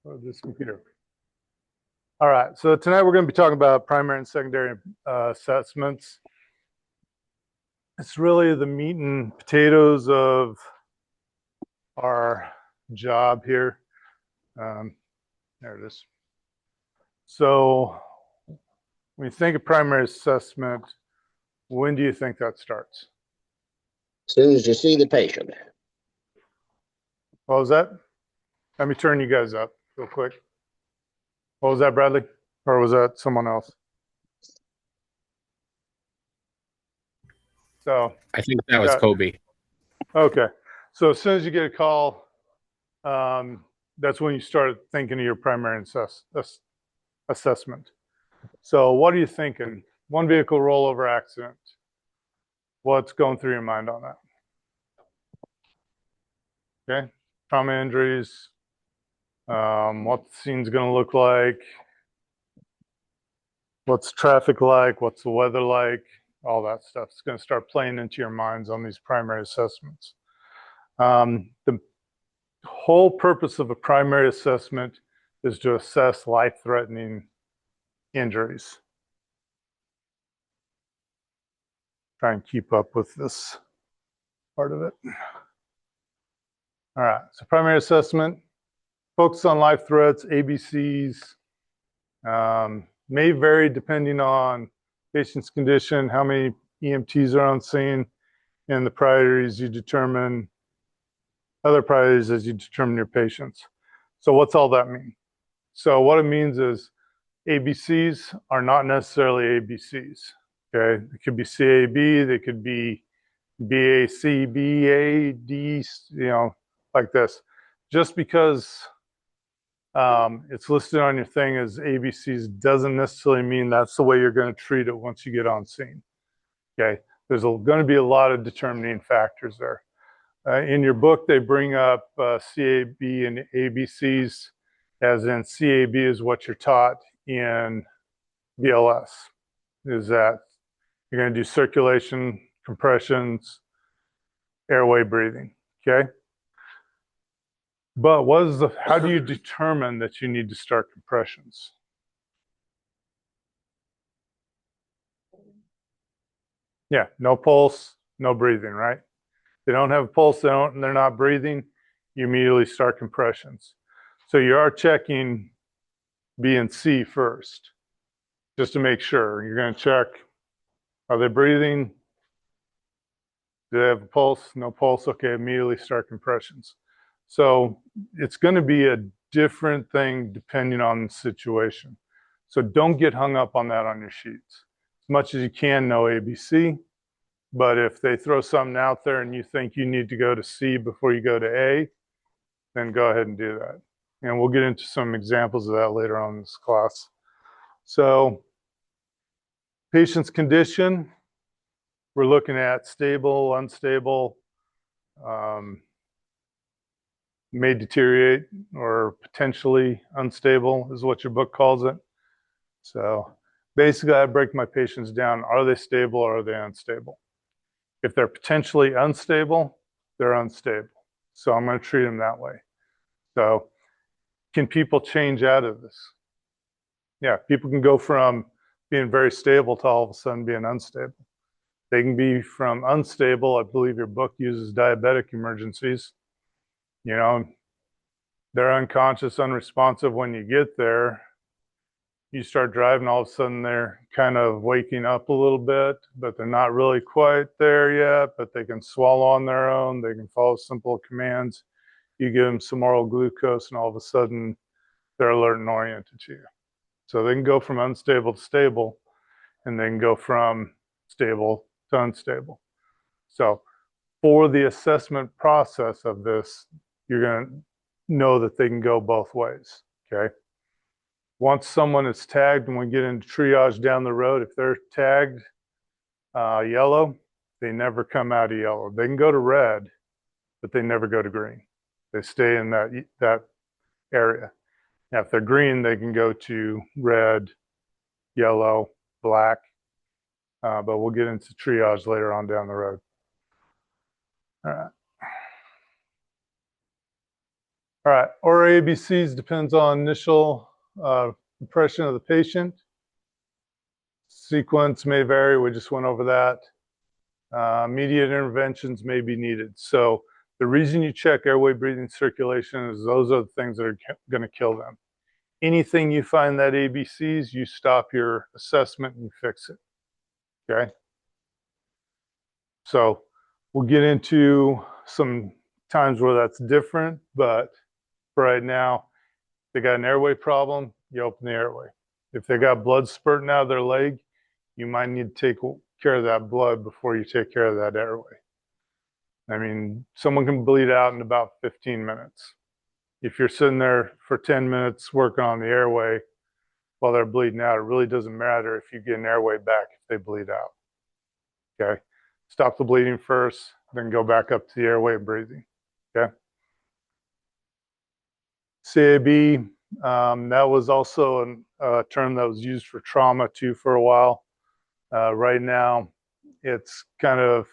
Or this computer. All right, so tonight we're going to be talking about primary and secondary assessments. It's really the meat and potatoes of our job here. There it is. So when you think of primary assessment, when do you think that starts? As soon as you see the patient. What was that? Let me turn you guys up real quick. What was that, Bradley? Or was that someone else? So I think that was Kobe. Okay. So as soon as you get a call, that's when you start thinking of your primary assessment. So what are you thinking? One vehicle rollover accident. What's going through your mind on that? Okay. Trauma injuries. What the scene's going to look like. What's traffic like? What's the weather like? All that stuff is going to start playing into your minds on these primary assessments. The whole purpose of a primary assessment is to assess life-threatening injuries. Try and keep up with this part of it. All right, so primary assessment, focus on life threats, ABCs, may vary depending on patient's condition, how many EMTs are on scene, and the priorities you determine, other priorities as you determine your patients. So what's all that mean? So what it means is ABCs are not necessarily ABCs, okay? It could be CAB, they could be BAC, BAD, like this. Just because it's listed on your thing as ABCs doesn't necessarily mean that's the way you're going to treat it once you get on scene, okay? There's going to be a lot of determining factors there. In your book, they bring up CAB and ABCs, as in CAB is what you're taught in BLS, is that you're going to do circulation, compressions, airway breathing, okay? But how do you determine that you need to start compressions? Yeah, no pulse, no breathing, right? They don't have a pulse, they're not breathing, you immediately start compressions. So you are checking B and C first, just to make sure. You're going to check, are they breathing? Do they have a pulse? No pulse, okay, immediately start compressions. So it's going to be a different thing depending on the situation. So don't get hung up on that on your sheets. As much as you can know ABC, but if they throw something out there and you think you need to go to C before you go to A, then go ahead and do that. And we'll get into some examples of that later on in this class. So patient's condition, we're looking at stable, unstable, may deteriorate, or potentially unstable is what your book calls it. So basically I break my patients down. Are they stable or are they unstable? If they're potentially unstable, they're unstable. So I'm going to treat them that way. So can people change out of this? Yeah, people can go from being very stable to all of a sudden being unstable. They can be from unstable, I believe your book uses diabetic emergencies. They're unconscious, unresponsive when you get there. You start driving, all of a sudden they're kind of waking up a little bit, but they're not really quite there yet, but they can swallow on their own. They can follow simple commands. You give them some oral glucose and all of a sudden they're alert and oriented to you. So they can go from unstable to stable, and they can go from stable to unstable. So for the assessment process of this, you're going to know that they can go both ways, okay? Once someone is tagged, and we get into triage down the road, if they're tagged yellow, they never come out of yellow. They can go to red, but they never go to green. They stay in that area. Now, if they're green, they can go to red, yellow, black, but we'll get into triage later on down the road. All right. All right, or ABCs depends on initial impression of the patient. Sequence may vary, we just went over that. Immediate interventions may be needed. So the reason you check airway, breathing, circulation is those are the things that are going to kill them. Anything you find that ABCs, you stop your assessment and you fix it. Okay. So we'll get into some times where that's different, but for right now, they got an airway problem, you open the airway. If they got blood spurting out of their leg, you might need to take care of that blood before you take care of that airway. I mean, someone can bleed out in about 15 minutes. If you're sitting there for 10 minutes working on the airway while they're bleeding out, it really doesn't matter if you get an airway back if they bleed out. Okay. Stop the bleeding first, then go back up to the airway and breathing. Okay. CAB, that was also a term that was used for trauma too for a while. Right now, it's kind of,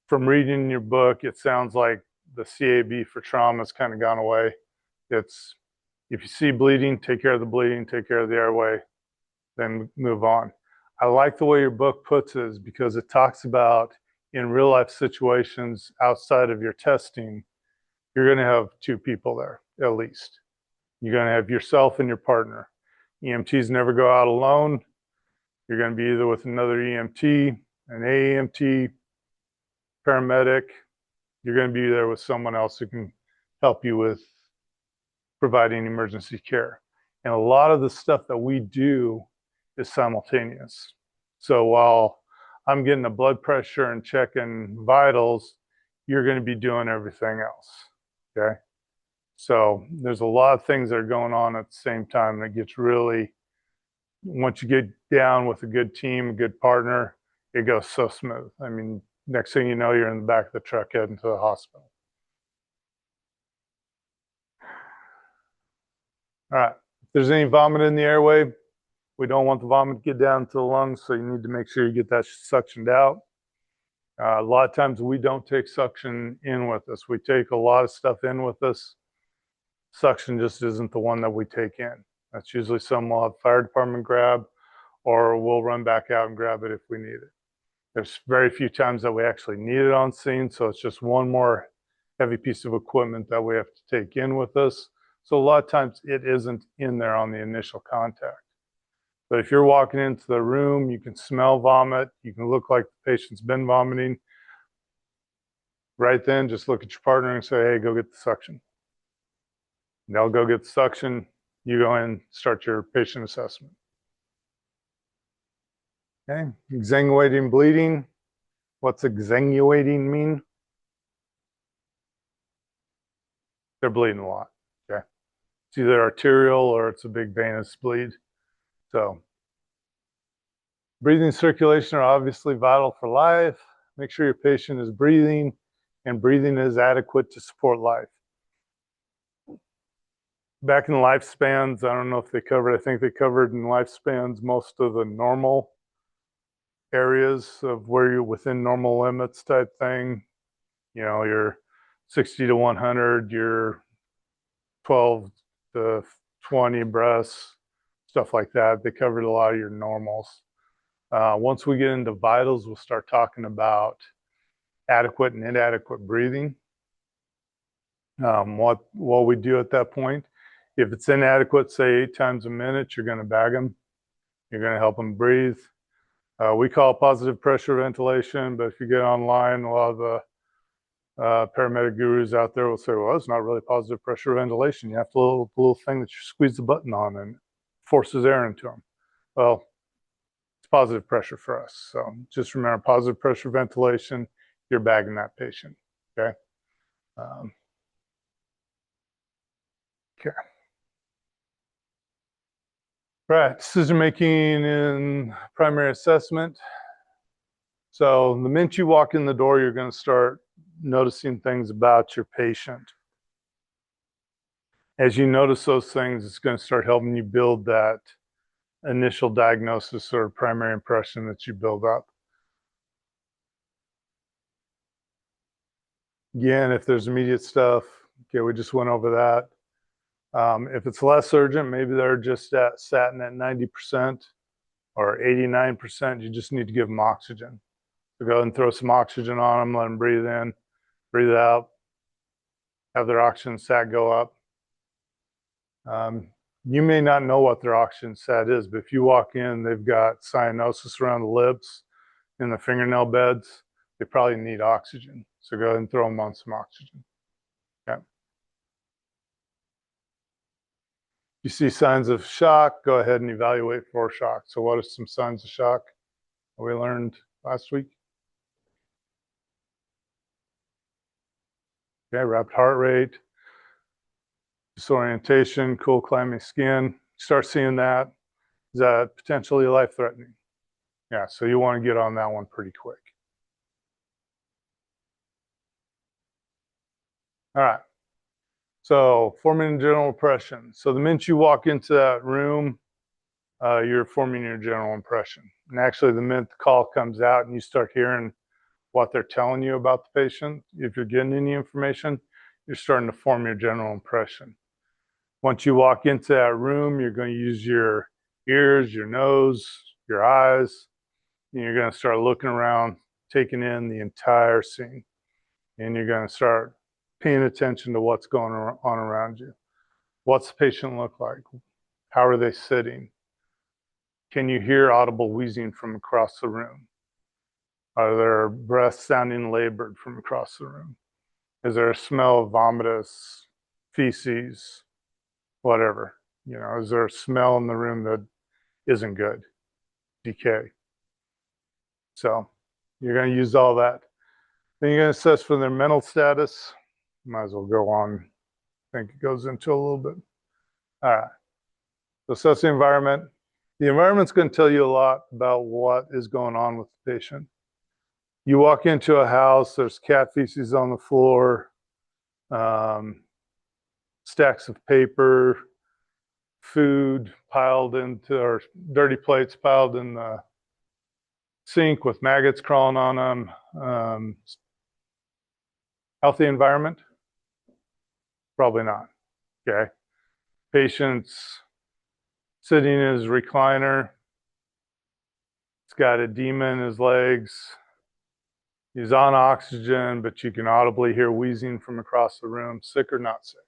from reading your book, it sounds like the CAB for trauma has kind of gone away. It's, if you see bleeding, take care of the bleeding, take care of the airway, then move on. I like the way your book puts it, is because it talks about in real life situations outside of your testing, you're going to have two people there at least. You're going to have yourself and your partner. EMTs never go out alone. You're going to be either with another EMT, an AEMT, paramedic. You're going to be there with someone else who can help you with providing emergency care. And a lot of the stuff that we do is simultaneous. So while I'm getting the blood pressure and checking vitals, you're going to be doing everything else. Okay. So there's a lot of things that are going on at the same time that gets really, once you get down with a good team, a good partner, it goes so smooth. I mean, next thing you know, you're in the back of the truck heading to the hospital. All right. If there's any vomit in the airway, we don't want the vomit to get down to the lungs, so you need to make sure you get that suctioned out. A lot of times we don't take suction in with us. We take a lot of stuff in with us. Suction just isn't the one that we take in. That's usually some we'll have fire department grab, or we'll run back out and grab it if we need it. There's very few times that we actually need it on scene, so it's just one more heavy piece of equipment that we have to take in with us. So a lot of times it isn't in there on the initial contact. But if you're walking into the room, you can smell vomit, you can look like the patient's been vomiting. Right then, just look at your partner and say, hey, go get the suction. They'll go get the suction. You go in and start your patient assessment. Okay, extenuating bleeding. What's extenuating mean? They're bleeding a lot. Okay, it's either arterial or it's a big venous bleed. So breathing and circulation are obviously vital for life. Make sure your patient is breathing, and breathing is adequate to support life. Back in the lifespans, I don't know if they covered, I think they covered in lifespans most of the normal areas of where you're within normal limits type thing. You know, you're 60 to 100, you're 12 to 20 breaths, stuff like that. They covered a lot of your normals. Once we get into vitals, we'll start talking about adequate and inadequate breathing. What we do at that point, if it's inadequate, say 8 times a minute, you're going to bag them. You're going to help them breathe. We call it positive pressure ventilation, but if you get online, a lot of the paramedic gurus out there will say, well, it's not really positive pressure ventilation. You have the little thing that you squeeze the button on and it forces air into them. Well, it's positive pressure for us. So just remember, positive pressure ventilation, you're bagging that patient. Okay. Okay. Right, decision making in primary assessment. So the minute you walk in the door, you're going to start noticing things about your patient. As you notice those things, it's going to start helping you build that initial diagnosis or primary impression that you build up. Again, if there's immediate stuff, Okay, we just went over that. If it's less urgent, maybe they're just satin at 90% or 89%. You just need to give them oxygen. So go ahead and throw some oxygen on them, let them breathe in, breathe out, have their oxygen sat go up. You may not know what their oxygen sat is, but if you walk in, they've got cyanosis around the lips, in the fingernail beds, they probably need oxygen. So go ahead and throw them on some oxygen. Okay. You see signs of shock, go ahead and evaluate for shock. So what are some signs of shock we learned last week? Okay, rapid heart rate, disorientation, cool clammy skin. Start seeing that. Is that potentially life-threatening? Yeah, so you want to get on that one pretty quick. All right. So forming general impression. So the minute you walk into that room, you're forming your general impression. And actually, the minute the call comes out and you start hearing what they're telling you about the patient, if you're getting any information, you're starting to form your general impression. Once you walk into that room, you're going to use your ears, your nose, your eyes, and you're going to start looking around, taking in the entire scene. And you're going to start paying attention to what's going on around you. What's the patient look like? How are they sitting? Can you hear audible wheezing from across the room? Are their breaths sounding labored from across the room? Is there a smell of vomitus, feces, whatever? You know, is there a smell in the room that isn't good? Decay. So you're going to use all that. Then you're going to assess for their mental status. Might as well go on. I think it goes into a little bit. All right. So assess the environment. The environment's going to tell you a lot about what is going on with the patient. You walk into a house, there's cat feces on the floor, stacks of paper, food piled into, or dirty plates piled in the sink with maggots crawling on them. Healthy environment? Probably not. Okay. Patient's sitting in his recliner. He's got edema in his legs. He's on oxygen, but you can audibly hear wheezing from across the room. Sick or not sick?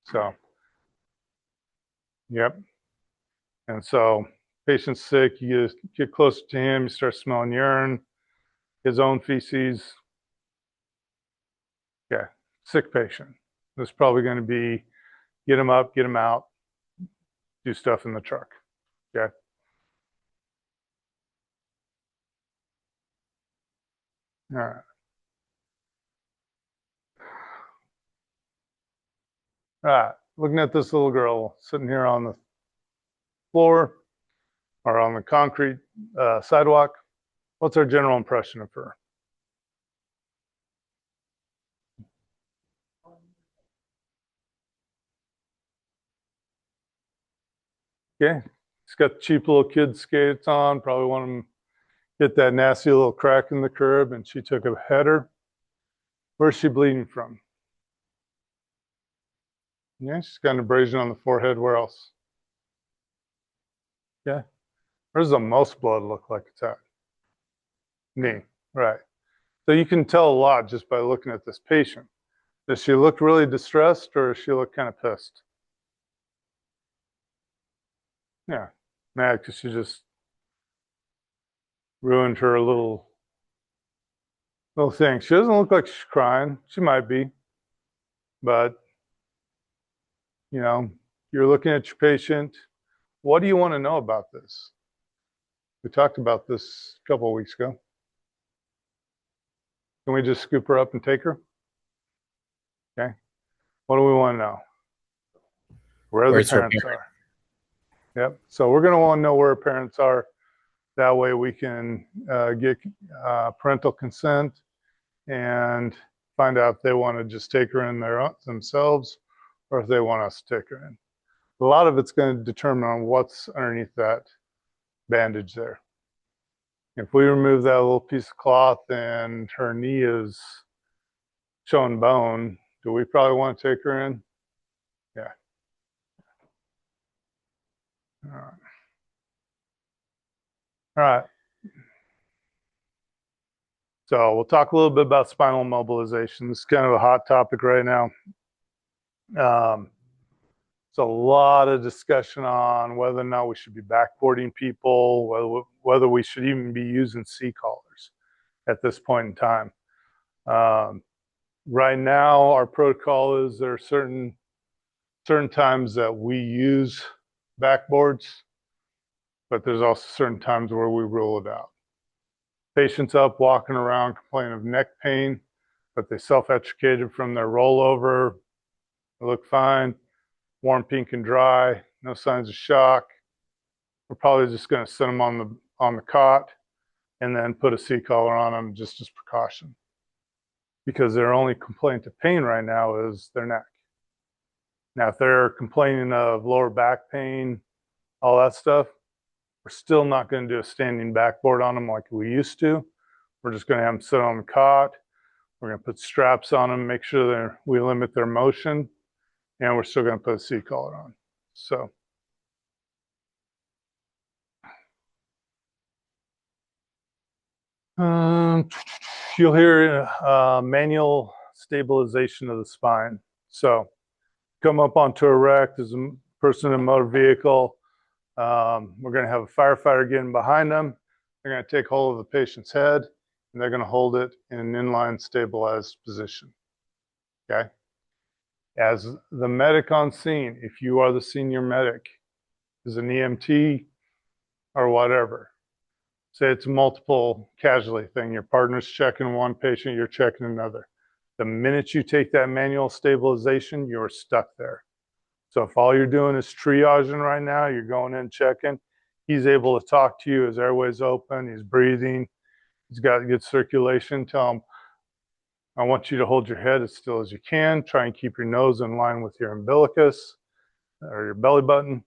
So, yep. And so, patient's sick. You get closer to him. You start smelling urine, his own feces. Okay, sick patient. There's probably going to be get him up, get him out, do stuff in the truck. Okay. All right. All right. Looking at this little girl sitting here on the floor or on the concrete sidewalk. What's our general impression of her? Okay. She's got cheap little kid skates on. Probably want them hit that nasty little crack in the curb, and she took a header. Where's she bleeding from? Yeah, she's got an abrasion on the forehead. Where else? Yeah. Where's the most blood look like it's at? Knee. Right. So you can tell a lot just by looking at this patient. Does she look really distressed or does she look kind of pissed? Yeah. Mad because she just ruined her little thing. She doesn't look like she's crying. She might be. But, you know, you're looking at your patient. What do you want to know about this? We talked about this a couple of weeks ago. Can we just scoop her up and take her? Okay. What do we want to know? Where the parents are. Yep. So we're going to want to know where her parents are. That way we can get parental consent and find out if they want to just take her in themselves or if they want us to take her in. A lot of it's going to determine on what's underneath that bandage there. If we remove that little piece of cloth and her knee is showing bone, Do we probably want to take her in? Yeah. All right. All right. So we'll talk a little bit about spinal immobilization. This is kind of a hot topic right now. It's a lot of discussion on whether or not we should be backboarding people, whether we should even be using C-collars at this point in time. Right now, our protocol is there are certain times that we use backboards, but there's also certain times where we rule it out. Patients up walking around complaining of neck pain, but they self-extricated from their rollover. They look fine, warm, pink, and dry, no signs of shock. We're probably just going to send them on the cot and then put a C-collar on them just as precaution, because their only complaint of pain right now is their neck. Now, if they're complaining of lower back pain, all that stuff, we're still not going to do a standing backboard on them like we used to. We're just going to have them sit on the cot. We're going to put straps on them, make sure we limit their motion, and we're still going to put a C-collar on. So, you'll hear manual stabilization of the spine. So, come up onto a wreck, there's a person in a motor vehicle. We're going to have a firefighter getting behind them. They're going to take hold of the patient's head, and they're going to hold it in an inline stabilized position. Okay? As the medic on scene, if you are the senior medic, as an EMT or whatever, say it's a multiple casualty thing, your partner's checking one patient, you're checking another. The minute you take that manual stabilization, you're stuck there. So if all you're doing is triaging right now, you're going in checking, he's able to talk to you, his airway's open, he's breathing, he's got good circulation. Tell him, I want you to hold your head as still as you can. Try and keep your nose in line with your umbilicus or your belly button,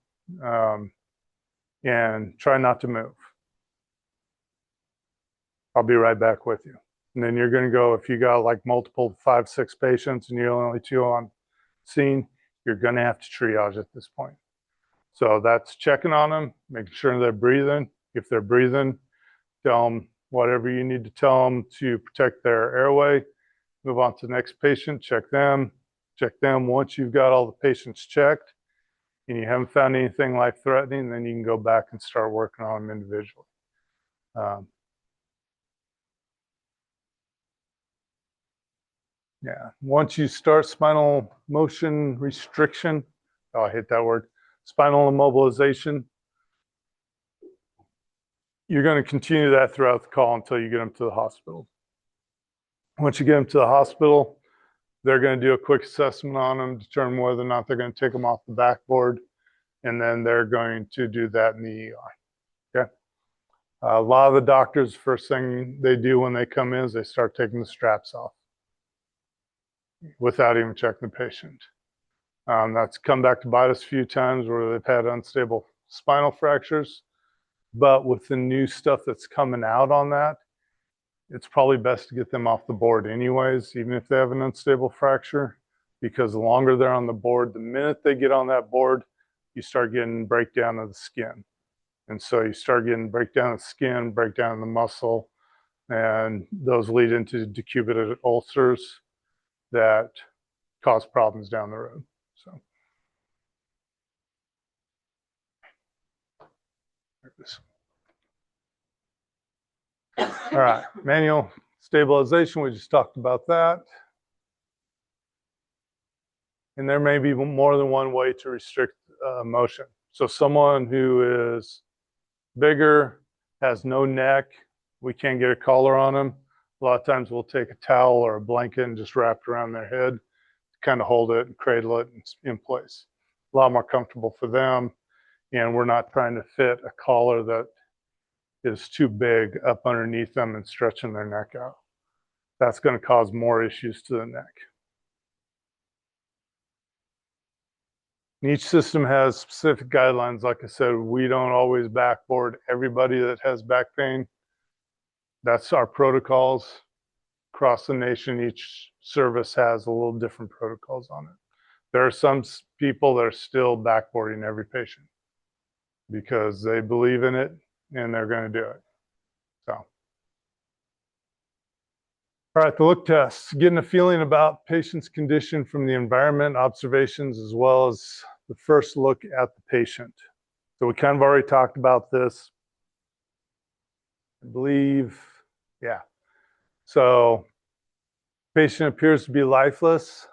and try not to move. I'll be right back with you. And then you're going to go, if you got like multiple 5, 6 patients and you're only 2 on scene, you're going to have to triage at this point. So that's checking on them, making sure they're breathing. If they're breathing, tell them whatever you need to tell them to protect their airway. Move on to the next patient, check them. Once you've got all the patients checked and you haven't found anything life-threatening, then you can go back and start working on them individually. Yeah, once you start spinal motion restriction, oh, I hate that word, spinal immobilization, you're going to continue that throughout the call until you get them to the hospital. Once you get them to the hospital, they're going to do a quick assessment on them, determine whether or not they're going to take them off the backboard, and then they're going to do that in the ER. Okay. A lot of the doctors, first thing they do when they come in is they start taking the straps off without even checking the patient. That's come back to bite us a few times where they've had unstable spinal fractures. But with the new stuff that's coming out on that, it's probably best to get them off the board anyways, even if they have an unstable fracture, because the longer they're on the board, the minute they get on that board, you start getting breakdown of the skin. And so you start getting breakdown of the skin, breakdown of the muscle, and those lead into decubited ulcers that cause problems down the road. So there it is. All right, manual stabilization, we just talked about that. And there may be more than one way to restrict motion. So someone who is bigger, has no neck, we can't get a collar on them. A lot of times we'll take a towel or a blanket and just wrap it around their head to kind of hold it and cradle it in place. A lot more comfortable for them. And we're not trying to fit a collar that is too big up underneath them and stretching their neck out. That's going to cause more issues to the neck. Each system has specific guidelines. Like I said, we don't always backboard everybody that has back pain. That's our protocols. across the nation, each service has a little different protocols on it. There are some people that are still backboarding every patient because they believe in it and they're going to do it. So, all right, the look test, getting a feeling about patient's condition from the environment, observations, as well as the first look at the patient. So we kind of already talked about this, I believe, yeah. So patient appears to be lifeless.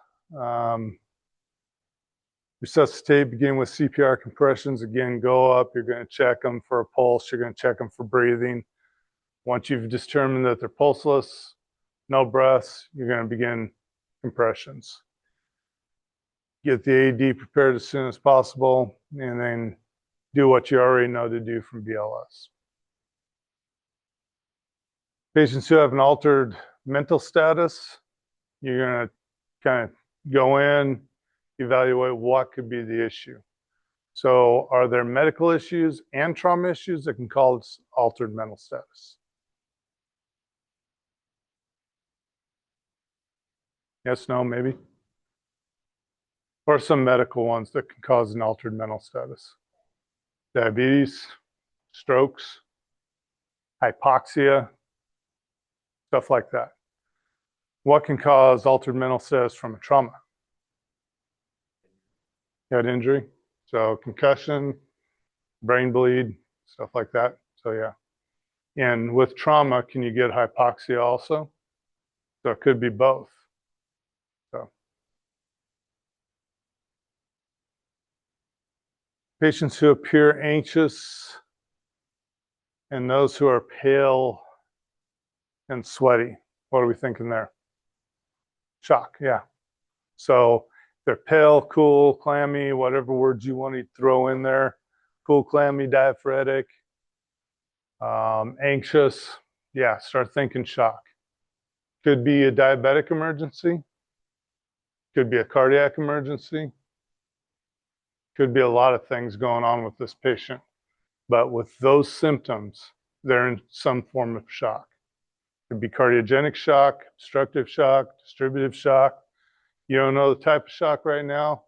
Resuscitate, begin with CPR compressions. Again, go up, you're going to check them for a pulse, you're going to check them for breathing. Once you've determined that they're pulseless, no breaths, you're going to begin compressions. Get the AED prepared as soon as possible, and then do what you already know to do from BLS. Patients who have an altered mental status, you're going to kind of go in, evaluate what could be the issue. So are there medical issues and trauma issues that can cause altered mental status? Yes, no, maybe? Or some medical ones that can cause an altered mental status? Diabetes, strokes, hypoxia, stuff like that. What can cause altered mental status from a trauma? Head injury, so concussion, brain bleed, stuff like that. So yeah. And with trauma, can you get hypoxia also? So it could be both. So patients who appear anxious and those who are pale and sweaty, what are we thinking there? Shock, yeah. So they're pale, cool, clammy, whatever words you want to throw in there. Cool, clammy, diaphoretic, anxious. Yeah, start thinking shock. Could be a diabetic emergency. Could be a cardiac emergency. Could be a lot of things going on with this patient. But with those symptoms, they're in some form of shock. Could be cardiogenic shock, obstructive shock, distributive shock. You don't know the type of shock right now,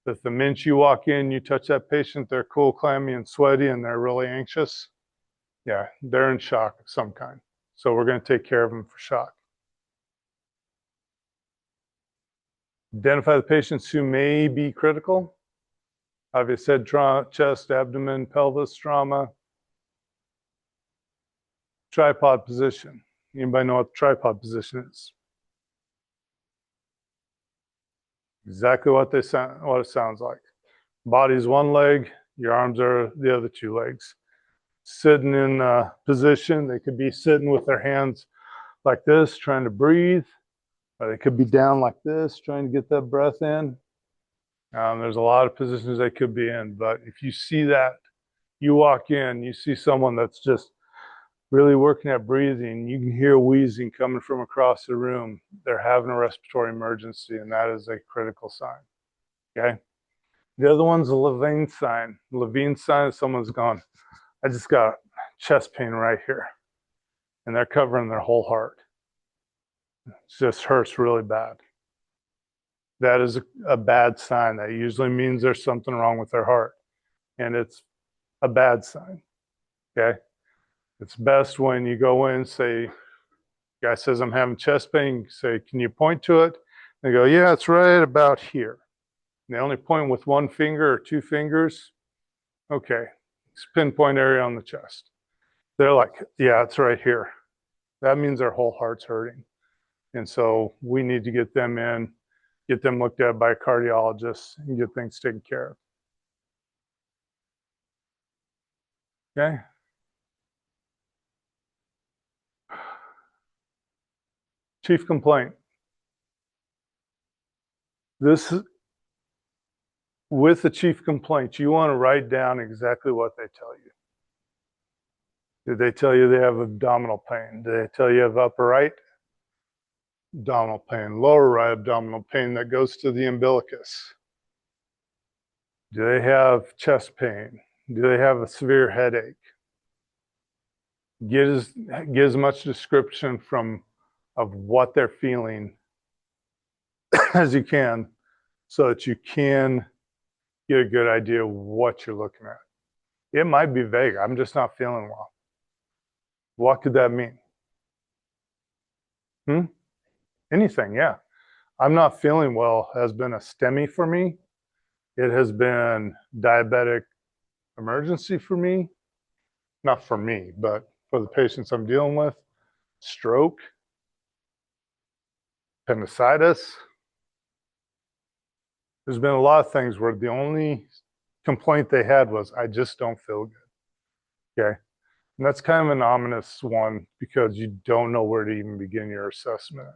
but the minute you walk in, you touch that patient, they're cool, clammy, and sweaty, and they're really anxious. Yeah, they're in shock of some kind. So we're going to take care of them for shock. Identify the patients who may be critical. I've said chest, abdomen, pelvis trauma. Tripod position. Anybody know what the tripod position is? Exactly what it sounds like. Body's one leg, your arms are the other two legs. Sitting in a position, they could be sitting with their hands like this, trying to breathe, or they could be down like this, trying to get that breath in. There's a lot of positions they could be in, but if you see that, you walk in, you see someone that's just really working at breathing, you can hear wheezing coming from across the room, they're having a respiratory emergency, and that is a critical sign, okay? The other one's a Levine sign. Levine sign is someone's gone, I just got chest pain right here, and they're covering their whole heart. It just hurts really bad. That is a bad sign. That usually means there's something wrong with their heart, and it's a bad sign, okay? It's best when you go in, say, guy says, I'm having chest pain, say, can you point to it? They go, yeah, it's right about here. And they only point with one finger or two fingers. Okay, it's pinpoint area on the chest. They're like, yeah, it's right here. That means their whole heart's hurting. And so we need to get them in, get them looked at by a cardiologist, and get things taken care of. Okay? Chief complaint. This, with the chief complaint, you want to write down exactly what they tell you. Did they tell you they have abdominal pain? Did they tell you have upper right abdominal pain, lower right abdominal pain that goes to the umbilicus? Do they have chest pain? Do they have a severe headache? Get as much description from of what they're feeling as you can, so that you can get a good idea of what you're looking at. It might be vague. I'm just not feeling well. What could that mean? Anything, yeah. I'm not feeling well has been a STEMI for me. It has been diabetic emergency for me. Not for me, but for the patients I'm dealing with. Stroke, appendicitis. There's been a lot of things where the only complaint they had was, I just don't feel good. Okay. And that's kind of an ominous one because you don't know where to even begin your assessment.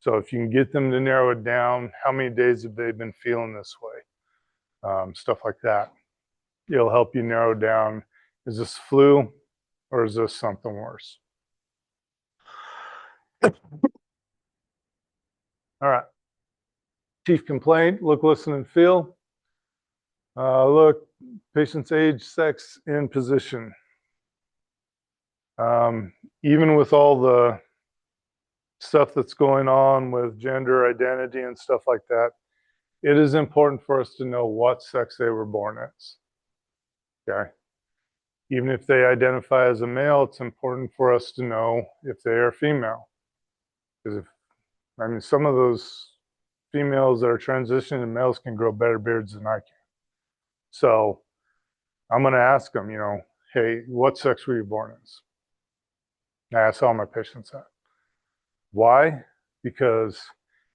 So if you can get them to narrow it down, how many days have they been feeling this way? Stuff like that. It'll help you narrow down, is this flu or is this something worse? All right. Chief complaint, look, listen, and feel. Look, patient's age, sex, and position. Even with all the stuff that's going on with gender identity and stuff like that, it is important for us to know what sex they were born as. Okay. Even if they identify as a male, it's important for us to know if they are female. Because some of those females that are transitioning to males can grow better beards than I can. So I'm going to ask them, hey, what sex were you born as? I ask all my patients that. Why? Because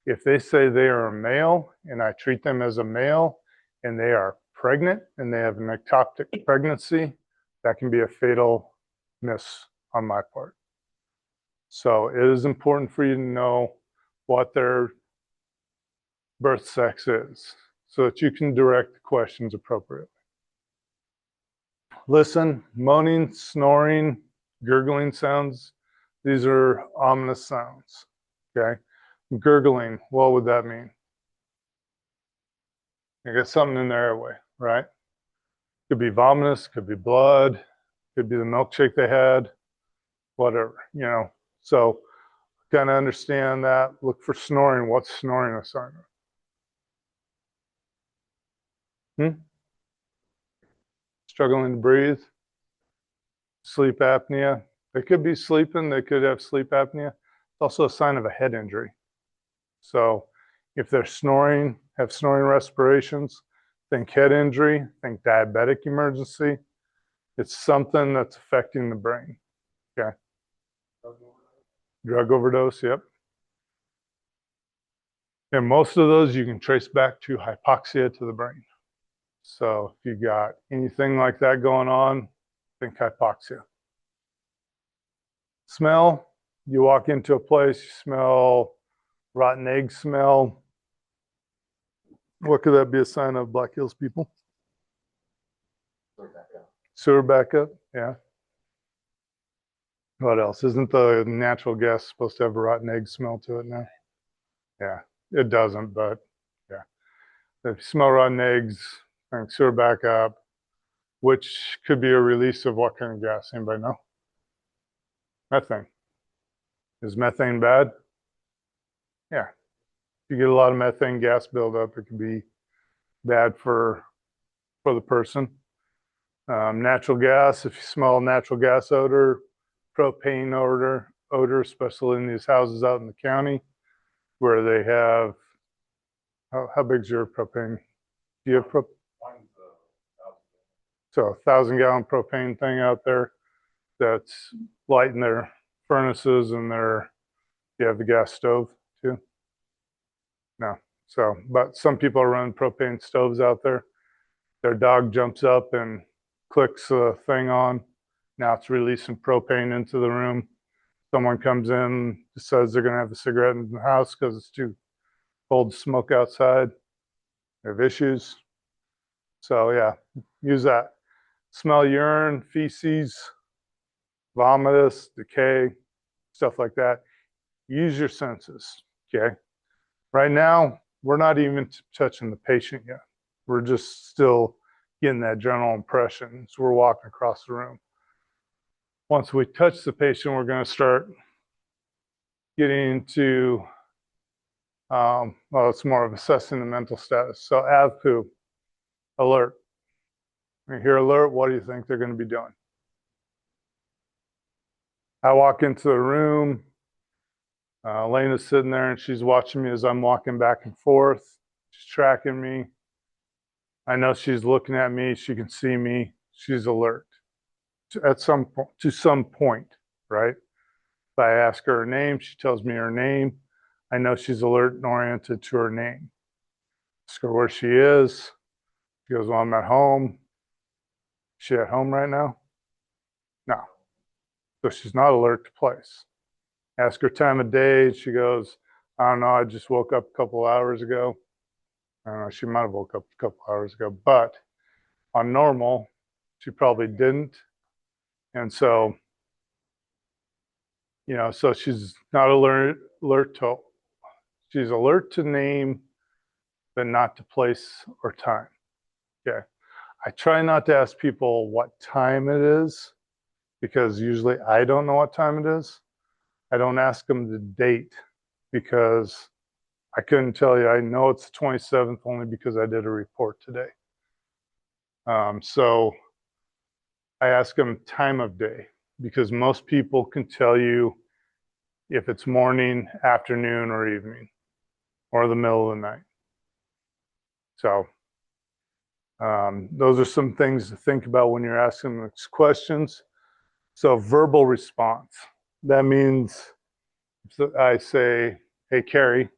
if they say they are a male and I treat them as a male and they are pregnant and they have an ectopic pregnancy, that can be a fatal miss on my part. So it is important for you to know what their birth sex is so that you can direct the questions appropriately. Listen, moaning, snoring, gurgling sounds, these are ominous sounds, okay? Gurgling, what would that mean? You got something in their airway, right? Could be vomitus, could be blood, could be the milkshake they had, whatever, So kind of understand that. Look for snoring. What's snoring a sign of? Struggling to breathe, sleep apnea. They could be sleeping, they could have sleep apnea. It's also a sign of a head injury. So if they're snoring, have snoring respirations, think head injury, think diabetic emergency. It's something that's affecting the brain. Okay. Drug overdose, yep. And most of those you can trace back to hypoxia to the brain. So if you got anything like that going on, think hypoxia. Smell, you walk into a place, you smell rotten egg smell. What could that be a sign of, Black Hills people? Sewer backup, yeah. What else? Isn't the natural gas supposed to have a rotten egg smell to it now? Yeah, it doesn't, but yeah. If you smell rotten eggs, think sewer backup, which could be a release of what kind of gas? Anybody know? Methane. Is methane bad? Yeah. If you get a lot of methane gas buildup, it can be bad for the person. Natural gas, if you smell natural gas odor, propane odor, especially in these houses out in the county where they have, how big's your propane? Do you have propane? So 1,000-gallon propane thing out there that's lighting their furnaces and you have the gas stove too? No. So, but some people are running propane stoves out there. Their dog jumps up and clicks the thing on. Now it's releasing propane into the room. Someone comes in, says they're going to have a cigarette in the house because it's too cold to smoke outside. They have issues. So yeah, use that. Smell urine, feces, vomitus, decay, stuff like that. Use your senses, okay? Right now, we're not even touching the patient yet. We're just still getting that general impression. So we're walking across the room. Once we touch the patient, we're going to start getting into, well, it's more of assessing the mental status. So AVPU, alert. When you hear alert, what do you think they're going to be doing? I walk into the room. Elena's sitting there and she's watching me as I'm walking back and forth. She's tracking me. I know she's looking at me. She can see me. She's alert to some point, right? If I ask her name, she tells me her name. I know she's alert and oriented to her name. Ask her where she is. She goes, well, I'm at home. Is she at home right now? No. So she's not alert to place. Ask her time of day. She goes, I don't know. I just woke up a couple hours ago. I don't know. She might have woke up a couple hours ago, but on normal, she probably didn't. And so, so she's not alert to, she's alert to name, but not to place or time. Okay. I try not to ask people what time it is because usually I don't know what time it is. I don't ask them the date because I couldn't tell you. I know it's the 27th only because I did a report today. So I ask them time of day because most people can tell you if it's morning, afternoon, or evening, or the middle of the night. So those are some things to think about when you're asking these questions. So verbal response. That means I say, hey, Carrie,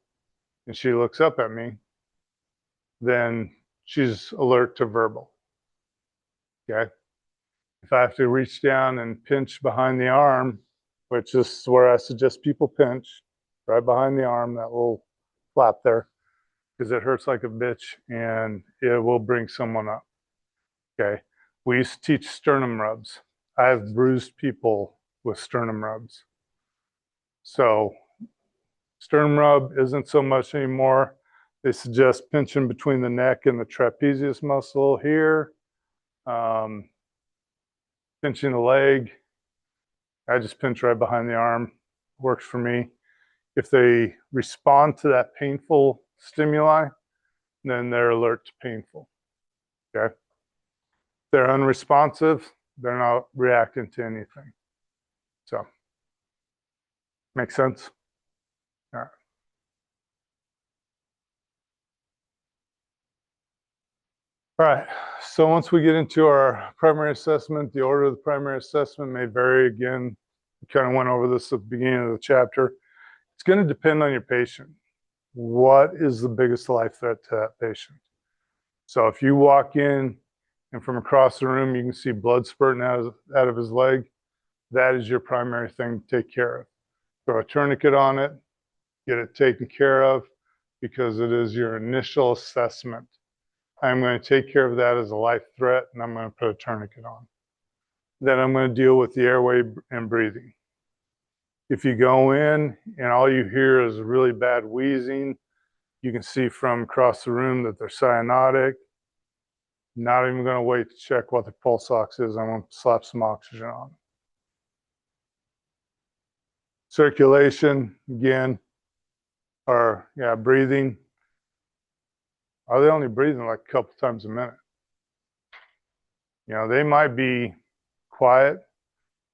and she looks up at me, then she's alert to verbal. Okay. If I have to reach down and pinch behind the arm, which is where I suggest people pinch, right behind the arm, that little flap there, because it hurts like a bitch and it will bring someone up. Okay. We used to teach sternum rubs. I've bruised people with sternum rubs. So sternum rub isn't so much anymore. They suggest pinching between the neck and the trapezius muscle here. Pinching the leg. I just pinch right behind the arm. Works for me. If they respond to that painful stimuli, then they're alert to painful. Okay. If they're unresponsive, they're not reacting to anything. So, make sense? All right. All right. So once we get into our primary assessment, the order of the primary assessment may vary again. We kind of went over this at the beginning of the chapter. It's going to depend on your patient. What is the biggest life threat to that patient? So if you walk in and from across the room you can see blood spurting out of his leg, that is your primary thing to take care of. Throw a tourniquet on it, get it taken care of, because it is your initial assessment. I'm going to take care of that as a life threat, and I'm going to put a tourniquet on. Then I'm going to deal with the airway and breathing. If you go in and all you hear is really bad wheezing, you can see from across the room that they're cyanotic. Not even going to wait to check what the pulse ox is. I'm going to slap some oxygen on. Circulation, again, or breathing. Are they only breathing like a couple times a minute? They might be quiet,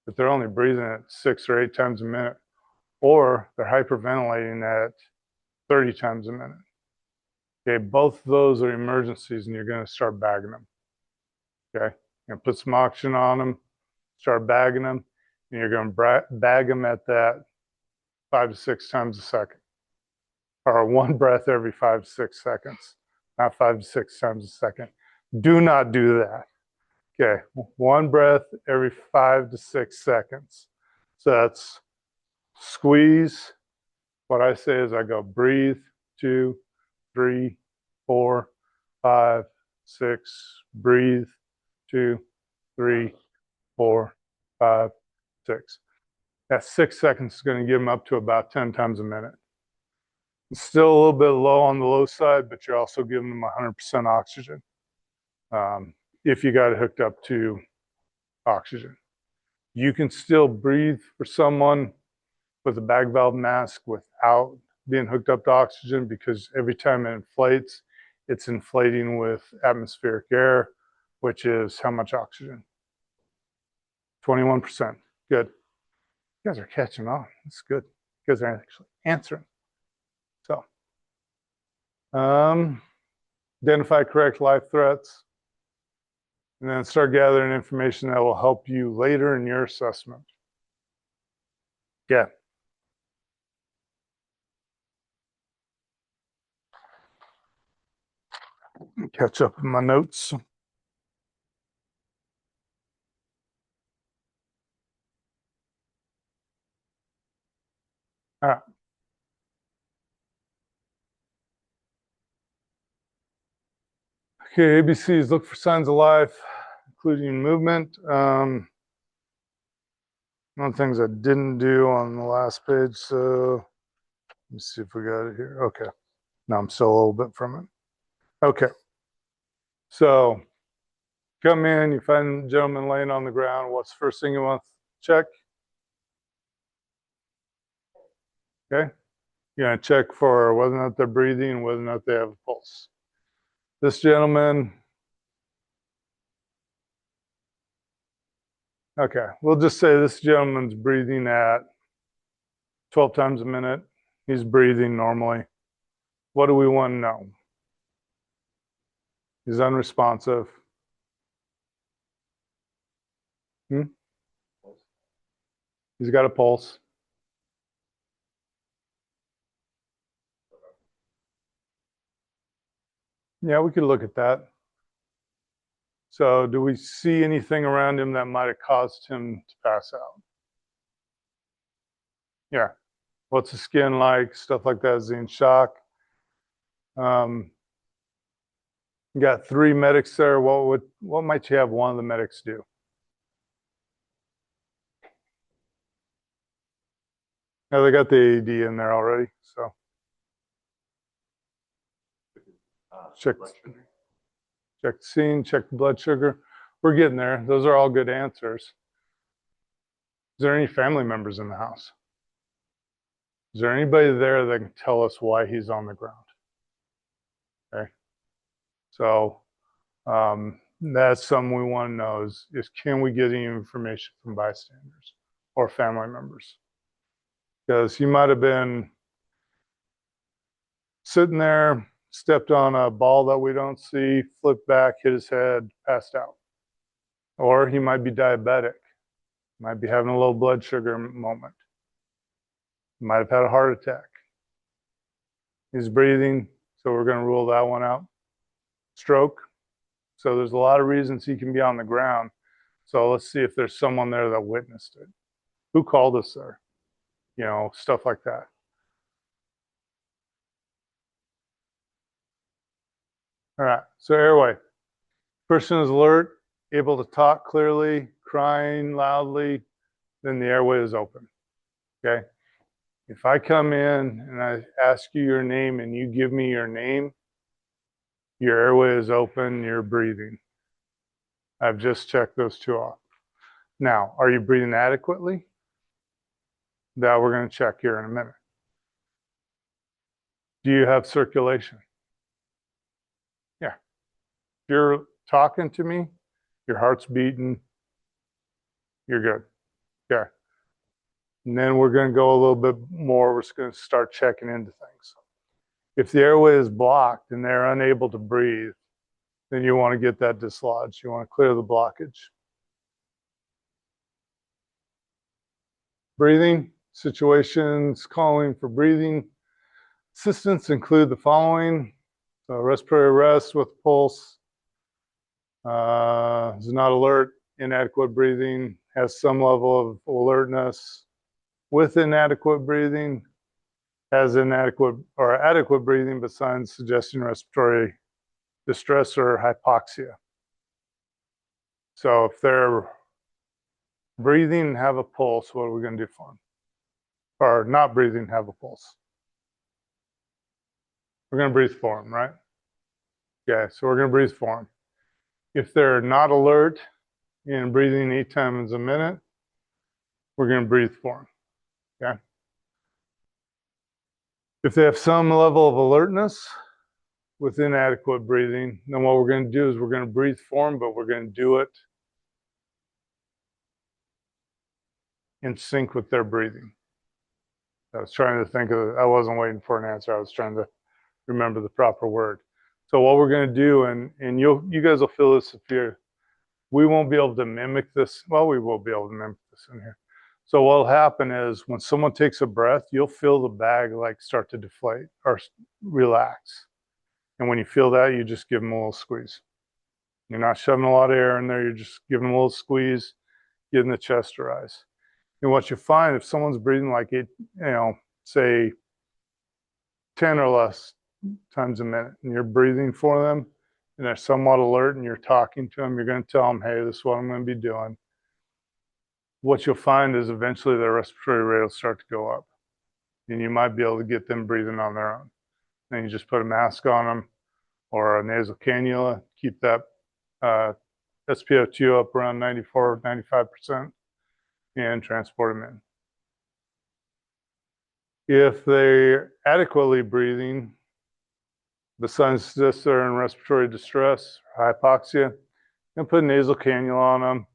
but they're only breathing at 6 or 8 times a minute, or they're hyperventilating at 30 times a minute. Okay, both of those are emergencies, and you're going to start bagging them. Okay, you're going to put some oxygen on them, start bagging them, and you're going to bag them at that 5 to 6 times a second, or one breath every 5 to 6 seconds, not 5 to 6 times a second. Do not do that. Okay, one breath every 5 to 6 seconds. So that's squeeze. What I say is I go breathe, 2, 3, 4, 5, 6, breathe, 2, 3, 4, 5, 6. That 6 seconds is going to give them up to about 10 times a minute. It's still a little bit low on the low side, but you're also giving them 100% oxygen if you got it hooked up to oxygen. You can still breathe for someone with a bag valve mask without being hooked up to oxygen, because every time it inflates, it's inflating with atmospheric air, which is how much oxygen? 21%. Good. You guys are catching on. That's good. You guys are actually answering. So, identify correct life threats, and then start gathering information that will help you later in your assessment. Yeah. Catch up in my notes. All right. Okay, ABCs, look for signs of life, including movement. One of the things I didn't do on the last page, so let me see if we got it here. Okay. No, I'm still a little bit from it. Okay. So come in, you find the gentleman laying on the ground. What's the first thing you want to check? Okay. You're going to check for whether or not they're breathing, whether or not they have a pulse. This gentleman, okay, we'll just say this gentleman's breathing at 12 times a minute. He's breathing normally. What do we want to know? He's unresponsive. He's got a pulse. Yeah, we could look at that. So do we see anything around him that might have caused him to pass out? Yeah. What's the skin like? Stuff like that. Is he in shock? You got 3 medics there. What might you have one of the medics do? Now they got the AED in there already, so check the scene, check the blood sugar. We're getting there. Those are all good answers. Is there any family members in the house? Is there anybody there that can tell us why he's on the ground? Okay. So that's something we want to know is can we get any information from bystanders or family members? Because he might have been sitting there, stepped on a ball that we don't see, flipped back, hit his head, passed out. Or he might be diabetic, might be having a low blood sugar moment, might have had a heart attack. He's breathing, so we're going to rule that one out. Stroke. So there's a lot of reasons he can be on the ground. So let's see if there's someone there that witnessed it. Who called us there? You know, stuff like that. All right, so airway. Person is alert, able to talk clearly, crying loudly, then the airway is open. Okay? If I come in and I ask you your name and you give me your name, your airway is open, you're breathing. I've just checked those 2 off. Now, are you breathing adequately? That we're going to check here in a minute. Do you have circulation? Yeah. If you're talking to me, your heart's beating, you're good. Okay. And then we're going to go a little bit more. We're just going to start checking into things. If the airway is blocked and they're unable to breathe, then you want to get that dislodged. You want to clear the blockage. Breathing situations, calling for breathing assistance include the following. So respiratory arrest with pulse, is not alert, inadequate breathing, has some level of alertness with inadequate breathing, has inadequate or adequate breathing but signs suggesting respiratory distress or hypoxia. So if they're breathing and have a pulse, what are we going to do for them? Or not breathing, have a pulse. We're going to breathe for them, right? Okay, so we're going to breathe for them. If they're not alert and breathing 8 times a minute, we're going to breathe for them. Okay. If they have some level of alertness with inadequate breathing, then what we're going to do is we're going to breathe for them, but we're going to do it in sync with their breathing. I was trying to think of, I wasn't waiting for an answer. I was trying to remember the proper word. So what we're going to do, and you guys will feel this if you're, we won't be able to mimic this. Well, we will be able to mimic this in here. So what'll happen is when someone takes a breath, you'll feel the bag like start to deflate or relax. And when you feel that, you just give them a little squeeze. You're not shoving a lot of air in there. You're just giving them a little squeeze, getting the chest to rise. And what you find if someone's breathing like it, say 10 or less times a minute, and you're breathing for them, and they're somewhat alert, and you're talking to them, you're going to tell them, hey, this is what I'm going to be doing. What you'll find is eventually their respiratory rate will start to go up, and you might be able to get them breathing on their own. Then you just put a mask on them or a nasal cannula, keep that SpO2 up around 94, 95%, and transport them in. If they're adequately breathing, the signs suggest they're in respiratory distress, hypoxia, and put a nasal cannula on them,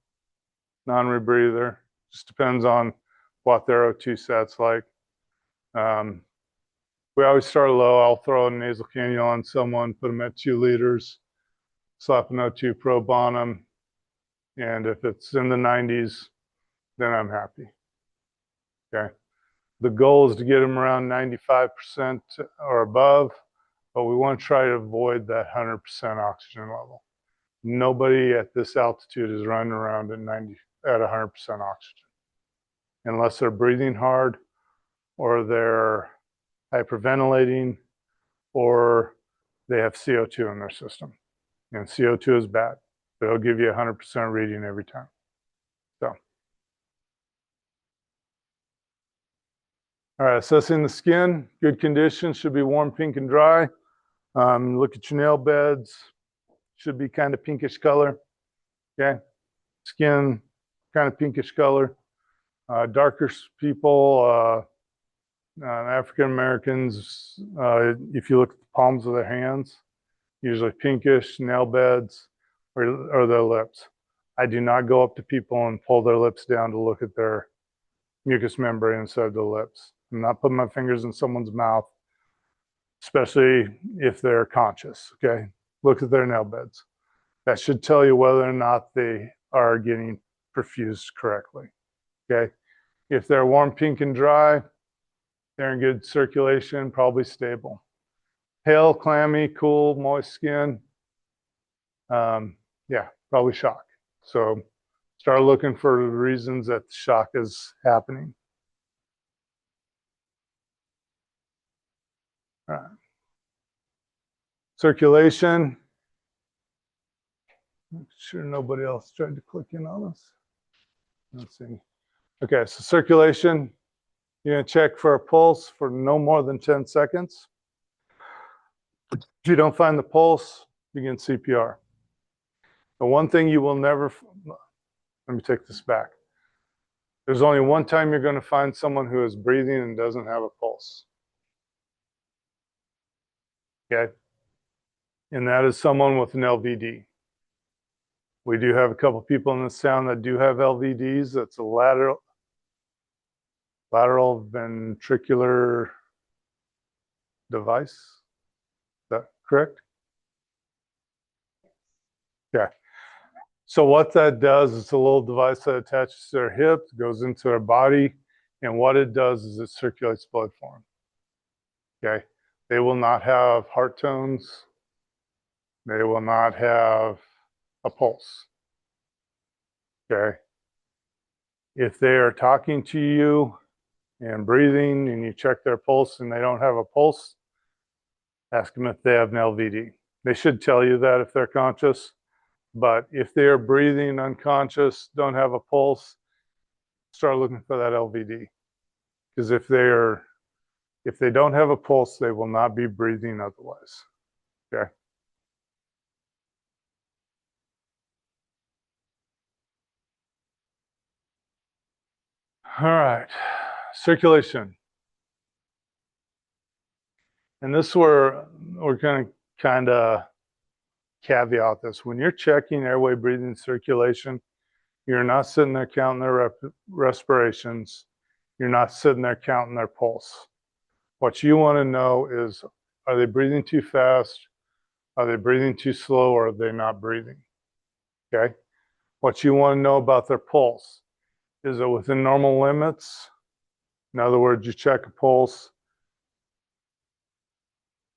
non-rebreather. Just depends on what their O2 set's like. We always start low. I'll throw a nasal cannula on someone, put them at 2 liters, slap an O2 probe on them, and if it's in the 90s, then I'm happy. Okay. The goal is to get them around 95% or above, but we want to try to avoid that 100% oxygen level. Nobody at this altitude is running around at 100% oxygen, unless they're breathing hard or they're hyperventilating or they have CO2 in their system. And CO2 is bad. They'll give you 100% reading every time. So, all right, assessing the skin, good condition, should be warm, pink, and dry. Look at your nail beds, should be kind of pinkish color. Okay, skin, kind of pinkish color. Darker people, African Americans, if you look at the palms of their hands, usually pinkish, nail beds, or their lips. I do not go up to people and pull their lips down to look at their mucous membrane inside the lips. I'm not putting my fingers in someone's mouth, especially if they're conscious, okay? Look at their nail beds. That should tell you whether or not they are getting perfused correctly, okay? If they're warm, pink, and dry, they're in good circulation, probably stable. Pale, clammy, cool, moist skin, yeah, probably shock. So start looking for the reasons that the shock is happening. All right. Circulation. Make sure nobody else tried to click in on us. Let's see. Okay, so circulation. You're going to check for a pulse for no more than 10 seconds. If you don't find the pulse, begin CPR. The one thing you will never, let me take this back. There's only one time you're going to find someone who is breathing and doesn't have a pulse. Okay? And that is someone with an LVD. We do have a couple people in this town that do have LVDs. That's a lateral ventricular device. Is that correct? Yeah. So what that does, it's a little device that attaches to their hip, goes into their body, and what it does is it circulates blood for them. Okay. They will not have heart tones. They will not have a pulse. Okay. If they are talking to you and breathing and you check their pulse and they don't have a pulse, ask them if they have an LVD. They should tell you that if they're conscious, but if they are breathing unconscious, don't have a pulse, start looking for that LVD. Because if they don't have a pulse, they will not be breathing otherwise. Okay. All right, circulation. And this is where we're going to kind of caveat this. When you're checking airway, breathing, circulation, you're not sitting there counting their respirations. You're not sitting there counting their pulse. What you want to know is, are they breathing too fast? Are they breathing too slow, or are they not breathing? Okay. What you want to know about their pulse, is it within normal limits? In other words, you check a pulse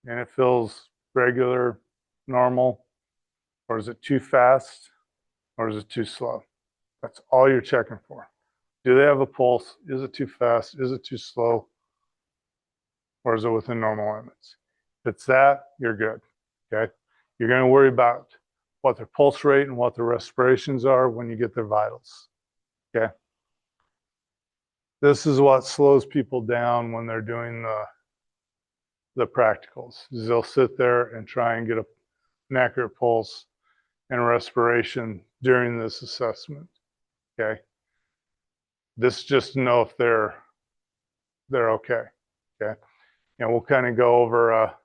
and it feels regular, normal, or is it too fast, or is it too slow? That's all you're checking for. Do they have a pulse? Is it too fast? Is it too slow? Or is it within normal limits? If it's that, you're good. Okay. You're going to worry about what their pulse rate and what their respirations are when you get their vitals. Okay. This is what slows people down when they're doing the practicals. Is they'll sit there and try and get an accurate pulse and respiration during this assessment. Okay. This is just to know if they're okay. Okay. And we'll kind of go over a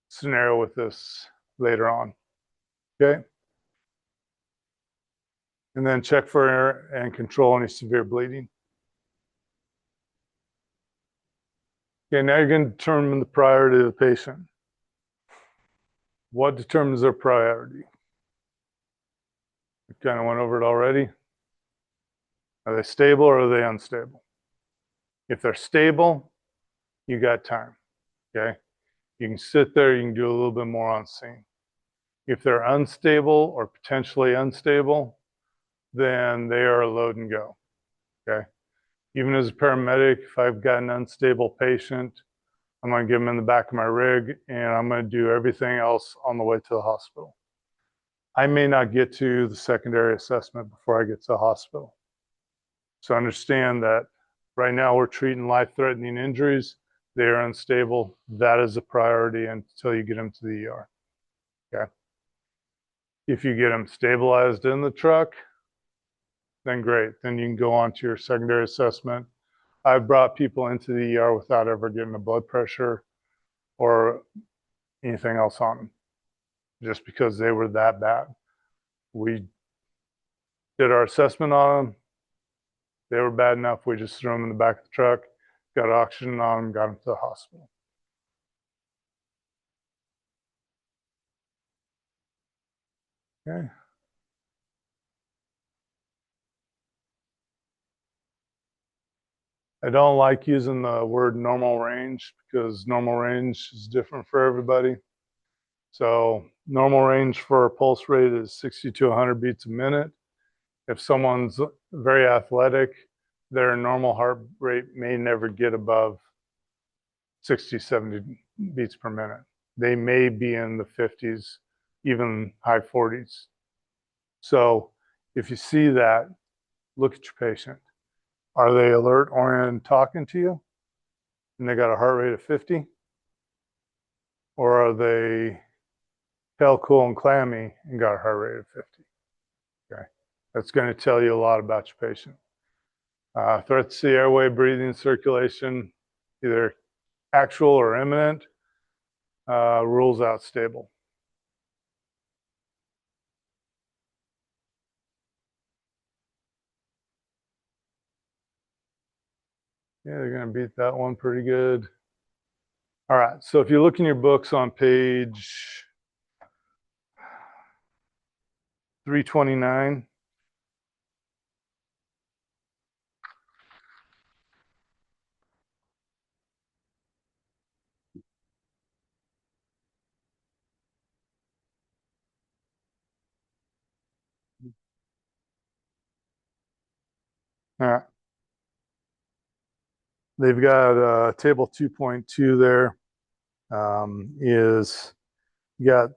scenario with this later on. Okay. And then check for and control any severe bleeding. Okay, now you're going to determine the priority of the patient. What determines their priority? We kind of went over it already. Are they stable or are they unstable? If they're stable, you got time. Okay. You can sit there, you can do a little bit more on scene. If they're unstable or potentially unstable, then they are a load and go. Okay. Even as a paramedic, if I've got an unstable patient, I'm going to get them in the back of my rig and I'm going to do everything else on the way to the hospital. I may not get to the secondary assessment before I get to the hospital. So understand that right now we're treating life-threatening injuries. They are unstable. That is a priority until you get them to the ER. Okay. If you get them stabilized in the truck, then great. Then you can go on to your secondary assessment. I've brought people into the ER without ever getting a blood pressure or anything else on them, just because they were that bad. We did our assessment on them. They were bad enough, we just threw them in the back of the truck, got oxygen on them, got them to the hospital. Okay. I don't like using the word normal range because normal range is different for everybody. So normal range for a pulse rate is 60 to 100 beats a minute. If someone's very athletic, their normal heart rate may never get above 60, 70 beats per minute. They may be in the 50s, even high 40s. So if you see that, look at your patient. Are they alert, oriented, talking to you? And they got a heart rate of 50? Or are they pale, cool, and clammy and got a heart rate of 50? Okay. That's going to tell you a lot about your patient. Threats to the airway, breathing, circulation, either actual or imminent, rules out stable. Yeah, they're going to beat that one pretty good. All right, so if you look in your books on page 329, all right, they've got table 2.2 there. Is you got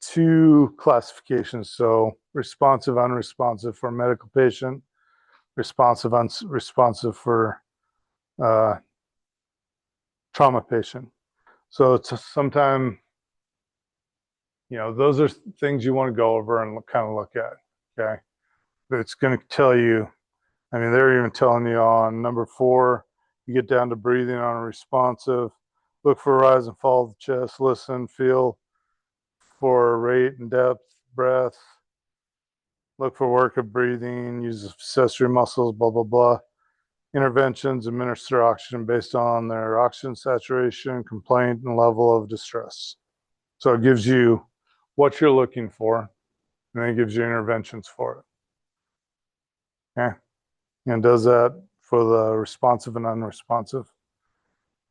two classifications. So responsive, unresponsive for a medical patient, responsive, unresponsive for trauma patient. So it's sometime, those are things you want to go over and kind of look at. Okay. But it's going to tell you, I mean, they're even telling you on number 4, you get down to breathing on a responsive. Look for rise and fall of the chest. Listen, feel for rate and depth, breath. Look for work of breathing. Use accessory muscles, blah, blah, blah. Interventions, administer oxygen based on their oxygen saturation, complaint, and level of distress. So it gives you what you're looking for, and then it gives you interventions for it. Okay. And does that for the responsive and unresponsive.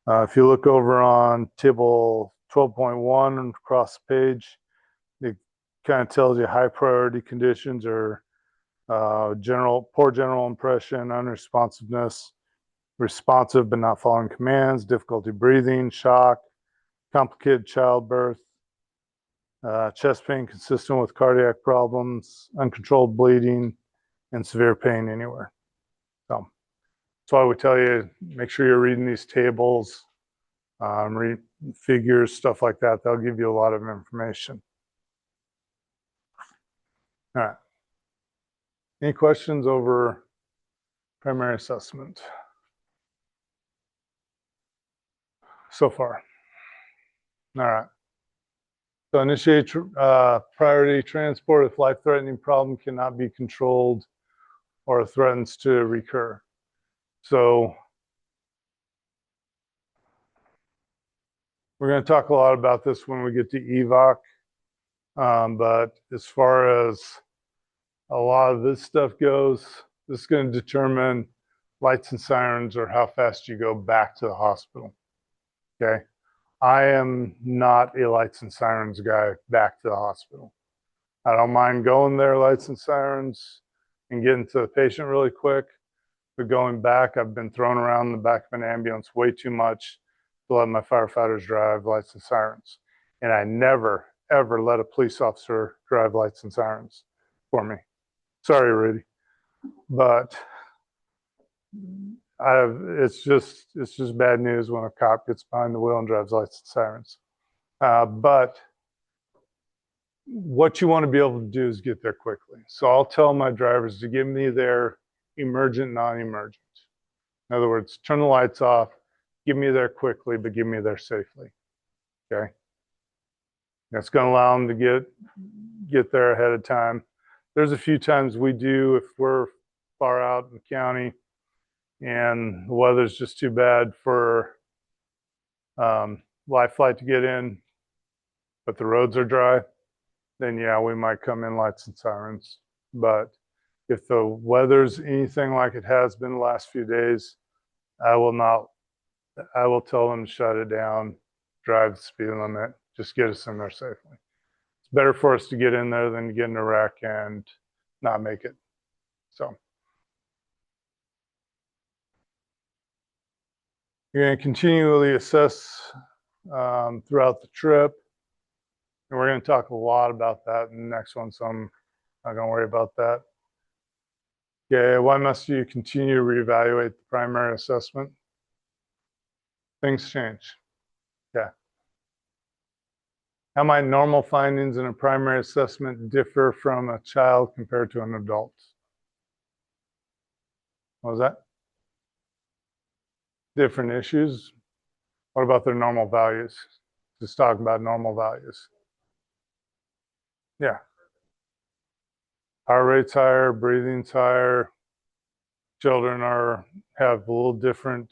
If you look over on table 12.1 across the page, it kind of tells you high priority conditions or poor general impression, unresponsiveness, responsive but not following commands, difficulty breathing, shock, complicated childbirth, chest pain consistent with cardiac problems, uncontrolled bleeding, and severe pain anywhere. So that's why we tell you, make sure you're reading these tables, read figures, stuff like that. They'll give you a lot of information. All right. Any questions over primary assessment so far? All right. So initiate priority transport if life-threatening problem cannot be controlled or threatens to recur. So we're going to talk a lot about this when we get to EVOC. But as far as a lot of this stuff goes, this is going to determine lights and sirens or how fast you go back to the hospital. Okay. I am not a lights and sirens guy back to the hospital. I don't mind going there, lights and sirens, and getting to the patient really quick. But going back, I've been thrown around in the back of an ambulance way too much to let my firefighters drive lights and sirens. And I never, ever let a police officer drive lights and sirens for me. Sorry, Rudy. But it's just bad news when a cop gets behind the wheel and drives lights and sirens. But what you want to be able to do is get there quickly. So I'll tell my drivers to give me their emergent, non-emergent. In other words, turn the lights off, give me there quickly, but give me there safely. Okay. That's going to allow them to get there ahead of time. There's a few times we do, if we're far out in the county and the weather's just too bad for life flight to get in, but the roads are dry, then yeah, we might come in lights and sirens. But if the weather's anything like it has been the last few days, I will tell them to shut it down, drive the speed limit, just get us in there safely. It's better for us to get in there than to get in a wreck and not make it. So you're going to continually assess throughout the trip. And we're going to talk a lot about that in the next one, so I'm not going to worry about that. Okay, why must you continue to reevaluate the primary assessment? Things change. Okay. How might normal findings in a primary assessment differ from a child compared to an adult? What was that? Different issues. What about their normal values? Just talk about normal values. Yeah. Heart rate's higher, breathing's higher. Children have a little different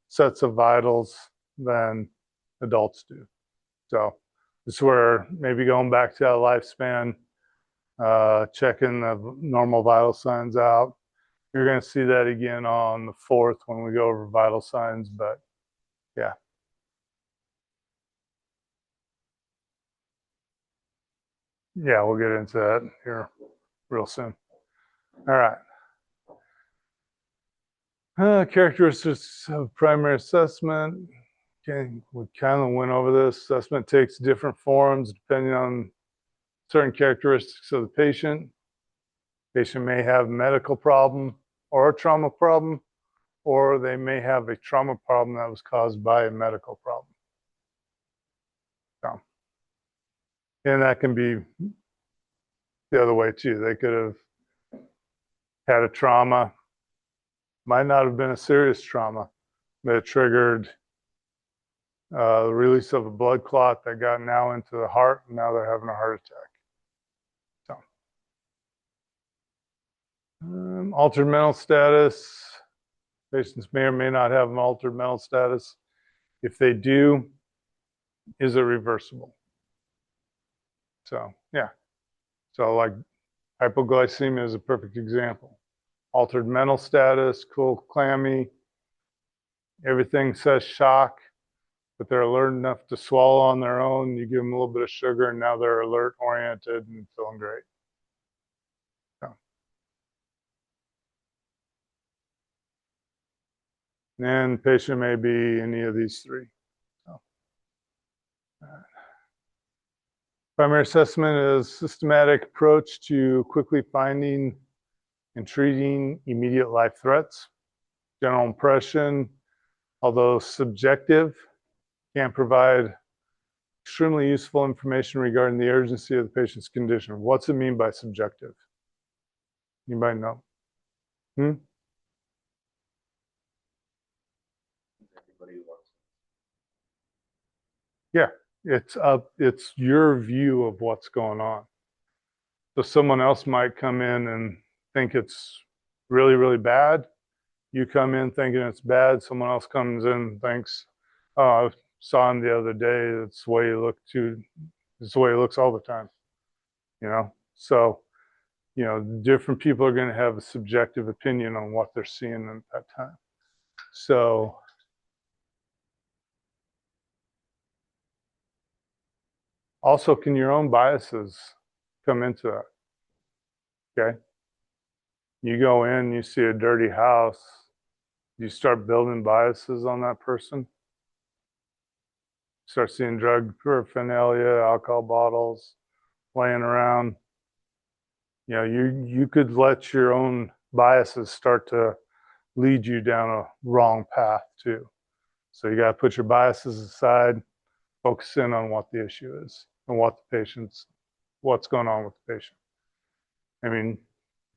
sets of vitals than adults do. So this is where maybe going back to that lifespan, checking the normal vital signs out. You're going to see that again on the 4th when we go over vital signs, but yeah. Yeah, we'll get into that here real soon. All right. Characteristics of primary assessment. Okay, we kind of went over this. Assessment takes different forms depending on certain characteristics of the patient. Patient may have a medical problem or a trauma problem, or they may have a trauma problem that was caused by a medical problem. So, and that can be the other way too. They could have had a trauma, might not have been a serious trauma, but it triggered the release of a blood clot that got now into the heart, and now they're having a heart attack. So, altered mental status. Patients may or may not have an altered mental status. If they do, is it reversible? So, yeah. So, like, hypoglycemia is a perfect example. Altered mental status, cool, clammy, everything says shock, but they're alert enough to swallow on their own. You give them a little bit of sugar, and now they're alert, oriented, and feeling great. So. And patient may be any of these three. So. Primary assessment is systematic approach to quickly finding and treating immediate life threats. General impression, although subjective, can provide extremely useful information regarding the urgency of the patient's condition. What's it mean by subjective? Anybody know? Yeah, it's your view of what's going on. So someone else might come in and think it's really, really bad. You come in thinking it's bad. Someone else comes in and thinks, oh, I saw him the other day. It's the way he looked too. It's the way he looks all the time. So, different people are going to have a subjective opinion on what they're seeing at that time. So, also, can your own biases come into that? Okay. You go in, you see a dirty house, you start building biases on that person. Start seeing drug paraphernalia, alcohol bottles laying around. You could let your own biases start to lead you down a wrong path too. So you got to put your biases aside, focus in on what the issue is and what's going on with the patient. I mean,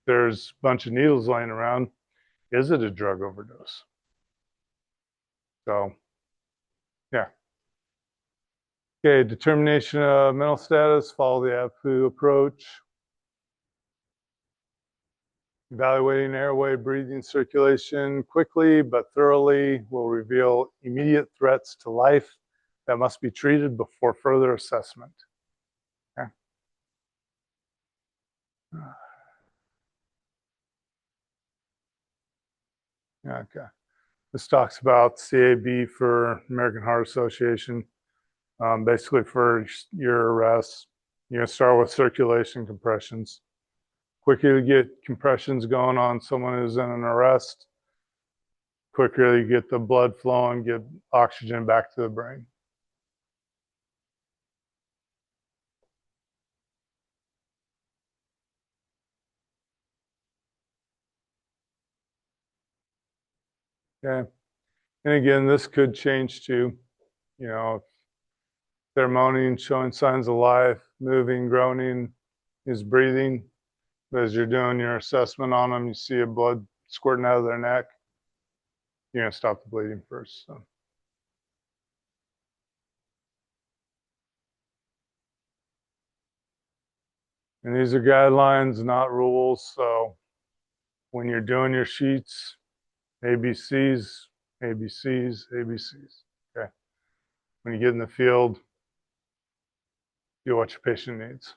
there's a bunch of needles laying around. Is it a drug overdose? So, yeah. Okay, determination of mental status, follow the AVPU approach. Evaluating airway, breathing, circulation quickly but thoroughly will reveal immediate threats to life that must be treated before further assessment. Okay. Okay. This talks about CAB for American Heart Association. Basically, for your arrests, start with circulation compressions. Quicker you get compressions going on someone who's in an arrest, quicker you get the blood flowing, get oxygen back to the brain. Okay. And again, this could change too. If they're moaning, showing signs of life, moving, groaning, is breathing. As you're doing your assessment on them, you see a blood squirting out of their neck, you're going to stop the bleeding first. So. And these are guidelines, not rules. So when you're doing your sheets, ABCs, ABCs, ABCs. Okay. When you get in the field, do what your patient needs.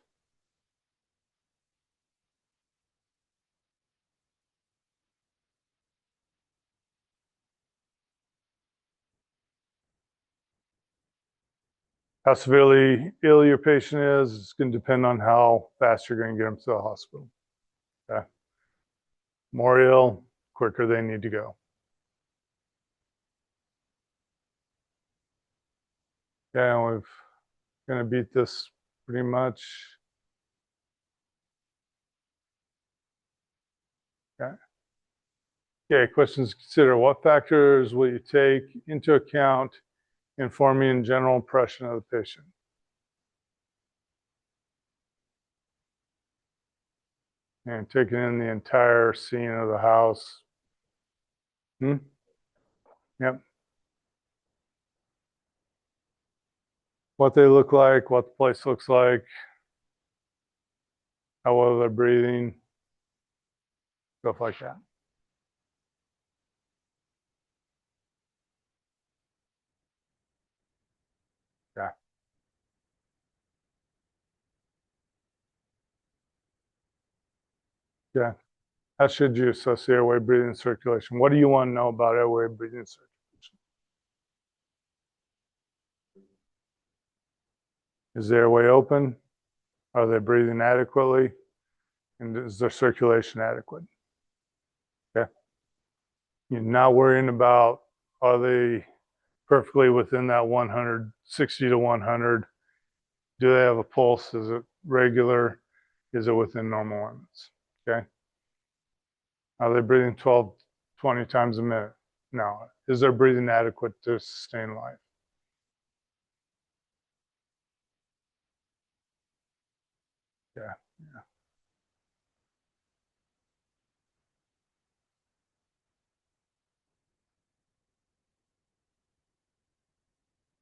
How severely ill your patient is, it's going to depend on how fast you're going to get them to the hospital. Okay. More ill, quicker they need to go. Yeah, and we're going to beat this pretty much. Okay. Okay, questions to consider. What factors will you take into account in forming general impression of the patient? And taking in the entire scene of the house. Yep. what they look like, what the place looks like, how well they're breathing, stuff like that. Yeah. Yeah. How should you assess the airway, breathing, and circulation? What do you want to know about airway, breathing, and circulation? Is the airway open? Are they breathing adequately? And is their circulation adequate? Okay. You're not worrying about, are they perfectly within that 160 to 100? Do they have a pulse? Is it regular? Is it within normal limits? Okay. Are they breathing 12, 20 times a minute? No. Is their breathing adequate to sustain life? Yeah. Yeah.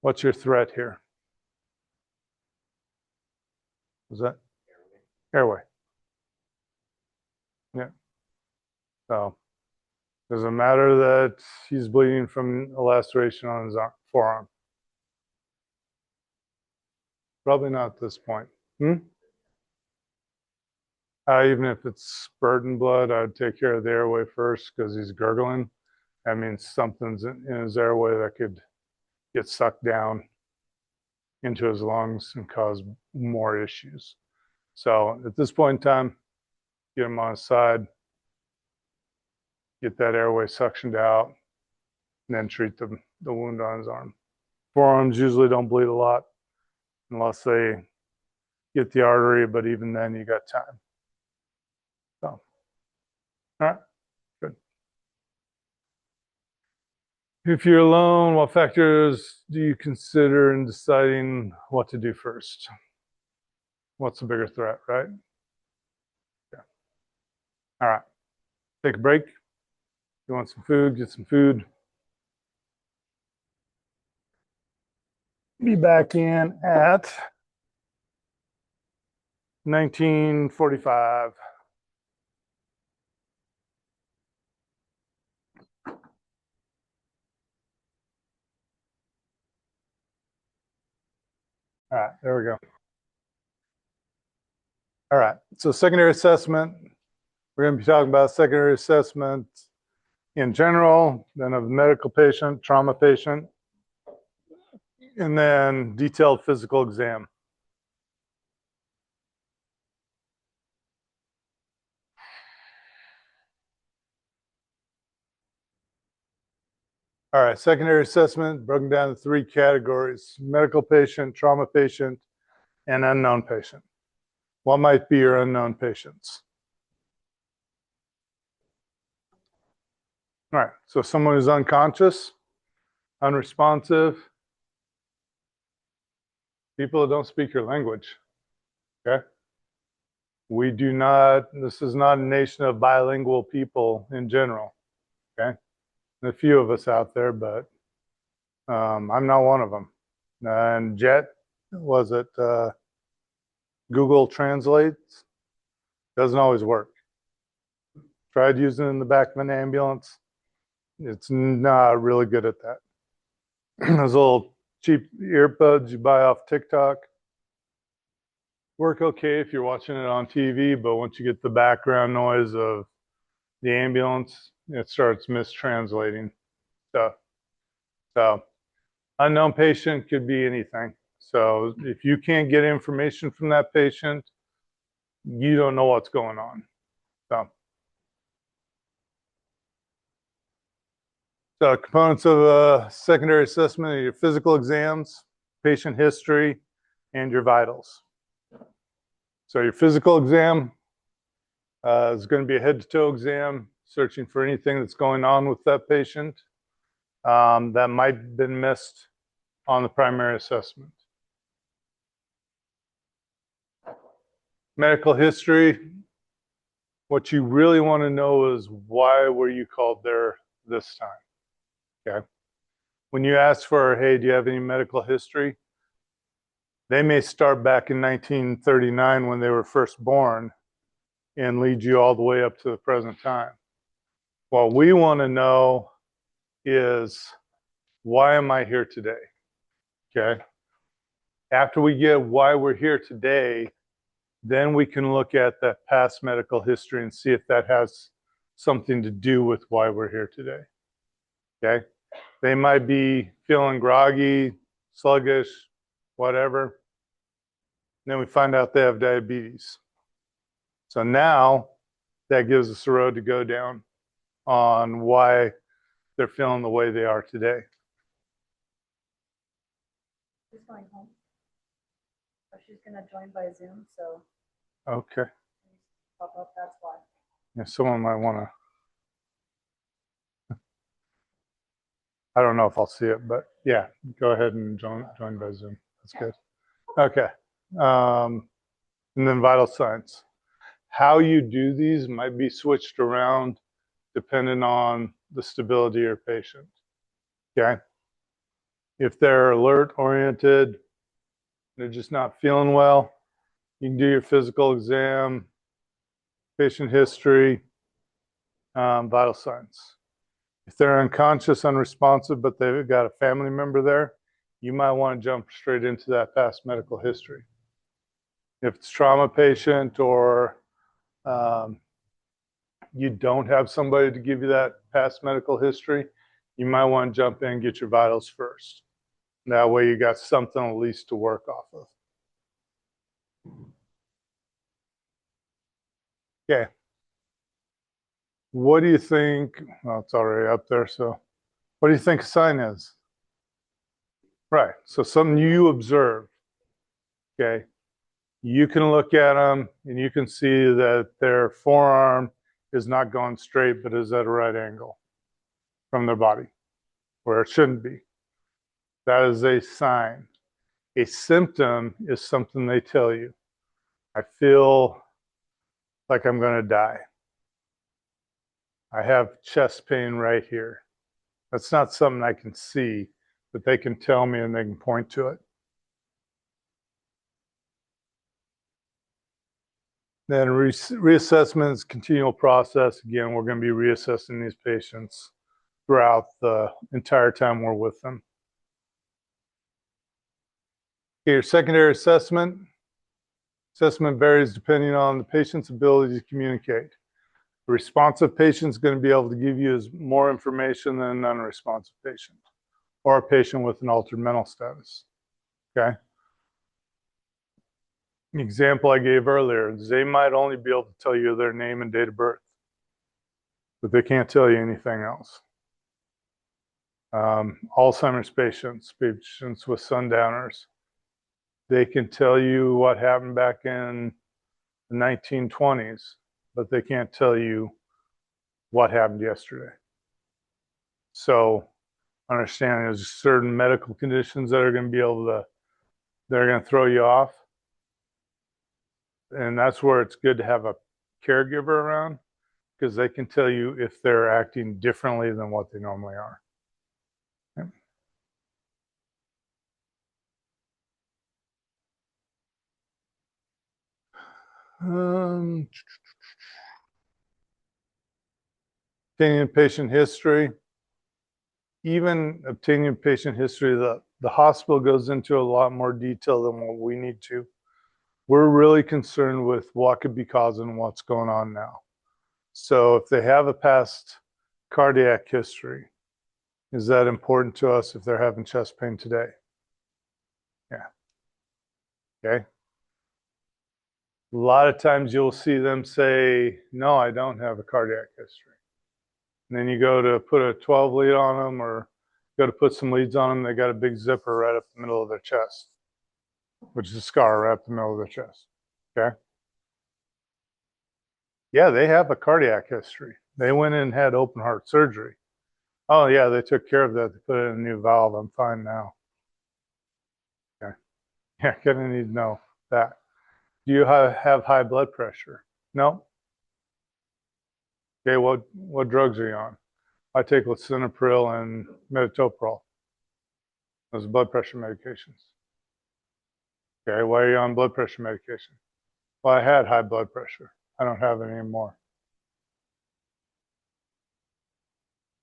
What's your threat here? Is that airway? Yeah. So does it matter that he's bleeding from a laceration on his forearm? Probably not at this point. Even if it's spurting blood, I'd take care of the airway first because he's gurgling. That means something's in his airway that could get sucked down into his lungs and cause more issues. So at this point in time, get him on his side, get that airway suctioned out, and then treat the wound on his arm. Forearms usually don't bleed a lot unless they get the artery, but even then you got time. So, all right, good. If you're alone, what factors do you consider in deciding what to do first? What's the bigger threat, right? Yeah. All right, take a break. You want some food, get some food. Be back in at 1945. All right, there we go. All right, so secondary assessment. We're going to be talking about secondary assessment in general, then of medical patient, trauma patient, and then detailed physical exam. All right, secondary assessment broken down into 3 categories: medical patient, trauma patient, and unknown patient. What might be your unknown patients? All right, so someone who's unconscious, unresponsive, people that don't speak your language, okay? We do not, this is not a nation of bilingual people in general, okay? A few of us out there, but I'm not one of them. And Jet, was it Google Translates? Doesn't always work. Tried using it in the back of an ambulance. It's not really good at that. Those little cheap earbuds you buy off TikTok work okay if you're watching it on TV, but once you get the background noise of the ambulance, it starts mistranslating stuff. So unknown patient could be anything. So if you can't get information from that patient, you don't know what's going on. So components of a secondary assessment are your physical exams, patient history, and your vitals. So your physical exam is going to be a head-to-toe exam, searching for anything that's going on with that patient that might have been missed on the primary assessment. Medical history, what you really want to know is why were you called there this time, okay? When you ask for, hey, do you have any medical history? They may start back in 1939 when they were first born and lead you all the way up to the present time. What we want to know is, why am I here today? Okay. After we get why we're here today, then we can look at that past medical history and see if that has something to do with why we're here today. Okay. They might be feeling groggy, sluggish, whatever. And then we find out they have diabetes. So now that gives us a road to go down on why they're feeling the way they are today. She's going home. So she's gonna join by Zoom, so Okay. pop up, that's why. Yeah, someone might want to. I don't know if I'll see it, but yeah, go ahead and join by Zoom. That's good. Okay. And then vital signs. How you do these might be switched around depending on the stability of your patient. Okay. If they're alert oriented, they're just not feeling well, you can do your physical exam, patient history, vital signs. If they're unconscious, unresponsive, but they've got a family member there, you might want to jump straight into that past medical history. If it's trauma patient or you don't have somebody to give you that past medical history, you might want to jump in and get your vitals first. That way you got something at least to work off of. Okay. What do you think? Well, it's already up there. So what do you think a sign is? Right. So something you observe. Okay. You can look at them and you can see that their forearm is not going straight, but is at a right angle from their body where it shouldn't be. That is a sign. A symptom is something they tell you. I feel like I'm going to die. I have chest pain right here. That's not something I can see, but they can tell me and they can point to it. Then reassessment is a continual process. Again, we're going to be reassessing these patients throughout the entire time we're with them. Okay, your secondary assessment. Assessment varies depending on the patient's ability to communicate. A responsive patient is going to be able to give you more information than an unresponsive patient or a patient with an altered mental status. Okay. The example I gave earlier, they might only be able to tell you their name and date of birth, but they can't tell you anything else. Alzheimer's patients with sundowners, they can tell you what happened back in the 1920s, but they can't tell you what happened yesterday. So understanding there's certain medical conditions that are going to be able to, they're going to throw you off. And that's where it's good to have a caregiver around, because they can tell you if they're acting differently than what they normally are. Okay. Obtaining patient history. Even obtaining patient history, the hospital goes into a lot more detail than what we need to. We're really concerned with what could be causing what's going on now. So if they have a past cardiac history, is that important to us if they're having chest pain today? Yeah. Okay. A lot of times you'll see them say, no, I don't have a cardiac history. And then you go to put a 12 lead on them or go to put some leads on them, they got a big zipper right up the middle of their chest, which is a scar right up the middle of their chest. Okay. Yeah, they have a cardiac history. They went in and had open heart surgery. Oh yeah, they took care of that. They put in a new valve. I'm fine now. Okay. Yeah, gonna need to know that. Do you have high blood pressure? No. Okay, what drugs are you on? I take lisinopril and metoprolol. Those blood pressure medications. Okay, why are you on blood pressure medication? Well, I had high blood pressure. I don't have it anymore.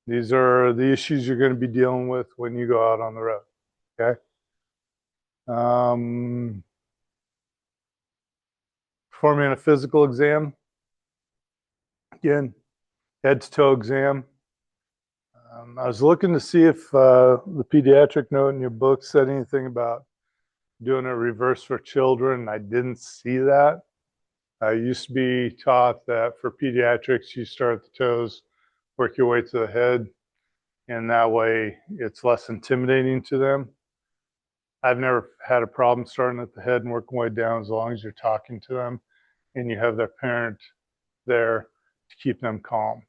These are the issues you're going to be dealing with when you go out on the road. Okay. Performing a physical exam. Again, head to toe exam. I was looking to see if the pediatric note in your book said anything about doing a reverse for children. I didn't see that. I used to be taught that for pediatrics, you start at the toes, work your way to the head, and that way it's less intimidating to them. I've never had a problem starting at the head and working way down as long as you're talking to them and you have their parent there to keep them calm.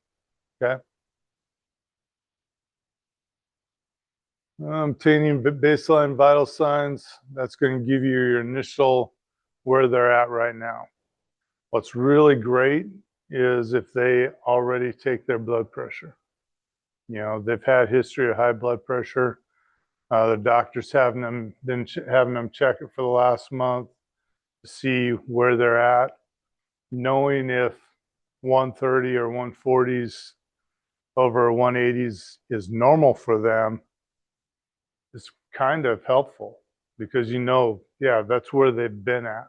Okay. Obtaining baseline vital signs, that's going to give you your initial where they're at right now. What's really great is if they already take their blood pressure. You know, they've had history of high blood pressure. The doctor's been having them check it for the last month to see where they're at, knowing if 130 or 140s over 180s is normal for them is kind of helpful because you know, yeah, that's where they've been at.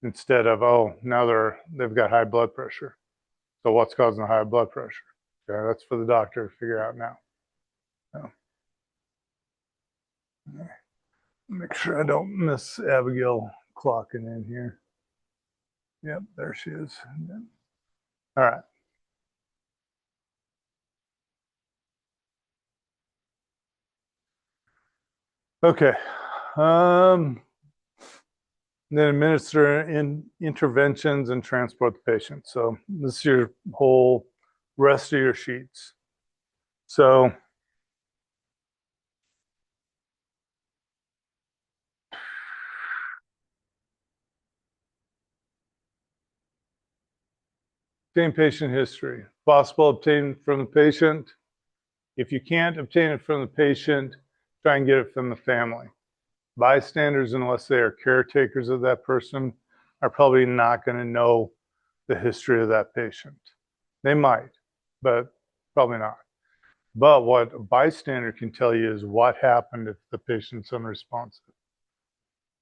Instead of, oh, now they've got high blood pressure. So what's causing the high blood pressure? Okay, that's for the doctor to figure out now. So, make sure I don't miss Abigail clocking in here. Yep, there she is. All right. Okay. Then administer interventions and transport the patient. So this is your whole rest of your sheets. So obtain patient history. Possible obtain from the patient. If you can't obtain it from the patient, try and get it from the family. Bystanders, unless they are caretakers of that person, are probably not going to know the history of that patient. They might, but probably not. But what a bystander can tell you is what happened if the patient's unresponsive.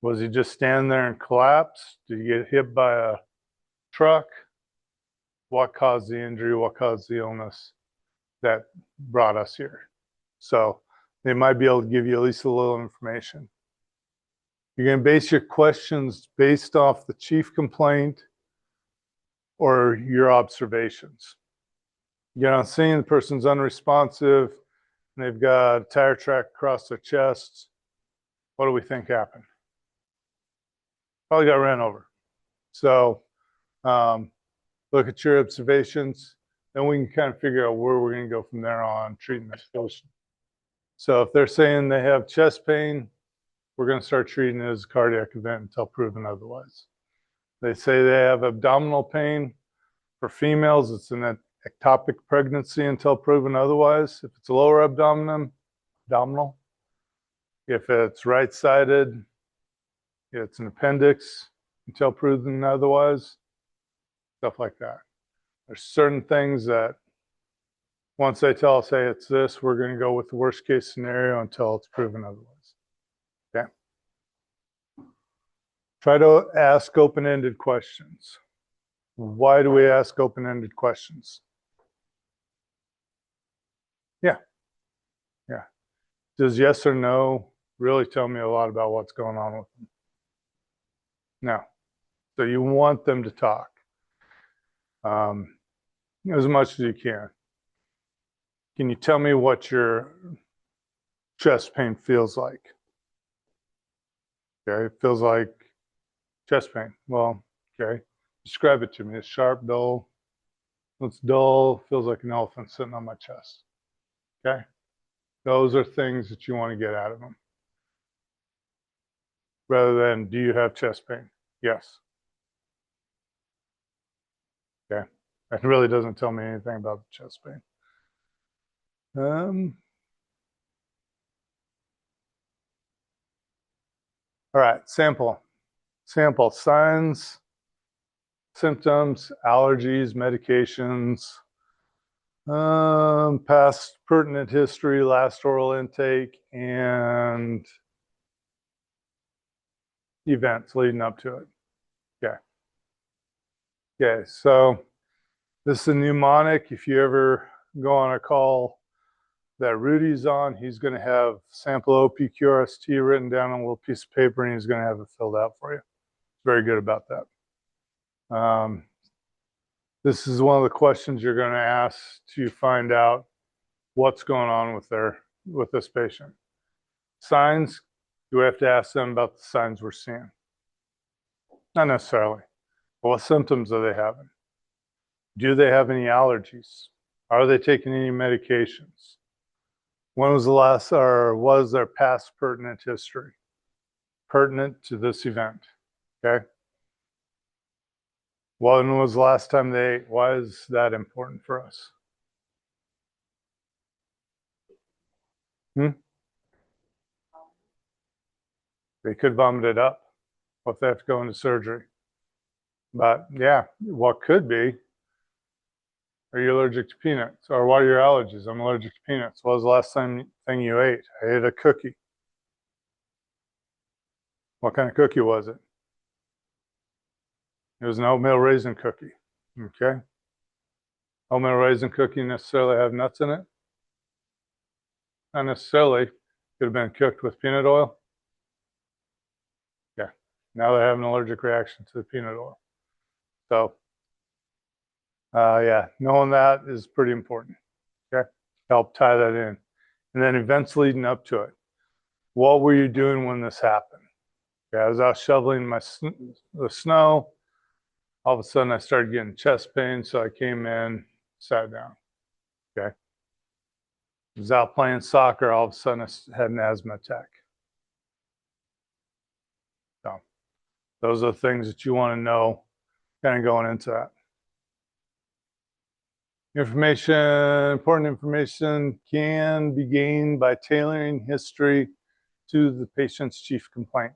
Was he just standing there and collapse? Did he get hit by a truck? What caused the injury? What caused the illness that brought us here? So they might be able to give you at least a little information. You're going to base your questions based off the chief complaint or your observations. You know, seeing the person's unresponsive and they've got a tire track across their chest. What do we think happened? Probably got ran over. So look at your observations, then we can kind of figure out where we're going to go from there on treating this patient. So if they're saying they have chest pain, we're going to start treating it as a cardiac event until proven otherwise. They say they have abdominal pain. For females, it's an ectopic pregnancy until proven otherwise. If it's lower abdominal. If it's right-sided, it's an appendix until proven otherwise. Stuff like that. There's certain things that once they tell us, hey, it's this, we're going to go with the worst case scenario until it's proven otherwise. Okay. Try to ask open-ended questions. Why do we ask open-ended questions? Yeah. Yeah. Does yes or no really tell me a lot about what's going on with them? No. So you want them to talk as much as you can. Can you tell me what your chest pain feels like? Okay, it feels like chest pain. Well, okay, describe it to me. It's sharp, dull. It's dull, feels like an elephant sitting on my chest. Okay, those are things that you want to get out of them. Rather than, do you have chest pain? Yes. Okay, that really doesn't tell me anything about the chest pain. All right, sample. Sample signs, symptoms, allergies, medications, past pertinent history, last oral intake, and events leading up to it. Okay. Okay, so this is a mnemonic. If you ever go on a call that Rudy's on, he's going to have sample OPQRST written down on a little piece of paper, and he's going to have it filled out for you. Very good about that. This is one of the questions you're going to ask to find out what's going on with this patient. Signs, do we have to ask them about the signs we're seeing? Not necessarily. But what symptoms are they having? Do they have any allergies? Are they taking any medications? When was the last, or was their past pertinent history pertinent to this event? Okay. When was the last time they ate? Why is that important for us? They could vomit it up if they have to go into surgery. But yeah, what could be, are you allergic to peanuts? Or what are your allergies? I'm allergic to peanuts. What was the last thing you ate? I ate a cookie. What kind of cookie was it? It was an oatmeal raisin cookie. Okay. Oatmeal raisin cookie necessarily have nuts in it? Not necessarily. Could have been cooked with peanut oil. Yeah. Now they have an allergic reaction to the peanut oil. So, yeah, knowing that is pretty important. Okay. Help tie that in. And then events leading up to it. What were you doing when this happened? Okay, I was out shoveling the snow. All of a sudden, I started getting chest pain, so I came in, sat down. Okay. I was out playing soccer. All of a sudden, I had an asthma attack. So, those are the things that you want to know kind of going into that. Information, important information can be gained by tailoring history to the patient's chief complaint.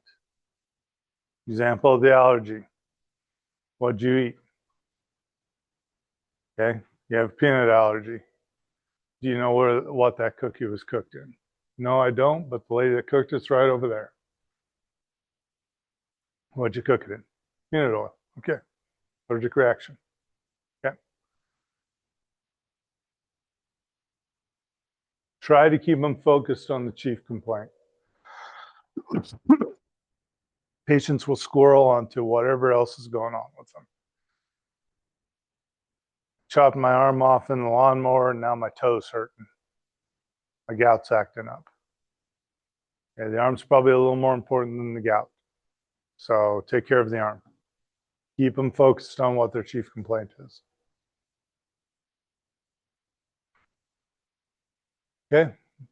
Example of the allergy. What'd you eat? Okay, you have a peanut allergy. Do you know what that cookie was cooked in? No, I don't, but the lady that cooked it's right over there. What'd you cook it in? Peanut oil. Okay, allergic reaction. Okay. Try to keep them focused on the chief complaint. Patients will squirrel onto whatever else is going on with them. Chopped my arm off in the lawnmower, and now my toe's hurting. My gout's acting up. Okay, the arm's probably a little more important than the gout. So take care of the arm. Keep them focused on what their chief complaint is. Okay,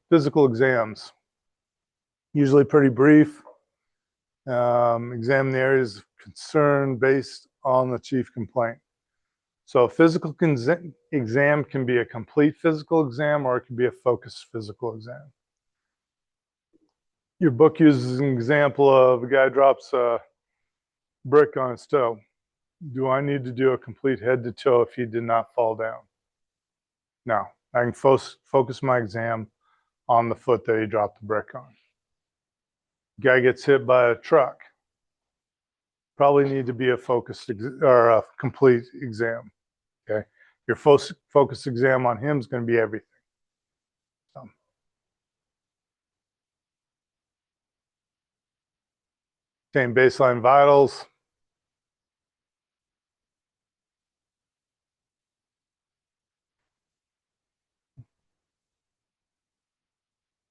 physical exams. Usually pretty brief. Examine the areas of concern based on the chief complaint. So a physical exam can be a complete physical exam, or it can be a focused physical exam. Your book uses an example of a guy drops a brick on his toe. Do I need to do a complete head to toe if he did not fall down? No, I can focus my exam on the foot that he dropped the brick on. Guy gets hit by a truck. Probably need to be a focused or a complete exam. Okay, your focus exam on him is going to be everything. So. Same baseline vitals.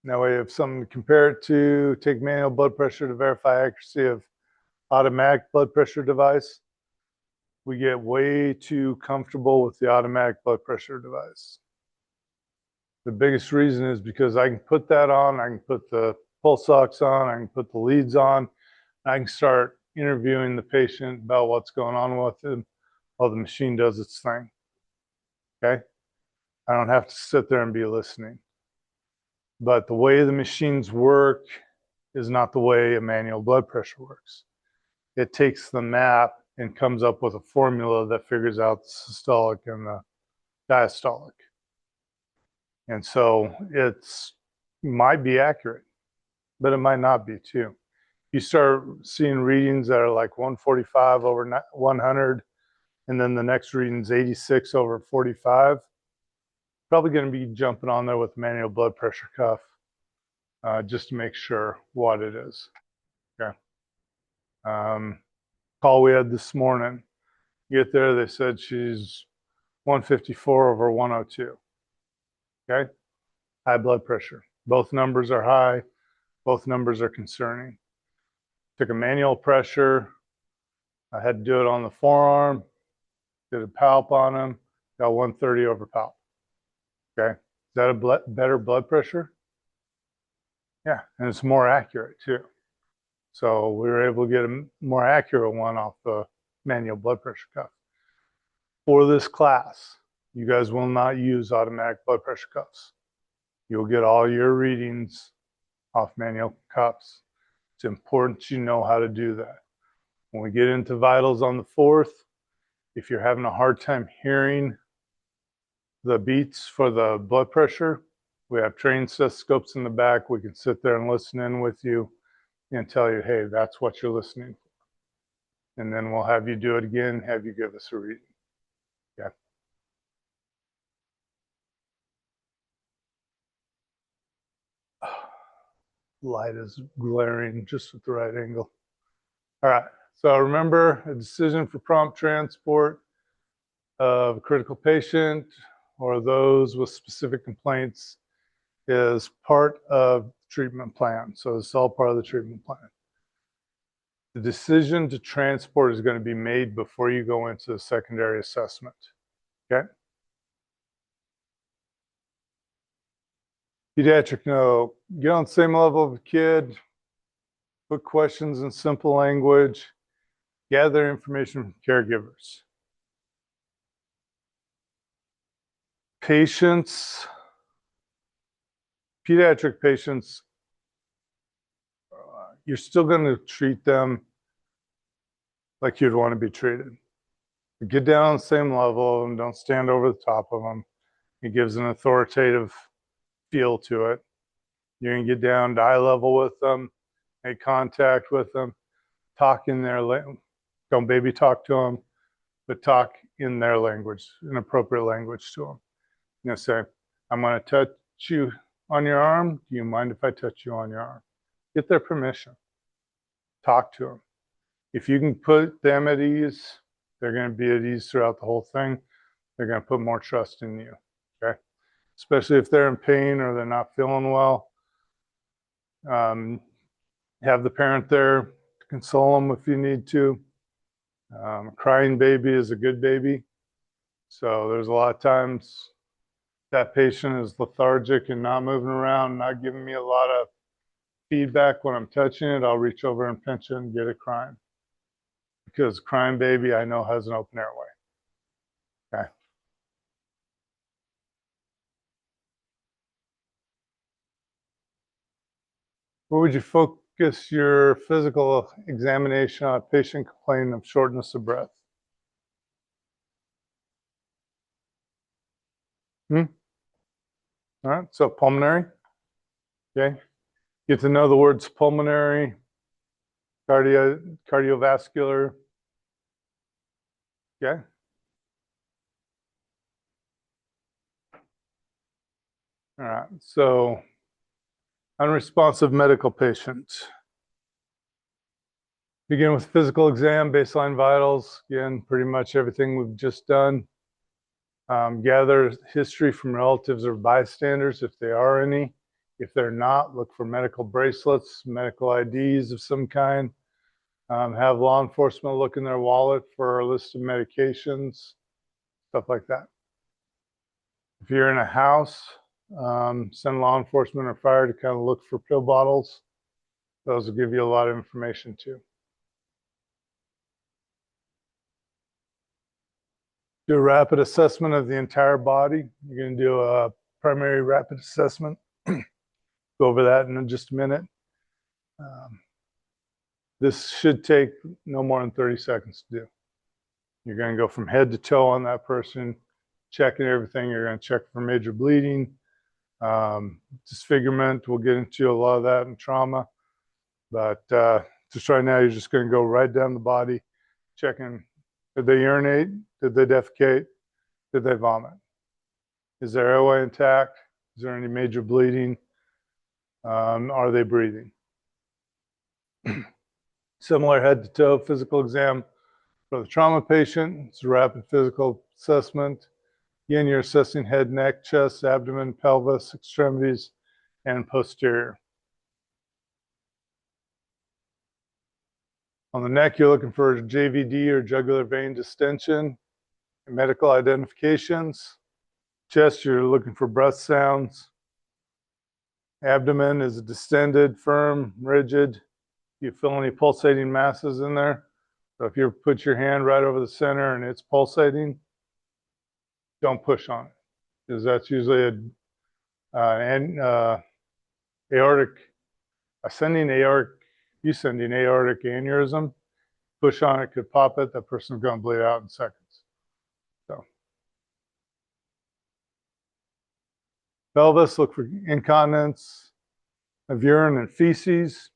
Now we have something to compare it to. Take manual blood pressure to verify accuracy of automatic blood pressure device. We get way too comfortable with the automatic blood pressure device. The biggest reason is because I can put that on, I can put the pulse ox on, I can put the leads on, I can start interviewing the patient about what's going on with him while the machine does its thing. Okay? I don't have to sit there and be listening. But the way the machines work is not the way a manual blood pressure works. It takes the map and comes up with a formula that figures out the systolic and the diastolic. And so it's might be accurate, but it might not be too. You start seeing readings that are like 145 over 100, and then the next reading's 86 over 45. Probably going to be jumping on there with manual blood pressure cuff just to make sure what it is. Okay. Call we had this morning. Get there, they said she's 154 over 102. Okay. High blood pressure. Both numbers are high. Both numbers are concerning. Took a manual pressure. I had to do it on the forearm. Did a palp on him. Got 130 over palp. Okay. Is that a better blood pressure? Yeah. And it's more accurate too. So we were able to get a more accurate one off the manual blood pressure cuff. For this class, you guys will not use automatic blood pressure cuffs. You'll get all your readings off manual cuffs. It's important you know how to do that. When we get into vitals on the 4th, if you're having a hard time hearing the beats for the blood pressure, we have trained stethoscopes in the back. We can sit there and listen in with you and tell you, hey, that's what you're listening for. And then we'll have you do it again, have you give us a reading. Yeah. Light is glaring just at the right angle. All right. So remember, a decision for prompt transport of a critical patient or those with specific complaints is part of the treatment plan. So it's all part of the treatment plan. The decision to transport is going to be made before you go into the secondary assessment. Okay? Pediatric note, get on the same level of a kid, put questions in simple language, gather information from caregivers. Patients, pediatric patients, you're still going to treat them like you'd want to be treated. Get down on the same level and don't stand over the top of them. It gives an authoritative feel to it. You're going to get down to eye level with them, make contact with them, talk in their language. Don't baby talk to them, but talk in their language, an appropriate language to them. You know, say, I'm going to touch you on your arm. Do you mind if I touch you on your arm? Get their permission. Talk to them. If you can put them at ease, they're going to be at ease throughout the whole thing. They're going to put more trust in you. Okay? Especially if they're in pain or they're not feeling well. Have the parent there to console them if you need to. A crying baby is a good baby. So there's a lot of times that patient is lethargic and not moving around, not giving me a lot of feedback when I'm touching it. I'll reach over and pinch it and get it crying. Because crying baby, I know, has an open airway. Okay. Where would you focus your physical examination on a patient complaining of shortness of breath? All right, so pulmonary. Okay. Get to know the words pulmonary, cardiovascular. Okay. All right, so unresponsive medical patient. Begin with physical exam, baseline vitals. Again, pretty much everything we've just done. Gather history from relatives or bystanders if there are any. If they're not, look for medical bracelets, medical IDs of some kind. Have law enforcement look in their wallet for a list of medications, stuff like that. If you're in a house, send law enforcement or fire to kind of look for pill bottles. Those will give you a lot of information too. Do a rapid assessment of the entire body. You're going to do a primary rapid assessment. Go over that in just a minute. This should take no more than 30 seconds to do. You're going to go from head to toe on that person, checking everything. You're going to check for major bleeding, disfigurement. We'll get into a lot of that in trauma. But just right now, you're just going to go right down the body, checking, did they urinate? Did they defecate? Did they vomit? Is their airway intact? Is there any major bleeding? Are they breathing? Similar head to toe physical exam for the trauma patient. It's a rapid physical assessment. Again, you're assessing head, neck, chest, abdomen, pelvis, extremities, and posterior. On the neck, you're looking for JVD or jugular vein distension, medical identifications. Chest, you're looking for breath sounds. Abdomen is distended, firm, rigid. You feel any pulsating masses in there? So if you put your hand right over the center and it's pulsating, don't push on it, because that's usually an ascending aortic aneurysm. Push on it, could pop it. That person's going to bleed out in seconds. So pelvis, look for incontinence of urine and feces.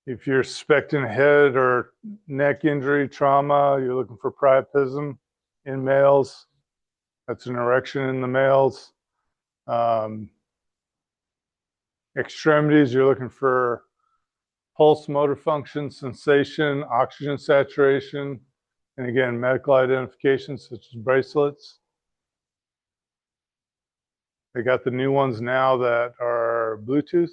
If you're suspecting a head or neck injury, trauma, you're looking for priapism in males. That's an erection in the males. Extremities, you're looking for pulse, motor function, sensation, oxygen saturation, and again, medical identifications such as bracelets. They got the new ones now that are Bluetooth,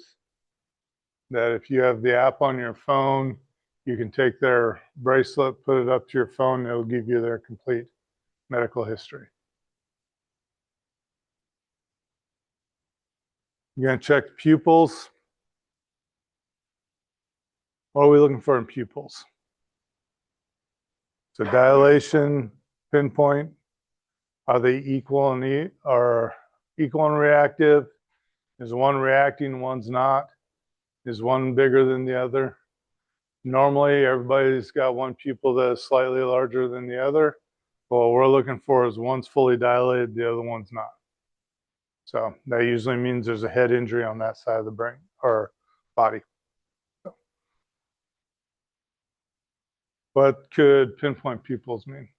that if you have the app on your phone, you can take their bracelet, put it up to your phone, and it'll give you their complete medical history. You're going to check the pupils. What are we looking for in pupils? So dilation, pinpoint. Are they equal and reactive? Is one reacting, one's not? Is one bigger than the other? Normally, everybody's got one pupil that is slightly larger than the other. What we're looking for is one's fully dilated, the other one's not. So that usually means there's a head injury on that side of the brain or body. What could pinpoint pupils mean?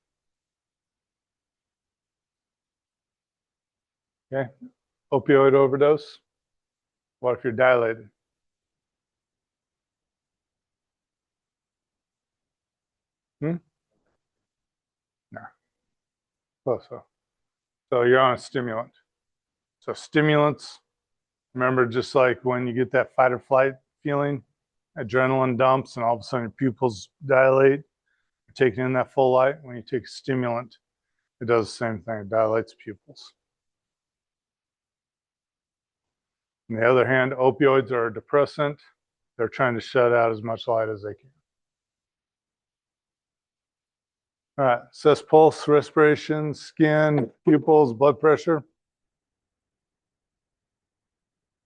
Okay, opioid overdose. What if you're dilated? No. Close. So you're on a stimulant. So stimulants, remember, just like when you get that fight or flight feeling, adrenaline dumps and all of a sudden your pupils dilate. You're taking in that full light. When you take a stimulant, it does the same thing. It dilates pupils. On the other hand, opioids are a depressant. They're trying to shut out as much light as they can. All right, assess pulse, respiration, skin, pupils, blood pressure.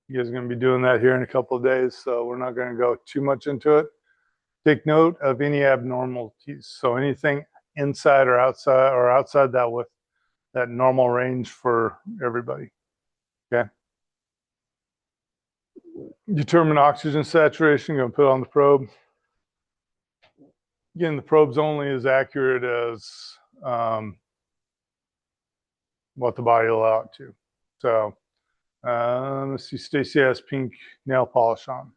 You guys are going to be doing that here in a couple of days, so we're not going to go too much into it. Take note of any abnormalities. So anything inside or outside that with that normal range for everybody. Okay. Determine oxygen saturation. Going to put on the probe. Again, the probe's only as accurate as what the body will allow it to. So let's see, Stacy has pink nail polish on.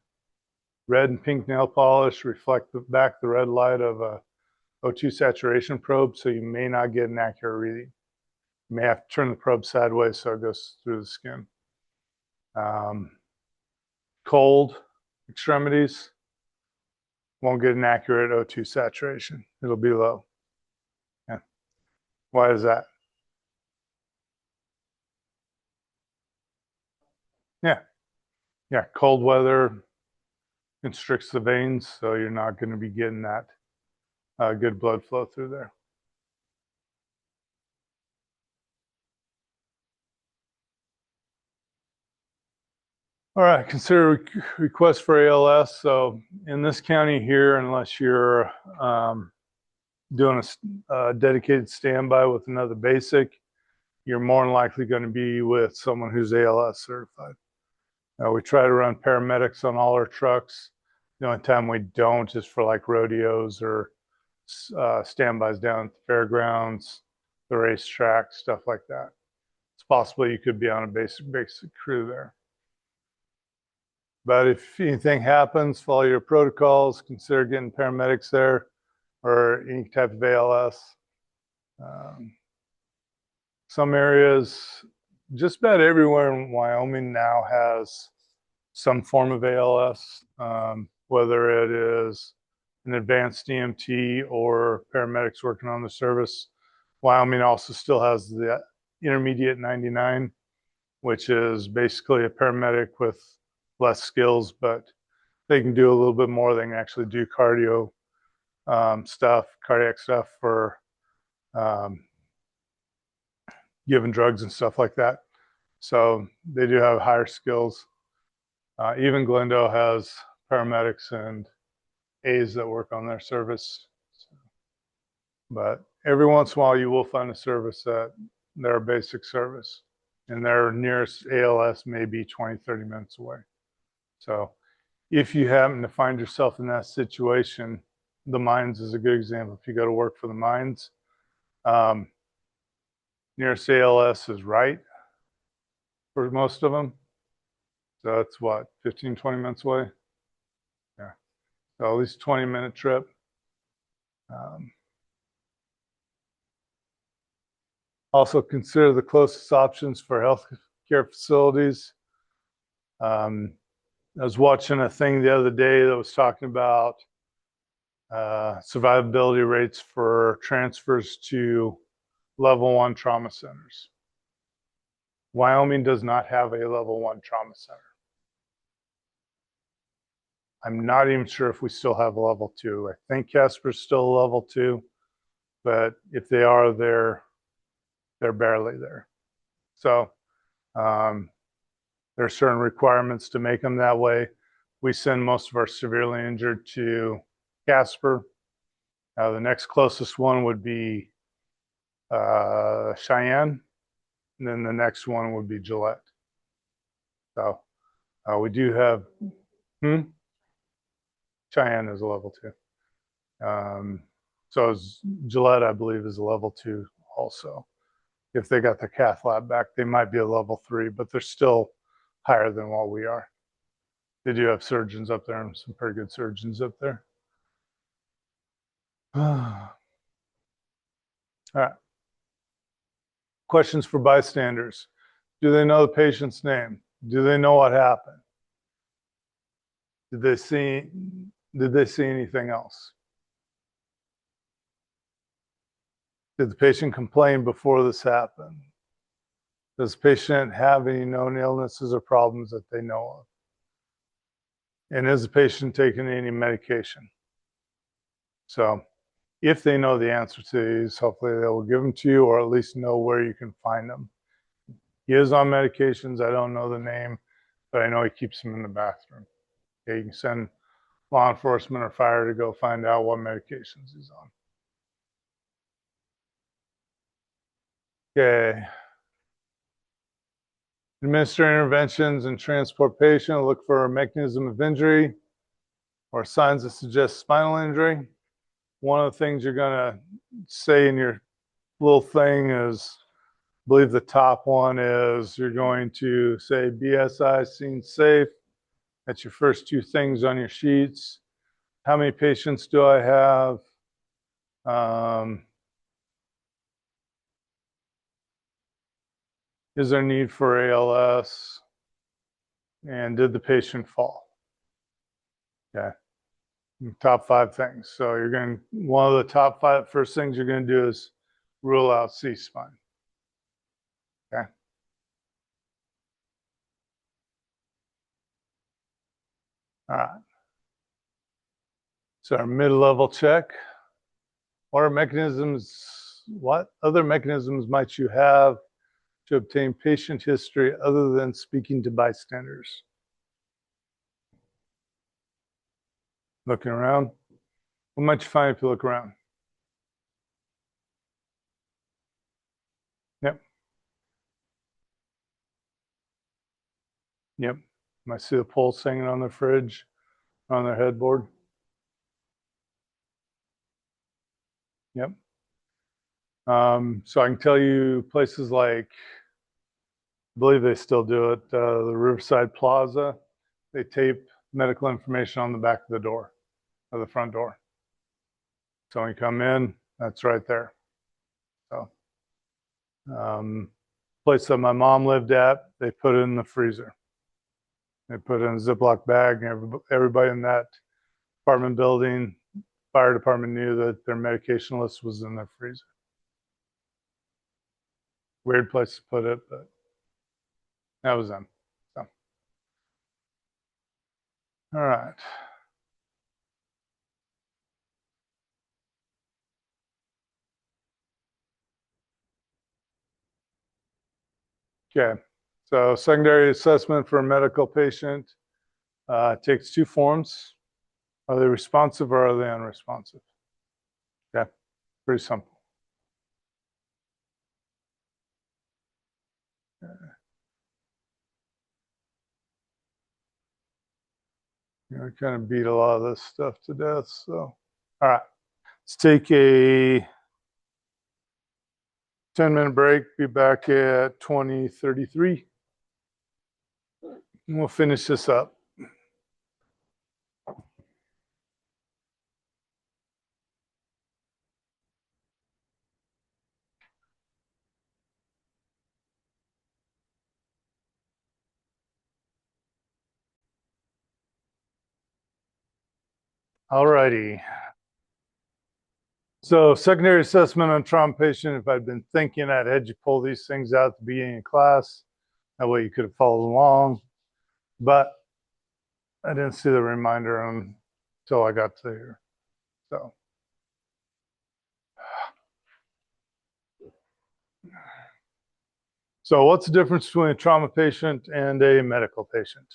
Red and pink nail polish reflect back the red light of a O2 saturation probe, so you may not get an accurate reading. You may have to turn the probe sideways so it goes through the skin. Cold extremities won't get an accurate O2 saturation. It'll be low. Yeah. Why is that? Yeah, cold weather constricts the veins, so you're not going to be getting that good blood flow through there. All right, consider request for ALS. So in this county here, unless you're doing a dedicated standby with another basic, you're more than likely going to be with someone who's ALS certified. We try to run paramedics on all our trucks. The only time we don't is for like rodeos or standbys down at the fairgrounds, the racetrack, stuff like that. It's possible you could be on a basic crew there. But if anything happens, follow your protocols, consider getting paramedics there or any type of ALS. Some areas, just about everywhere in Wyoming now has some form of ALS, whether it is an advanced EMT or paramedics working on the service. Wyoming also still has the intermediate 99, which is basically a paramedic with less skills, but they can do a little bit more. They can actually do cardiac stuff for giving drugs and stuff like that. So they do have higher skills. Even Glendale has paramedics and A's that work on their service. But every once in a while, you will find a service that they're a basic service, and their nearest ALS may be 20, 30 minutes away. So if you happen to find yourself in that situation, the mines is a good example. If you go to work for the mines, nearest ALS is Wright for most of them. So it's what, 15, 20 minutes away? Yeah. So at least 20-minute trip. Also consider the closest options for healthcare facilities. I was watching a thing the other day that was talking about survivability rates for transfers to level 1 trauma centers. Wyoming does not have a level 1 trauma center. I'm not even sure if we still have a level 2. I think Casper's still a level 2, but if they are, they're barely there. So there are certain requirements to make them that way. We send most of our severely injured to Casper. The next closest one would be Cheyenne, and then the next one would be Gillette. So we do have, Cheyenne is a level 2. So is Gillette, I believe, is a level 2 also. If they got their cath lab back, they might be a level 3, but they're still higher than what we are. They do have surgeons up there, and some pretty good surgeons up there. All right. Questions for bystanders. Do they know the patient's name? Do they know what happened? Did they see anything else? Did the patient complain before this happened? Does the patient have any known illnesses or problems that they know of? And is the patient taking any medication? So if they know the answer to these, hopefully they will give them to you, or at least know where you can find them. He is on medications. I don't know the name, but I know he keeps them in the bathroom. Okay, you can send law enforcement or fire to go find out what medications he's on. Okay. Administer interventions and transport patient. Look for a mechanism of injury or signs that suggest spinal injury. One of the things you're going to say in your little thing is, I believe the top one is, you're going to say BSI seen safe. That's your first 2 things on your sheets. How many patients do I have? Is there need for ALS? And did the patient fall? Okay. Top 5 things. So you're going to, one of the top 5 first things you're going to do is rule out C-spine. Okay. All right. So our mid-level check. What other mechanisms might you have to obtain patient history other than speaking to bystanders? Looking around. What might you find if you look around? Yep. Yep. Might see the pulse hanging on the fridge, on their headboard. Yep. So I can tell you places like, I believe they still do it, the Riverside Plaza. They tape medical information on the back of the door, of the front door. So when you come in, that's right there. So, place that my mom lived at, they put it in the freezer. They put it in a Ziploc bag, and everybody in that apartment building, fire department knew that their medication list was in their freezer. Weird place to put it, but that was them. So, all right. Okay. So secondary assessment for a medical patient takes two forms. Are they responsive or are they unresponsive? Okay, pretty simple. You know, I kind of beat a lot of this stuff to death. So, all right, let's take a 10-minute break. Be back at 20:33. And we'll finish this up. All righty. So secondary assessment on trauma patient, if I'd been thinking, I'd had you pull these things out at the beginning of class. That way you could have followed along. But I didn't see the reminder until I got to here. So what's the difference between a trauma patient and a medical patient?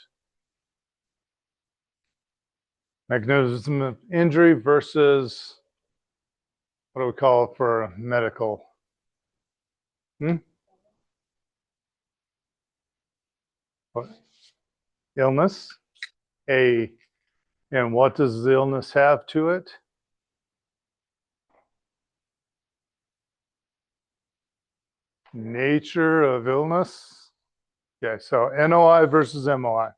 Mechanism of injury versus, what do we call it for a medical? What? Illness. And what does the illness have to it? Nature of illness. Okay, so NOI versus MOI.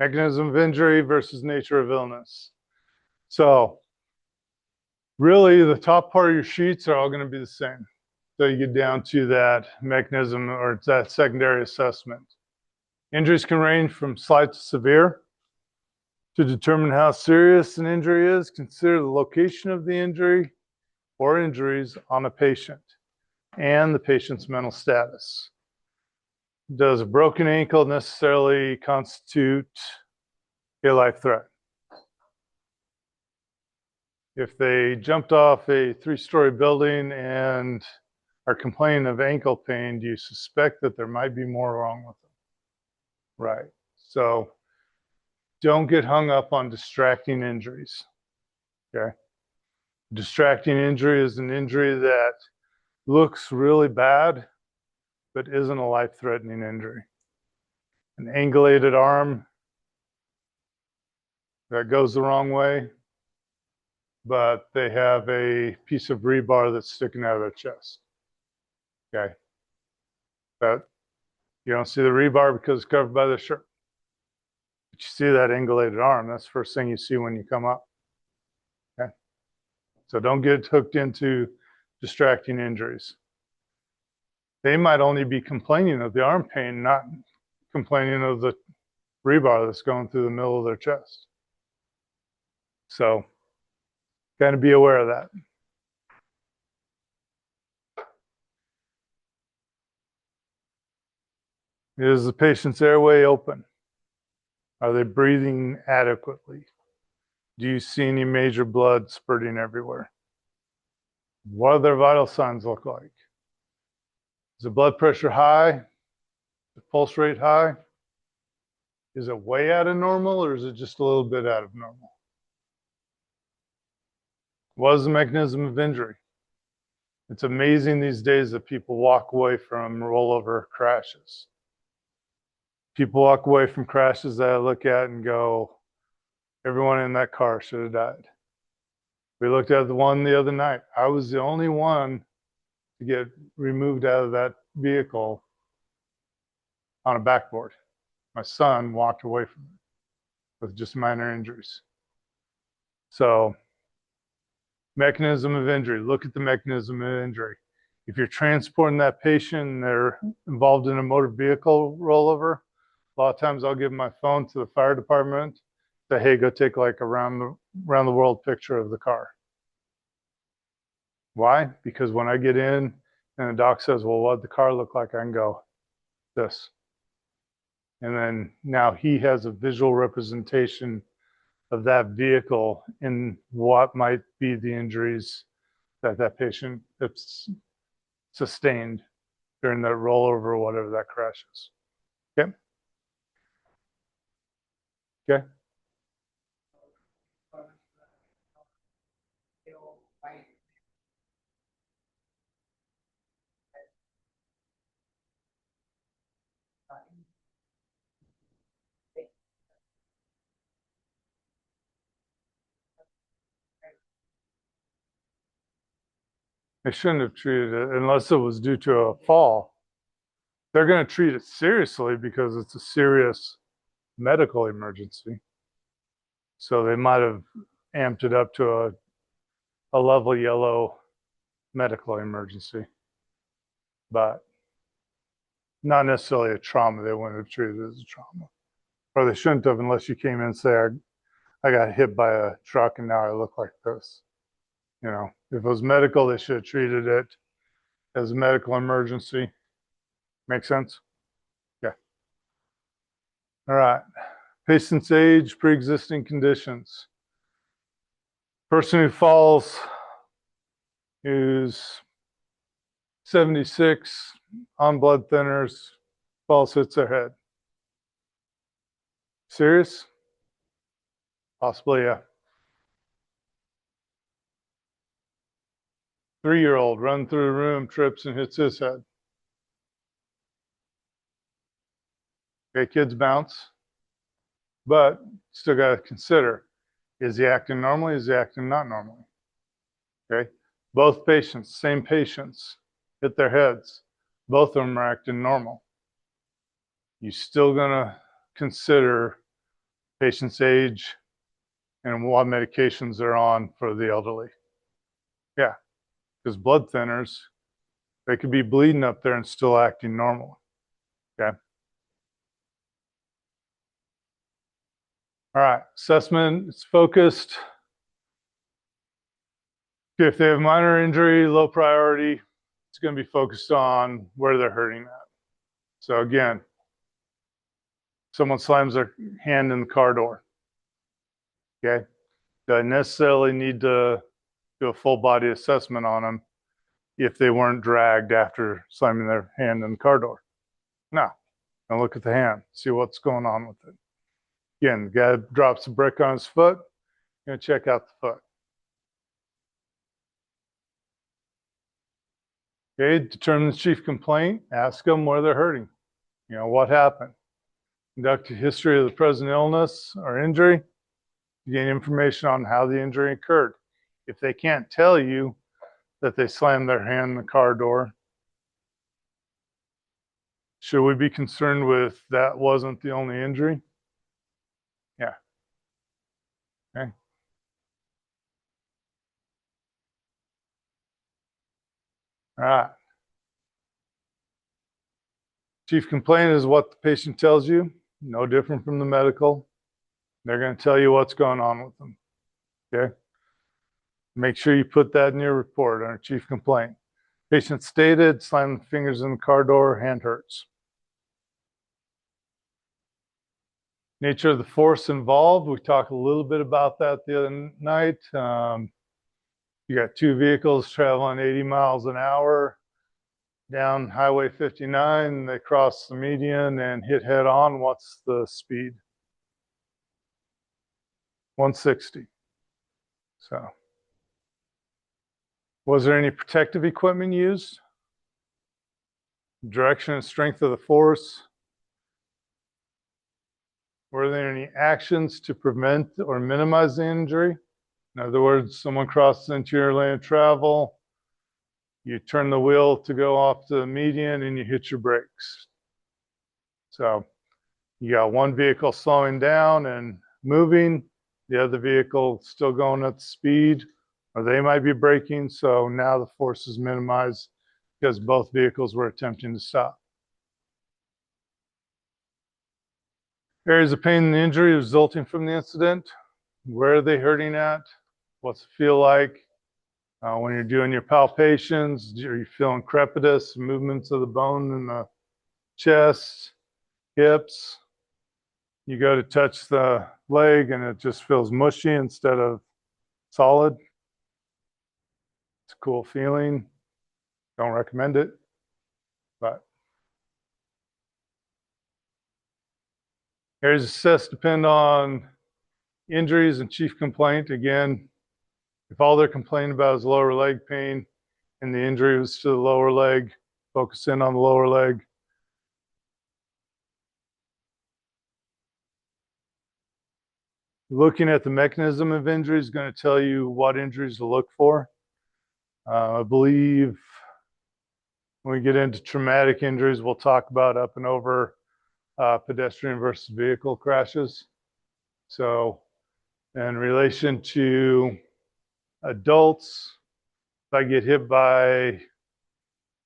Mechanism of injury versus nature of illness. So really the top part of your sheets are all going to be the same. So you get down to that mechanism or that secondary assessment. Injuries can range from slight to severe. To determine how serious an injury is, consider the location of the injury or injuries on a patient and the patient's mental status. Does a broken ankle necessarily constitute a life threat? If they jumped off a 3-story building and are complaining of ankle pain, do you suspect that there might be more wrong with them? Right. So don't get hung up on distracting injuries. Okay. Distracting injury is an injury that looks really bad, but isn't a life-threatening injury. An angulated arm that goes the wrong way, but they have a piece of rebar that's sticking out of their chest. Okay. But you don't see the rebar because it's covered by the shirt. But you see that angulated arm. That's the first thing you see when you come up. Okay. So don't get hooked into distracting injuries. They might only be complaining of the arm pain, not complaining of the rebar that's going through the middle of their chest. So kind of be aware of that. Is the patient's airway open? Are they breathing adequately? Do you see any major blood spurting everywhere? What do their vital signs look like? Is the blood pressure high? The pulse rate high? Is it way out of normal or is it just a little bit out of normal? What is the mechanism of injury? It's amazing these days that people walk away from rollover crashes. People walk away from crashes that I look at and go, everyone in that car should have died. We looked at the one the other night. I was the only one to get removed out of that vehicle on a backboard. My son walked away from it with just minor injuries. So, mechanism of injury, look at the mechanism of injury. If you're transporting that patient and they're involved in a motor vehicle rollover, a lot of times I'll give my phone to the fire department, say, hey, go take like a round the world picture of the car. Why? Because when I get in and the doc says, well, what'd the car look like? I can go, this. And then now he has a visual representation of that vehicle and what might be the injuries that that patient sustained during that rollover or whatever that crash is. Okay. Okay. They shouldn't have treated it unless it was due to a fall. They're going to treat it seriously because it's a serious medical emergency. So they might have amped it up to a level yellow medical emergency, but not necessarily a trauma. They wouldn't have treated it as a trauma, or they shouldn't have unless you came in and say, I got hit by a truck and now I look like this. You know, if it was medical, they should have treated it as a medical emergency. Make sense? Yeah. All right. Patient's age, pre-existing conditions. Person who falls who's 76 on blood thinners, falls, hits their head. Serious? Possibly, yeah. 3-year-old run through a room, trips and hits his head. Okay, kids bounce, but still got to consider, is he acting normally? Is he acting not normally? Okay, both patients, same patients, hit their heads. Both of them are acting normal. You're still gonna consider patient's age and what medications they're on for the elderly. Yeah, because blood thinners, they could be bleeding up there and still acting normal. Okay. All right, assessment, it's focused. If they have minor injury, low priority, it's going to be focused on where they're hurting at. So again, someone slams their hand in the car door. Okay. Do I necessarily need to do a full body assessment on them if they weren't dragged after slamming their hand in the car door? No. Now look at the hand, see what's going on with it. Again, the guy drops a brick on his foot, you're going to check out the foot. Okay, determine the chief complaint, ask them where they're hurting. You know, what happened? Conduct a history of the present illness or injury to gain information on how the injury occurred. If they can't tell you that they slammed their hand in the car door, should we be concerned with that wasn't the only injury? Yeah. Okay. All right. Chief complaint is what the patient tells you, no different from the medical. They're going to tell you what's going on with them. Okay. Make sure you put that in your report on a chief complaint. Patient stated, slammed the fingers in the car door, hand hurts. Nature of the force involved, we talked a little bit about that the other night. You got 2 vehicles traveling 80 miles an hour down Highway 59. They cross the median and hit head on. What's the speed? 160. So Was there any protective equipment used? Direction and strength of the force? Were there any actions to prevent or minimize the injury? In other words, someone crosses into your lane of travel, you turn the wheel to go off the median and you hit your brakes. So you got one vehicle slowing down and moving, the other vehicle still going at the speed, or they might be braking. So now the force is minimized because both vehicles were attempting to stop. Areas of pain and injury resulting from the incident. Where are they hurting at? What's it feel like? When you're doing your palpations, are you feeling crepitus, movements of the bone in the chest, hips? You go to touch the leg and it just feels mushy instead of solid. It's a cool feeling. Don't recommend it, but areas assessed depend on injuries and chief complaint. Again, if all they're complaining about is lower leg pain and the injury was to the lower leg, focus in on the lower leg. Looking at the mechanism of injury is going to tell you what injuries to look for. I believe when we get into traumatic injuries, we'll talk about up and over pedestrian versus vehicle crashes. So in relation to adults, if I get hit by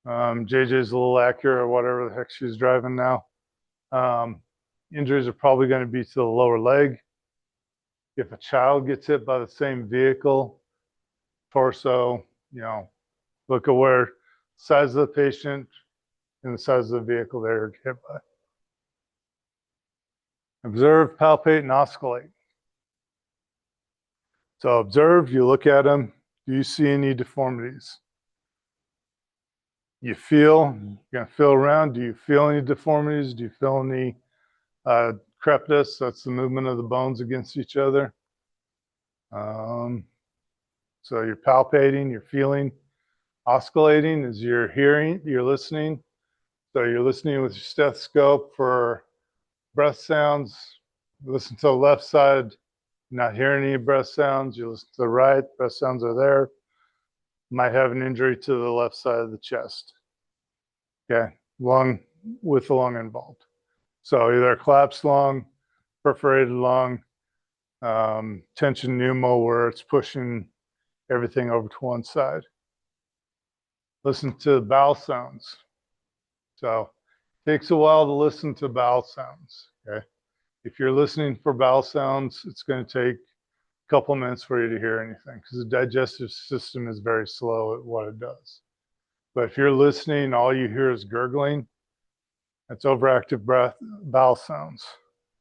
JJ's little Acura or whatever the heck she's driving now, injuries are probably going to be to the lower leg. If a child gets hit by the same vehicle, torso, look at where size of the patient and the size of the vehicle they're hit by. Observe, palpate, and oscillate. So observe, you look at them. Do you see any deformities? You feel, you're gonna feel around. Do you feel any deformities? Do you feel any crepitus? That's the movement of the bones against each other. So you're palpating, you're feeling. Oscillating is you're hearing, you're listening. So you're listening with your stethoscope for breath sounds. You listen to the left side, not hearing any breath sounds. You listen to the right, breath sounds are there. Might have an injury to the left side of the chest. Okay, lung with the lung involved. So either a collapsed lung, perforated lung, tension pneumo where it's pushing everything over to one side. Listen to bowel sounds. So it takes a while to listen to bowel sounds. Okay, if you're listening for bowel sounds, it's going to take a couple of minutes for you to hear anything because the digestive system is very slow at what it does. But if you're listening, all you hear is gurgling. That's overactive bowel sounds.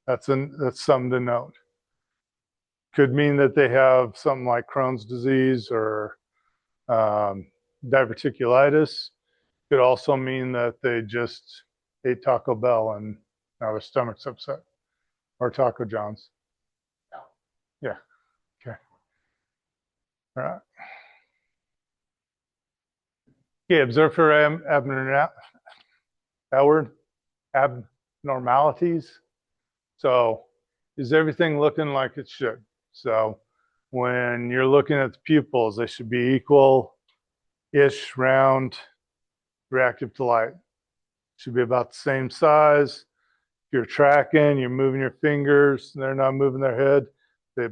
That's something to note. Could mean that they have something like Crohn's disease or diverticulitis. Could also mean that they just ate Taco Bell and now their stomach's upset, or Taco John's. Yeah. Okay. All right. Okay. Observe for abnormalities. So, is everything looking like it should? So, when you're looking at the pupils, they should be equal-ish, round, reactive to light. Should be about the same size. If you're tracking, you're moving your fingers, they're not moving their head.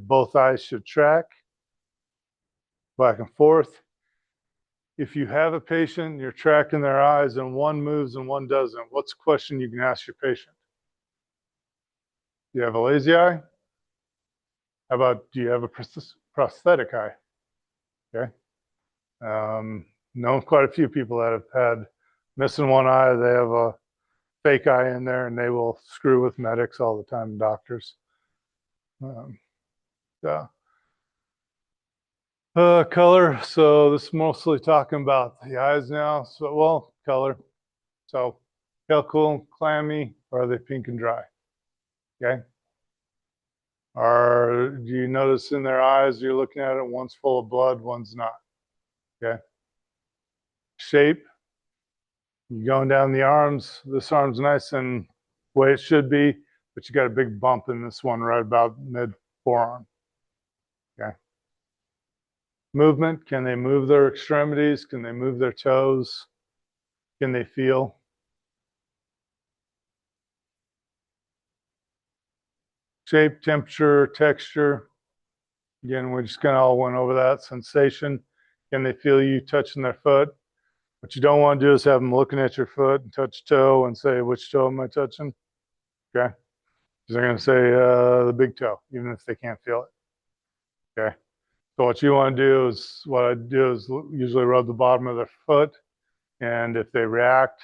Both eyes should track back and forth. If you have a patient, you're tracking their eyes and one moves and one doesn't, what's the question you can ask your patient? Do you have a lazy eye? How about, do you have a prosthetic eye? Okay. Known quite a few people that have had missing one eye. They have a fake eye in there and they will screw with medics all the time, doctors. Color. So this is mostly talking about the eyes now. So, well, color. So pale, cool, clammy, or are they pink and dry? Okay. Or do you notice in their eyes, you're looking at it, one's full of blood, one's not? Okay. shape. You're going down the arms. This arm's nice and the way it should be, but you got a big bump in this one right about mid forearm. Okay. Movement. Can they move their extremities? Can they move their toes? Can they feel? Shape, temperature, texture. Again, we just kind of all went over that. Sensation. Can they feel you touching their foot? What you don't want to do is have them looking at your foot and touch toe and say, which toe am I touching? Okay. Because they're going to say the big toe, even if they can't feel it. Okay. So what you want to do is, what I do is usually rub the bottom of their foot. And if they react,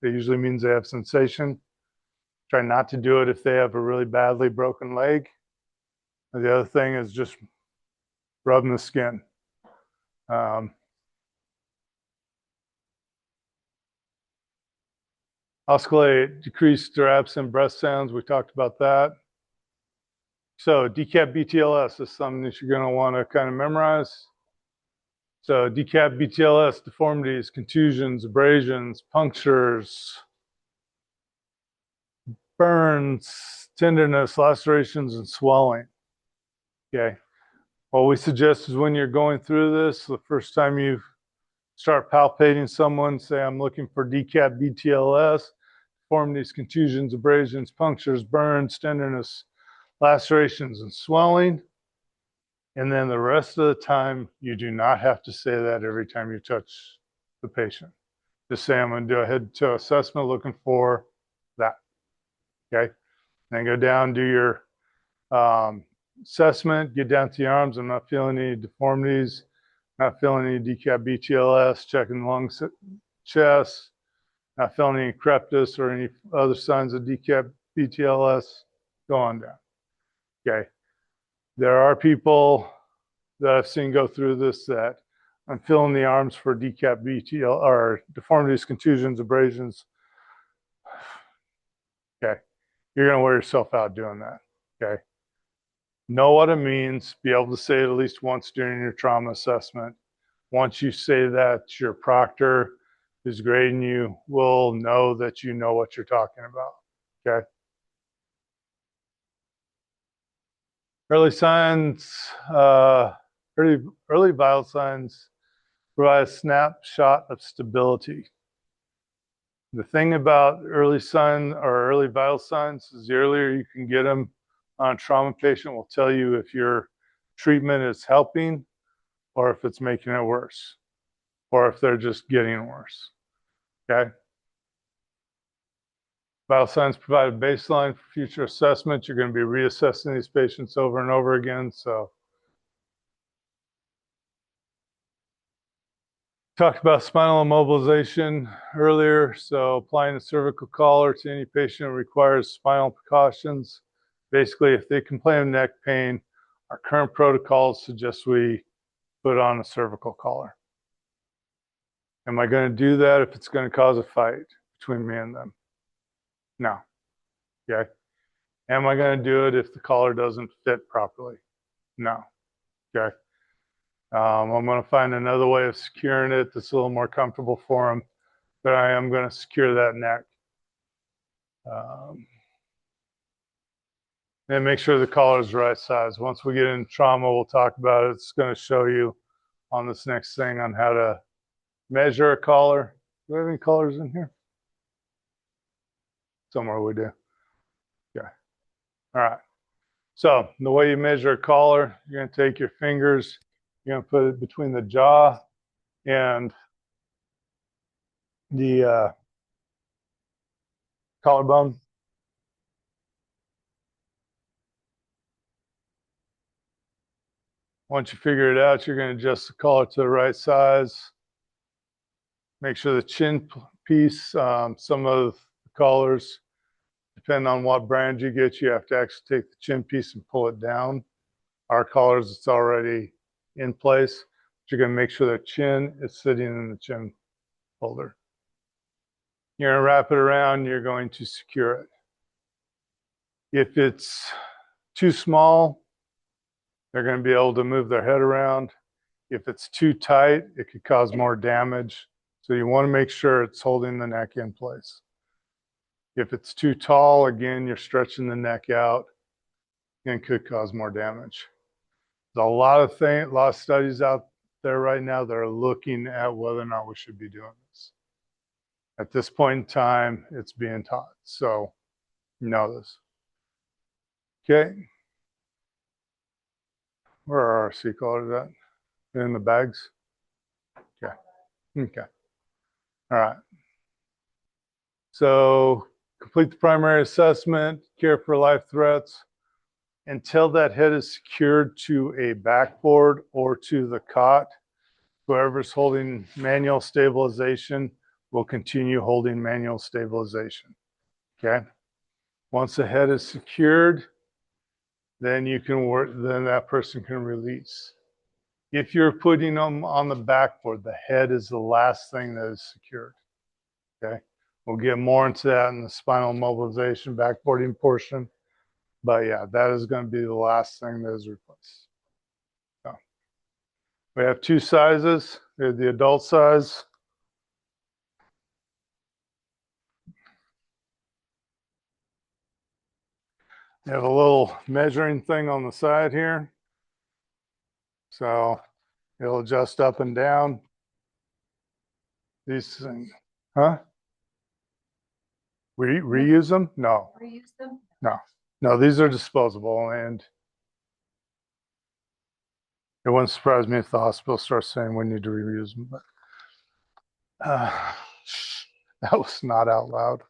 it usually means they have sensation. Try not to do it if they have a really badly broken leg. And the other thing is just rubbing the skin. Osculate, decrease or absent breath sounds. We talked about that. So DCAP BTLS is something that you're going to want to kind of memorize. So DCAP BTLS, deformities, contusions, abrasions, punctures, burns, tenderness, lacerations, and swelling. Okay. What we suggest is when you're going through this, the first time you start palpating someone, say, I'm looking for DCAP BTLS, deformities, contusions, abrasions, punctures, burns, tenderness, lacerations, and swelling. And then the rest of the time, you do not have to say that every time you touch the patient. Just say, I'm going to do a head-to-toe assessment looking for that. Okay. Then go down, do your assessment, get down to the arms. I'm not feeling any deformities, not feeling any DCAP BTLS, checking lungs, chest, not feeling any crepitus or any other signs of DCAP BTLS. Go on down. Okay. There are people that I've seen go through this that I'm feeling the arms for DCAP BTL or deformities, contusions, abrasions. Okay. You're going to wear yourself out doing that. Okay. Know what it means. Be able to say it at least once during your trauma assessment. Once you say that, your proctor who's grading you will know that you know what you're talking about. Okay. Early signs, early vital signs provide a snapshot of stability. The thing about early sign or early vital signs is the earlier you can get them on a trauma patient will tell you if your treatment is helping or if it's making it worse or if they're just getting worse. Okay. Vital signs provide a baseline for future assessment. You're going to be reassessing these patients over and over again. So talked about spinal immobilization earlier. So applying a cervical collar to any patient requires spinal precautions. Basically, if they complain of neck pain, our current protocols suggest we put on a cervical collar. Am I going to do that if it's going to cause a fight between me and them? No. Okay. Am I going to do it if the collar doesn't fit properly? No. Okay. I'm going to find another way of securing it that's a little more comfortable for them, but I am going to secure that neck. And make sure the collar is the right size. Once we get into trauma, we'll talk about it. It's going to show you on this next thing on how to measure a collar. Do we have any collars in here? Somewhere we do. Okay. All right. So the way you measure a collar, you're going to take your fingers, you're going to put it between the jaw and the collarbone. Once you figure it out, you're going to adjust the collar to the right size. Make sure the chin piece, some of the collars, depending on what brand you get, you have to actually take the chin piece and pull it down. Our collars, it's already in place. But you're going to make sure the chin is sitting in the chin holder. You're going to wrap it around, you're going to secure it. If it's too small, they're going to be able to move their head around. If it's too tight, it could cause more damage. So you want to make sure it's holding the neck in place. If it's too tall, again, you're stretching the neck out and could cause more damage. There's a lot of studies out there right now that are looking at whether or not we should be doing this. At this point in time, it's being taught. So know this. Okay. Where are our sea colors at? In the bags? Okay. Okay. All right. So complete the primary assessment, care for life threats. Until that head is secured to a backboard or to the cot, whoever's holding manual stabilization will continue holding manual stabilization. Okay. Once the head is secured, then you can work, then that person can release. If you're putting them on the backboard, the head is the last thing that is secured. Okay. We'll get more into that in the spinal mobilization backboarding portion. But yeah, that is going to be the last thing that is replaced. So we have two sizes. We have the adult size. You have a little measuring thing on the side here. So it'll adjust up and down. These things, huh? We reuse them? No, Reuse them? no, these are disposable, and it wouldn't surprise me if the hospital starts saying we need to reuse them, but that was not out loud.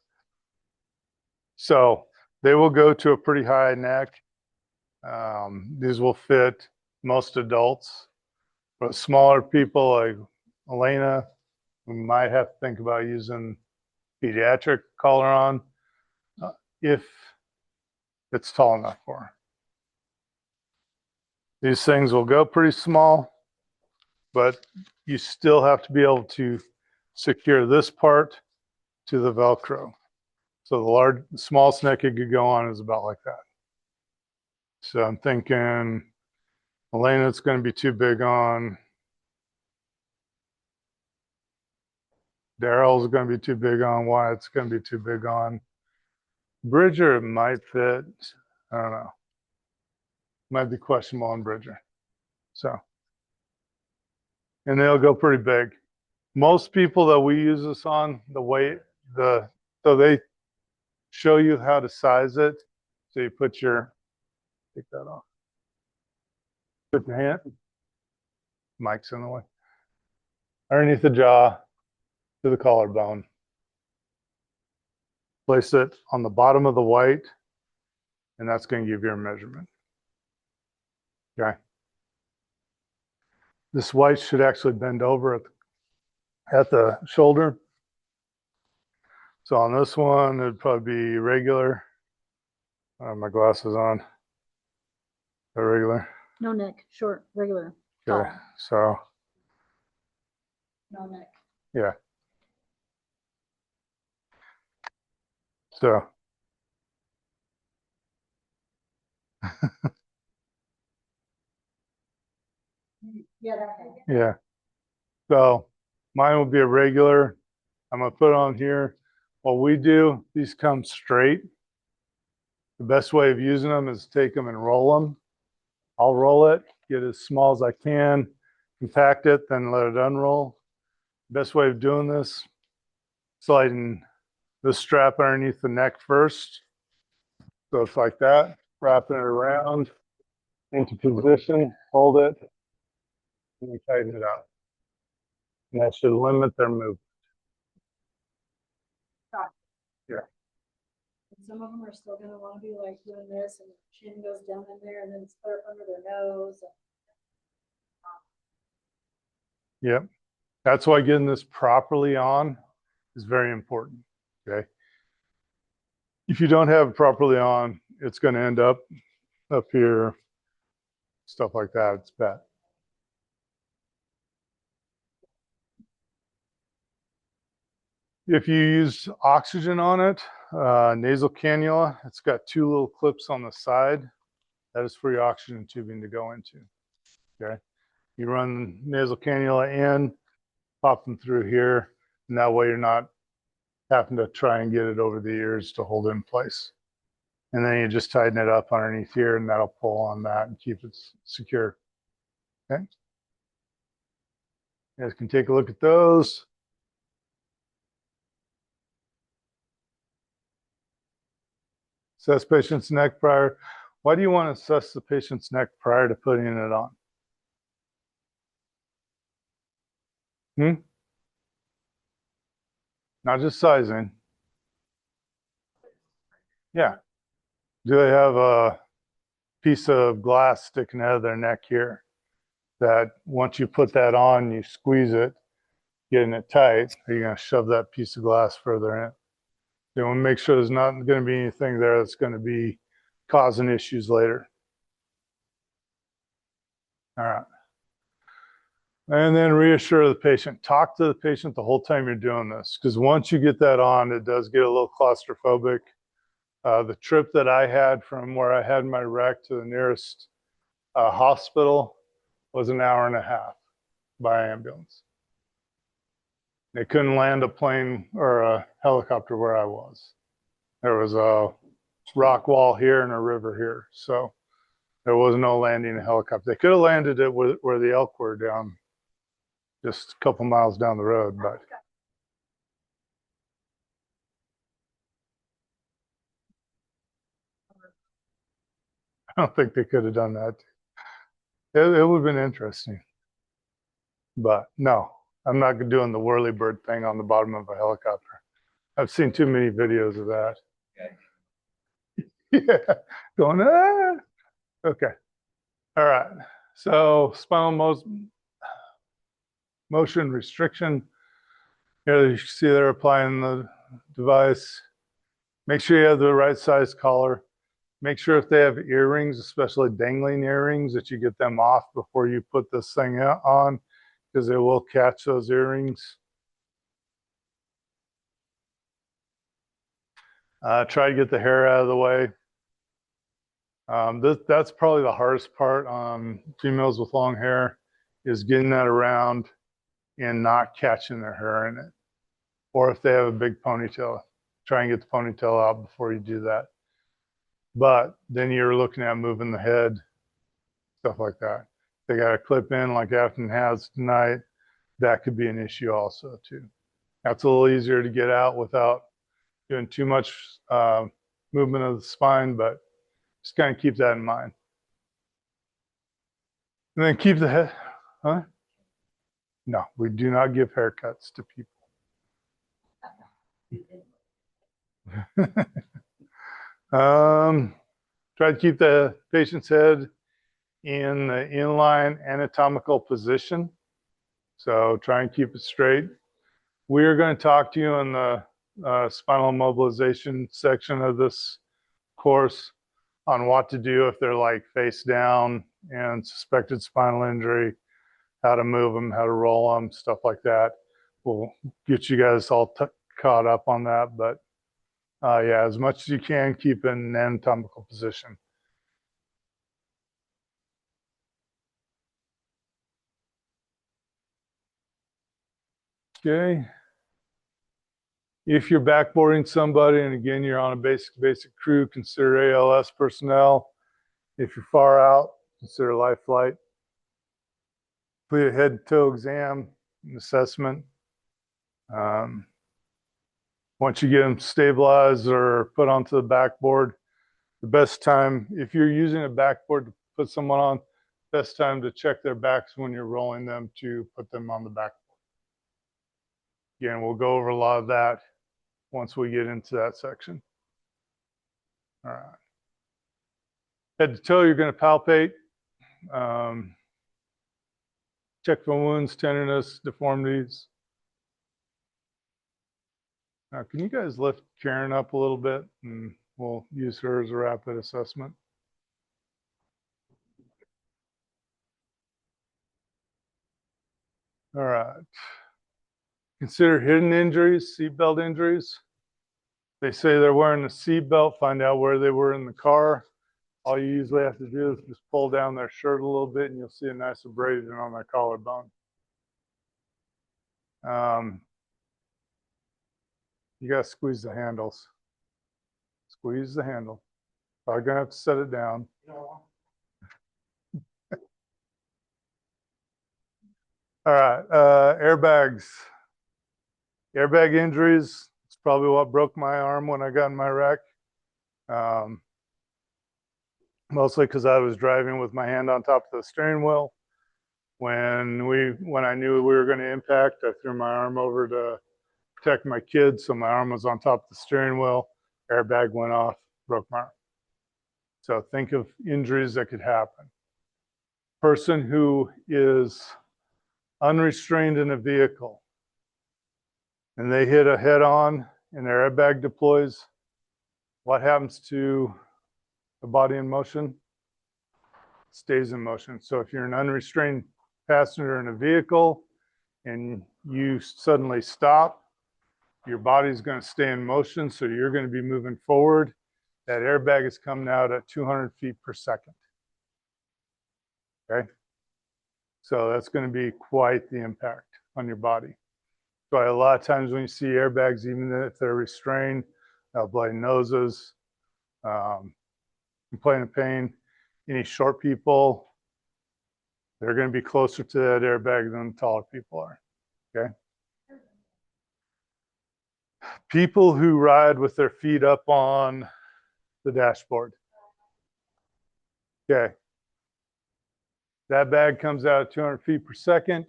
So they will go to a pretty high neck. These will fit most adults, but smaller people like Elena, we might have to think about using pediatric collar on if it's tall enough for her. These things will go pretty small, but you still have to be able to secure this part to the Velcro. So the smallest neck it could go on is about like that. So I'm thinking Elena, it's going to be too big on. Daryl's going to be too big on. Wyatt's going to be too big on. Bridger might fit. I don't know. Might be questionable on Bridger. So, and they'll go pretty big. Most people that we use this on, so they show you how to size it. So you put take that off. Put your hand, mic's in the way, underneath the jaw to the collarbone. Place it on the bottom of the white, and that's going to give you a measurement. Okay. This white should actually bend over at the shoulder. So on this one, it'd probably be regular. My glasses on. Irregular. No neck, short, regular. Okay. Tall. So No neck. yeah. So Yeah, that. yeah. So mine will be a regular. I'm gonna put it on here. What we do, these come straight. The best way of using them is take them and roll them. I'll roll it, get as small as I can, compact it, then let it unroll. Best way of doing this, sliding the strap underneath the neck first. So it's like that, wrapping it around into position, hold it, and then tighten it up. And that should limit their movement. Some of them are still gonna wanna be like doing this and chin goes down in there and then it's put up under their nose. Yep. That's why getting this properly on is very important. Okay. If you don't have it properly on, it's going to end up here, stuff like that. It's bad. If you use oxygen on it, nasal cannula, it's got two little clips on the side. That is for your oxygen tubing to go into. Okay. You run nasal cannula in, pop them through here. And that way you're not having to try and get it over the ears to hold it in place. And then you just tighten it up underneath here, and that'll pull on that and keep it secure. Okay. You guys can take a look at those. Assess patient's neck prior. Why do you want to assess the patient's neck prior to putting it on? Not just sizing. Yeah. Do they have a piece of glass sticking out of their neck here that once you put that on, you squeeze it, getting it tight, are you going to shove that piece of glass further in? You want to make sure there's not going to be anything there that's going to be causing issues later. All right. And then reassure the patient. Talk to the patient the whole time you're doing this, because once you get that on, it does get a little claustrophobic. The trip that I had from where I had my wreck to the nearest hospital was an hour and a half by ambulance. They couldn't land a plane or a helicopter where I was. There was a rock wall here and a river here, so there was no landing a helicopter. They could have landed it where the elk were down, just a couple miles down the road, but I don't think they could have done that. It would have been interesting, but no, I'm not doing the whirly bird thing on the bottom of a helicopter. I've seen too many videos of that. Yeah, going, ah. Okay. All right. So spinal motion restriction. Here you see they're applying the device. Make sure you have the right size collar. Make sure if they have earrings, especially dangling earrings, that you get them off before you put this thing on, because they will catch those earrings. Try to get the hair out of the way. That's probably the hardest part on females with long hair, is getting that around and not catching their hair in it. Or if they have a big ponytail, try and get the ponytail out before you do that. But then you're looking at moving the head, stuff like that. They got a clip in like Afton has tonight. That could be an issue also too. That's a little easier to get out without doing too much movement of the spine, but just kind of keep that in mind. And then keep the head, huh? No, we do not give haircuts to people. Try to keep the patient's head in the inline anatomical position. So try and keep it straight. We are going to talk to you in the spinal mobilization section of this course on what to do if they're like face down and suspected spinal injury, how to move them, how to roll them, stuff like that. We'll get you guys all caught up on that, but yeah, as much as you can, keep in an anatomical position. Okay. If you're backboarding somebody, and again, you're on a basic crew, consider ALS personnel. If you're far out, consider life flight. Complete a head and toe exam and assessment. Once you get them stabilized or put onto the backboard, the best time, if you're using a backboard to put someone on, best time to check their backs when you're rolling them to put them on the backboard. Again, we'll go over a lot of that once we get into that section. All right. Head to toe, you're going to palpate. Check for wounds, tenderness, deformities. Now, can you guys lift Karen up a little bit, and we'll use her as a rapid assessment. All right. Consider hidden injuries, seatbelt injuries. They say they're wearing a seatbelt, find out where they were in the car. All you usually have to do is just pull down their shirt a little bit and you'll see a nice abrasion on their collarbone. You gotta squeeze the handles. Squeeze the handle. Probably gonna have to set it down. All right, airbags. Airbag injuries. It's probably what broke my arm when I got in my wreck. Mostly because I was driving with my hand on top of the steering wheel. When I knew we were going to impact, I threw my arm over to protect my kids, so my arm was on top of the steering wheel. Airbag went off, broke my arm. So think of injuries that could happen. Person who is unrestrained in a vehicle and they hit a head-on and their airbag deploys, what happens to the body in motion? Stays in motion. So if you're an unrestrained passenger in a vehicle and you suddenly stop, your body's going to stay in motion, so you're going to be moving forward. That airbag is coming out at 200 feet per second. Okay? So that's going to be quite the impact on your body. So a lot of times when you see airbags, even if they're restrained, bloody noses, complain of pain, any short people, they're going to be closer to that airbag than taller people are. Okay? People who ride with their feet up on the dashboard. Okay. That bag comes out at 200 feet per second.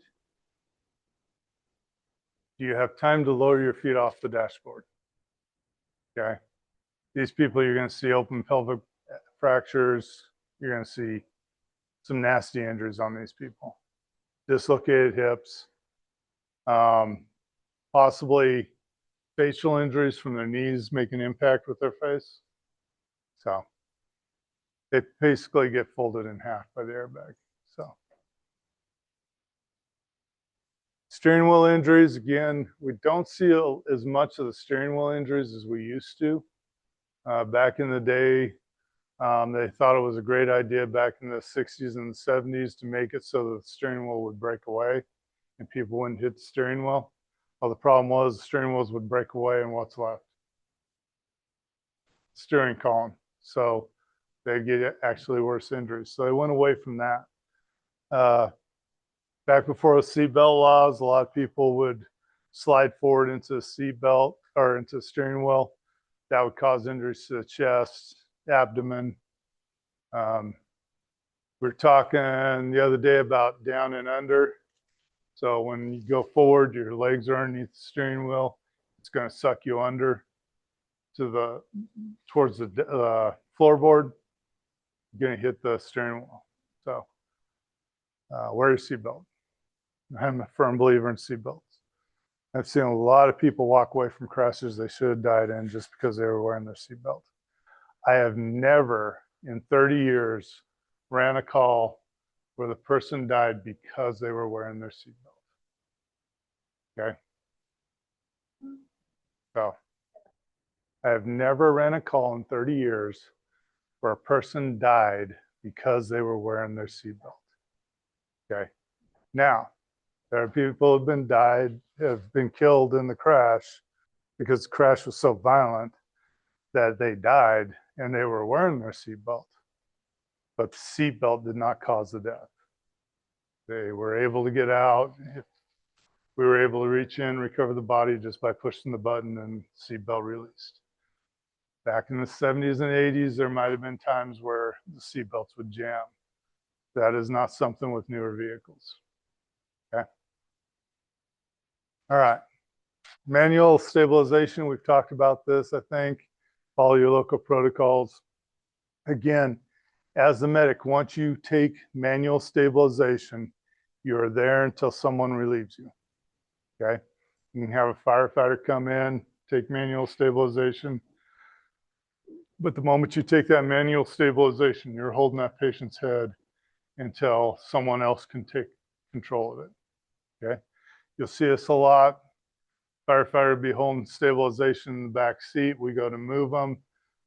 Do you have time to lower your feet off the dashboard? Okay. These people, you're going to see open pelvic fractures. You're going to see some nasty injuries on these people. Dislocated hips, possibly facial injuries from their knees making impact with their face. So they basically get folded in half by the airbag. So steering wheel injuries, again, we don't see as much of the steering wheel injuries as we used to. Back in the day, they thought it was a great idea back in the 60s and the 70s to make it so that the steering wheel would break away and people wouldn't hit the steering wheel. Well, the problem was the steering wheels would break away and what's left? Steering column. So they'd get actually worse injuries. So they went away from that. Back before the seatbelt laws, a lot of people would slide forward into the seatbelt or into the steering wheel. That would cause injuries to the chest, abdomen. We were talking the other day about down and under. So when you go forward, your legs are underneath the steering wheel. It's going to suck you under towards the floorboard. You're going to hit the steering wheel. So wear your seatbelt. I'm a firm believer in seatbelts. I've seen a lot of people walk away from crashes they should have died in just because they were wearing their seatbelt. I have never in 30 years ran a call where the person died because they were wearing their seatbelt. Okay? So I have never ran a call in 30 years where a person died because they were wearing their seatbelt. Okay? Now, there are people who have been killed in the crash because the crash was so violent that they died and they were wearing their seatbelt. But the seatbelt did not cause the death. They were able to get out. We were able to reach in, recover the body just by pushing the button and seatbelt released. Back in the 70s and 80s, there might have been times where the seatbelts would jam. That is not something with newer vehicles. Okay. All right. Manual stabilization, we've talked about this, I think. Follow your local protocols. Again, as the medic, once you take manual stabilization, you're there until someone relieves you. Okay? You can have a firefighter come in, take manual stabilization. But the moment you take that manual stabilization, you're holding that patient's head until someone else can take control of it. Okay? You'll see us a lot. Firefighter will be holding stabilization in the back seat. We go to move them.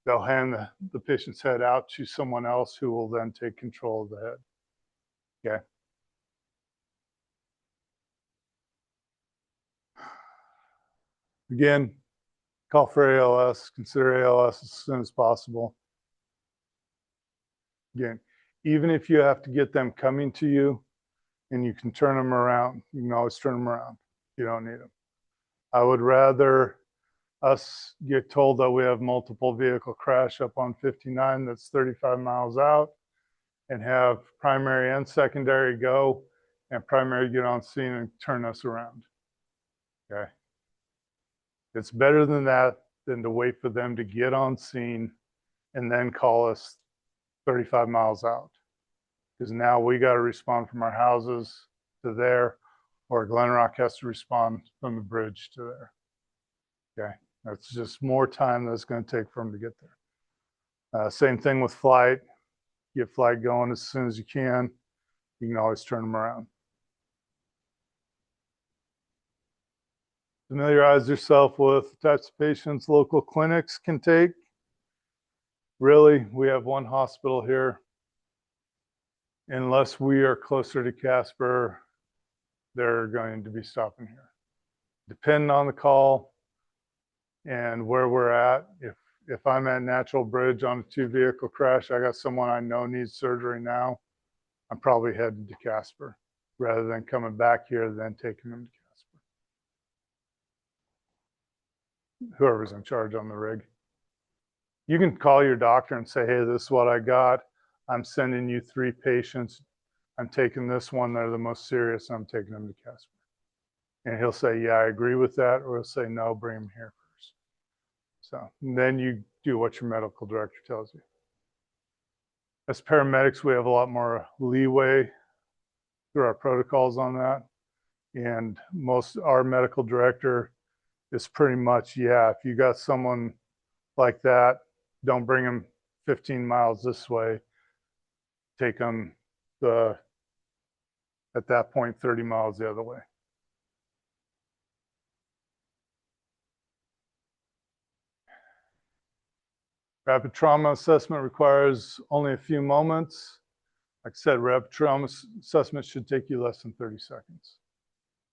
They'll hand the patient's head out to someone else who will then take control of the head. Okay. Again, call for ALS, consider ALS as soon as possible. Again, even if you have to get them coming to you and you can turn them around, you can always turn them around. You don't need them. I would rather us get told that we have multiple vehicle crash up on 59 that's 35 miles out and have primary and secondary go and primary get on scene and turn us around. Okay. It's better than that than to wait for them to get on scene and then call us 35 miles out. Because now we got to respond from our houses to there, or Glen Rock has to respond from the bridge to there. Okay. That's just more time that's going to take for them to get there. Same thing with flight. Get flight going as soon as you can. You can always turn them around. Familiarize yourself with the types of patients local clinics can take. Really, we have one hospital here. Unless we are closer to Casper, they're going to be stopping here. Depending on the call and where we're at, if I'm at Natural Bridge on a 2-vehicle crash, I got someone I know needs surgery now, I'm probably heading to Casper rather than coming back here then taking them to Casper. Whoever's in charge on the rig. You can call your doctor and say, hey, this is what I got. I'm sending you 3 patients. I'm taking this one. They're the most serious. I'm taking them to Casper. And he'll say, yeah, I agree with that. Or he'll say, no, bring them here first. So then you do what your medical director tells you. As paramedics, we have a lot more leeway through our protocols on that. And our medical director is pretty much, yeah, if you got someone like that, don't bring them 15 miles this way. Take them at that point 30 miles the other way. Rapid trauma assessment requires only a few moments. Like I said, rapid trauma assessment should take you less than 30 seconds.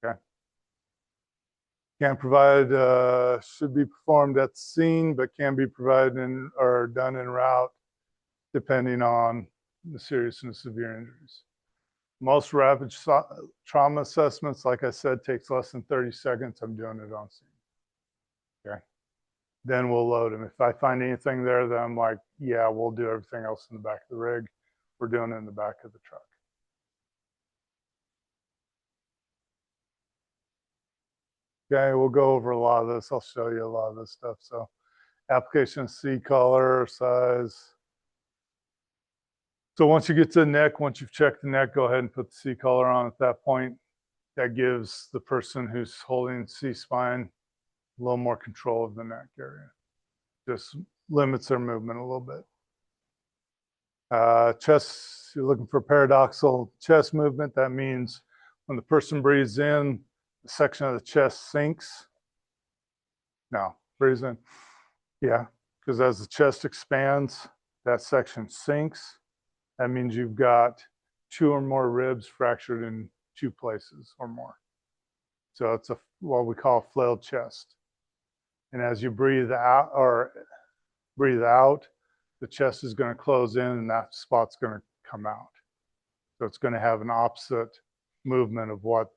Okay. Can provide, should be performed at the scene, but can be provided or done en route, depending on the seriousness of your injuries. Most rapid trauma assessments, like I said, takes less than 30 seconds. I'm doing it on scene. Okay. Then we'll load them. If I find anything there, then I'm like, yeah, we'll do everything else in the back of the rig. We're doing it in the back of the truck. Okay, we'll go over a lot of this. I'll show you a lot of this stuff. So application C color, size. So once you get to the neck, once you've checked the neck, go ahead and put the C collar on at that point. That gives the person who's holding C-spine a little more control of the neck area. Just limits their movement a little bit. Chest, you're looking for paradoxal chest movement. That means when the person breathes in, the section of the chest sinks. No, breathes in. Yeah, because as the chest expands, that section sinks. That means you've got 2 or more ribs fractured in 2 places or more. So it's what we call a flailed chest. And as you breathe out, the chest is going to close in and that spot's going to come out. So it's going to have an opposite movement of what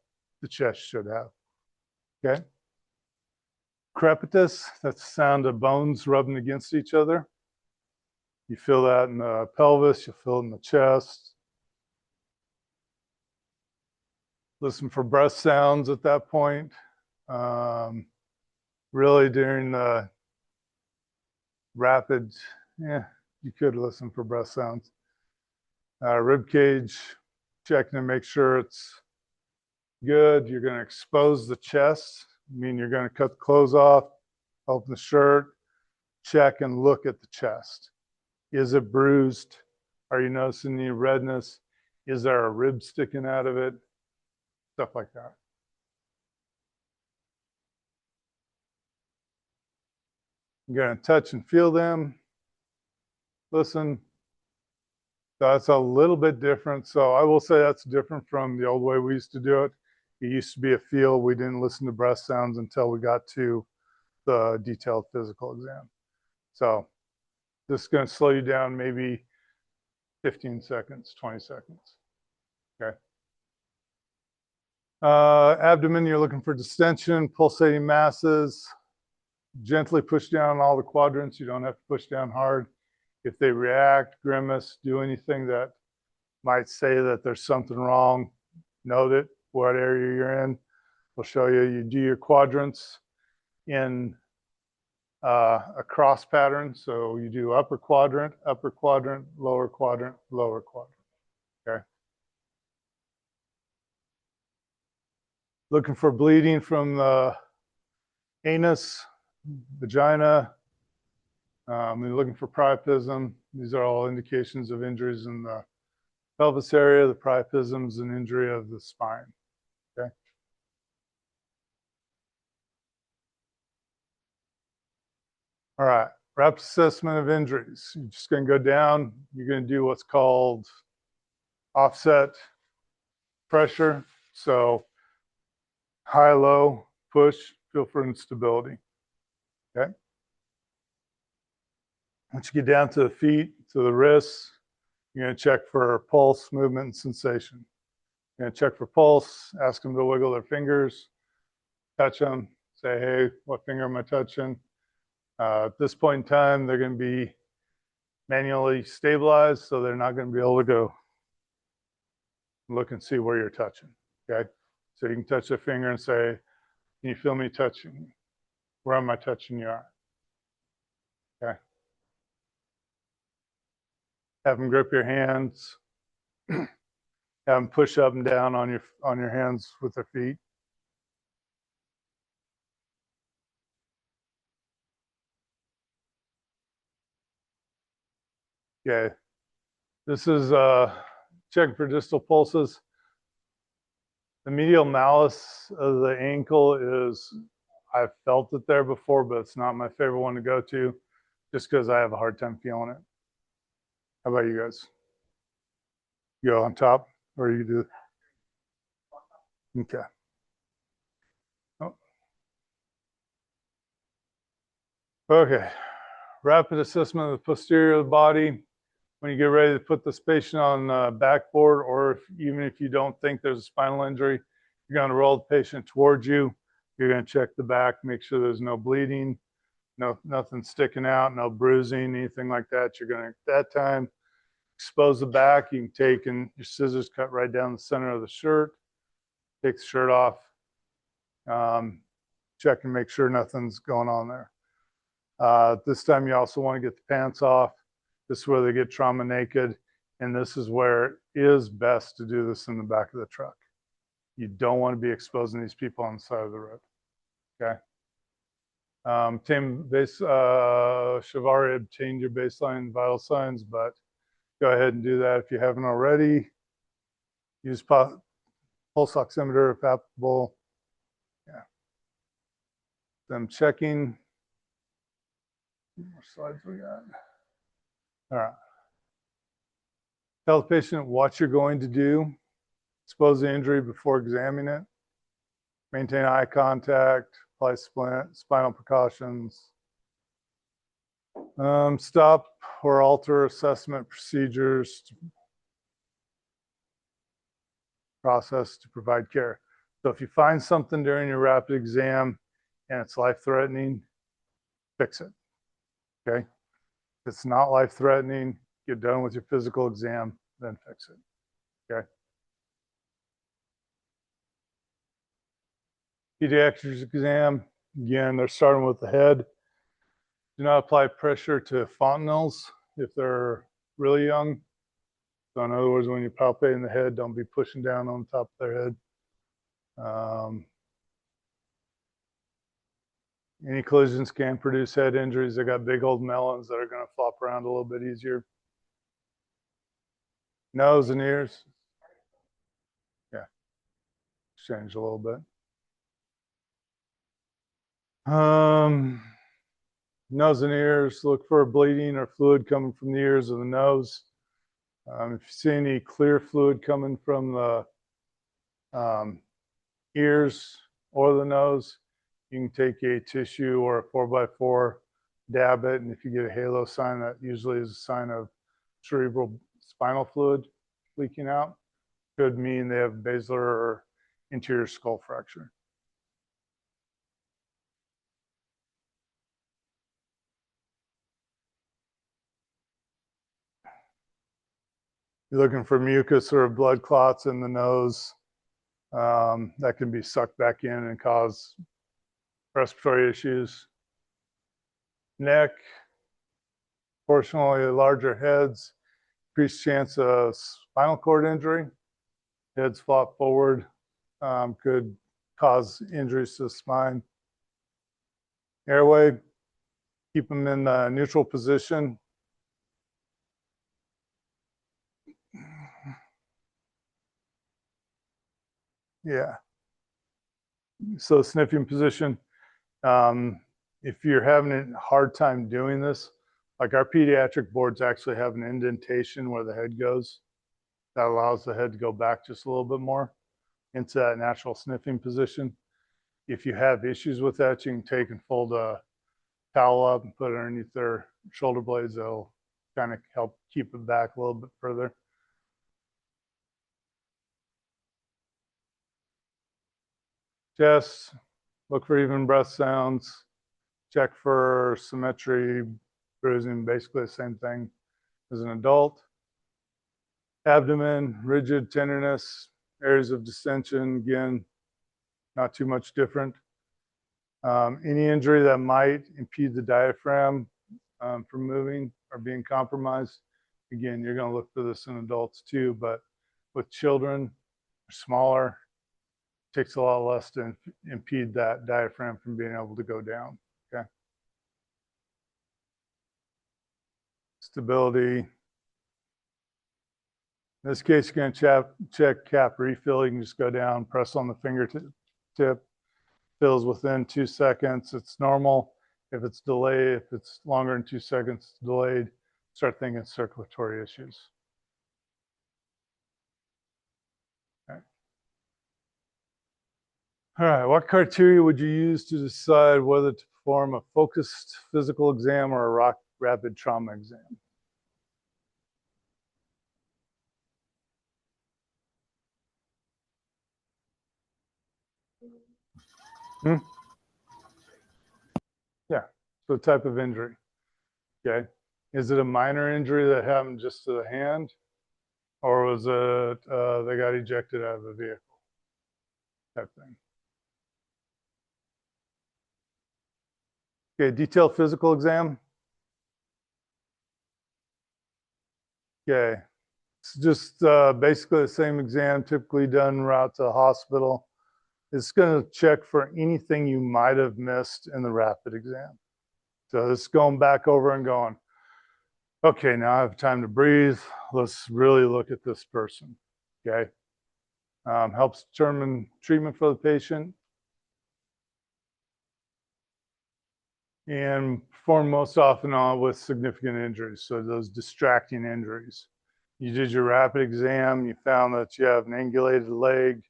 the chest should have. Okay? Crepitus, that's the sound of bones rubbing against each other. You feel that in the pelvis, you feel it in the chest. Listen for breath sounds at that point. Really during the rapid, you could listen for breath sounds. Rib cage, checking to make sure it's good. You're going to expose the chest. I mean, you're going to cut the clothes off, open the shirt, check and look at the chest. Is it bruised? Are you noticing any redness? Is there a rib sticking out of it? Stuff like that. You're going to touch and feel them. Listen. That's a little bit different. So I will say that's different from the old way we used to do it. It used to be a feel. We didn't listen to breath sounds until we got to the detailed physical exam. So this is going to slow you down maybe 15 seconds, 20 seconds. Okay. Abdomen, you're looking for distension, pulsating masses. Gently push down all the quadrants. You don't have to push down hard. If they react, grimace, do anything that might say that there's something wrong, note it, what area you're in. We'll show you. You do your quadrants in a cross pattern. So you do upper quadrant, lower quadrant, lower quadrant. Okay. Looking for bleeding from the anus, vagina. We're looking for priapism. These are all indications of injuries in the pelvis area. The priapism is an injury of the spine. Okay. All right. Rapid assessment of injuries. You're just going to go down. You're going to do what's called offset pressure. So high, low, push, feel for instability. Okay. Once you get down to the feet, to the wrists, you're going to check for pulse, movement, and sensation. You're going to check for pulse, ask them to wiggle their fingers, touch them, say, hey, what finger am I touching? At this point in time, they're going to be manually stabilized, so they're not going to be able to go look and see where you're touching. Okay. So you can touch their finger and say, can you feel me touching you? Where am I touching you at? Okay. Have them grip your hands. Have them push up and down on your hands with their feet. Okay. This is checking for distal pulses. The medial malleus of the ankle is, I've felt it there before, but it's not my favorite one to go to just because I have a hard time feeling it. How about you guys? You go on top or you do? Okay. Oh. Okay. Rapid assessment of the posterior of the body. When you get ready to put this patient on backboard, or even if you don't think there's a spinal injury, you're going to roll the patient towards you. You're going to check the back, make sure there's no bleeding, nothing sticking out, no bruising, anything like that. You're going to, at that time, expose the back. You can take your scissors, cut right down the center of the shirt, take the shirt off, check and make sure nothing's going on there. This time you also want to get the pants off. This is where they get trauma naked, and this is where it is best to do this in the back of the truck. You don't want to be exposing these people on the side of the road. Okay. Shivari obtained your baseline vital signs, but go ahead and do that if you haven't already. Use pulse oximeter if applicable. Yeah. Them checking. How many more slides we got? All right. Tell the patient what you're going to do. Expose the injury before examining it. Maintain eye contact. Apply spinal precautions. Stop or alter assessment procedures. Process to provide care. So if you find something during your rapid exam and it's life-threatening, fix it. Okay? If it's not life-threatening, get done with your physical exam, then fix it. Okay? Pediatrics exam, again, they're starting with the head. Do not apply pressure to fontanelles if they're really young. So in other words, when you're palpating the head, don't be pushing down on top of their head. Any collisions can produce head injuries. They got big old melons that are going to flop around a little bit easier. Nose and ears. Yeah. Change a little bit. Nose and ears, look for bleeding or fluid coming from the ears or the nose. If you see any clear fluid coming from the ears or the nose, You can take a tissue or a 4x4, dab it, and if you get a halo sign, that usually is a sign of cerebral spinal fluid leaking out. Could mean they have basilar or anterior skull fracture. You're looking for mucus or blood clots in the nose. That can be sucked back in and cause respiratory issues. Neck, proportionally larger heads, increased chance of spinal cord injury. Heads flop forward, could cause injuries to the spine. Airway, keep them in a neutral position. Yeah. So sniffing position. If you're having a hard time doing this, like our pediatric boards actually have an indentation where the head goes. That allows the head to go back just a little bit more into that natural sniffing position. If you have issues with that, you can take and fold a towel up and put it underneath their shoulder blades. That'll kind of help keep it back a little bit further. Chest, look for even breath sounds. Check for symmetry, bruising, basically the same thing as an adult. Abdomen, rigid tenderness, areas of distension, again, not too much different. Any injury that might impede the diaphragm from moving or being compromised, again, you're going to look for this in adults too, but with children, smaller, it takes a lot less to impede that diaphragm from being able to go down. Okay. Stability. In this case, you're going to check cap refill. You can just go down, press on the fingertip, fills within 2 seconds. It's normal. If it's delayed, if it's longer than 2 seconds delayed, start thinking circulatory issues. Okay. All right, what criteria would you use to decide whether to perform a focused physical exam or a rapid trauma exam? Yeah, so type of injury. Okay. Is it a minor injury that happened just to the hand? Or was it they got ejected out of the vehicle? Type thing. Okay, detailed physical exam. Okay, it's just basically the same exam typically done route to the hospital. It's going to check for anything you might have missed in the rapid exam. So it's going back over and going, okay, now I have time to breathe. Let's really look at this person. Okay. Helps determine treatment for the patient and perform most often on with significant injuries. So those distracting injuries. You did your rapid exam, you found that you have an angulated leg,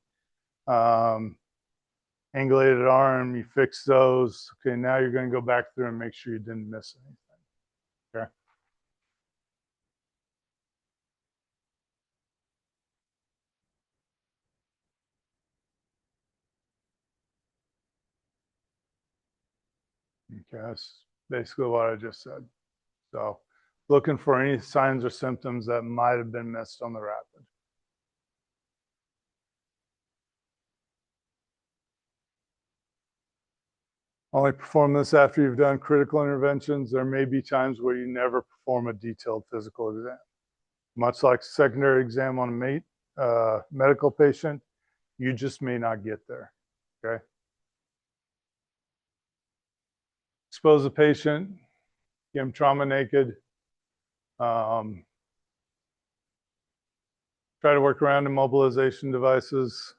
angulated arm, you fix those. Okay, now you're going to go back through and make sure you didn't miss anything. Okay. Okay, that's basically what I just said. So looking for any signs or symptoms that might have been missed on the rapid. Only perform this after you've done critical interventions. There may be times where you never perform a detailed physical exam. Much like secondary exam on a medical patient, you just may not get there, okay? Expose the patient, get them trauma naked. Try to work around immobilization devices.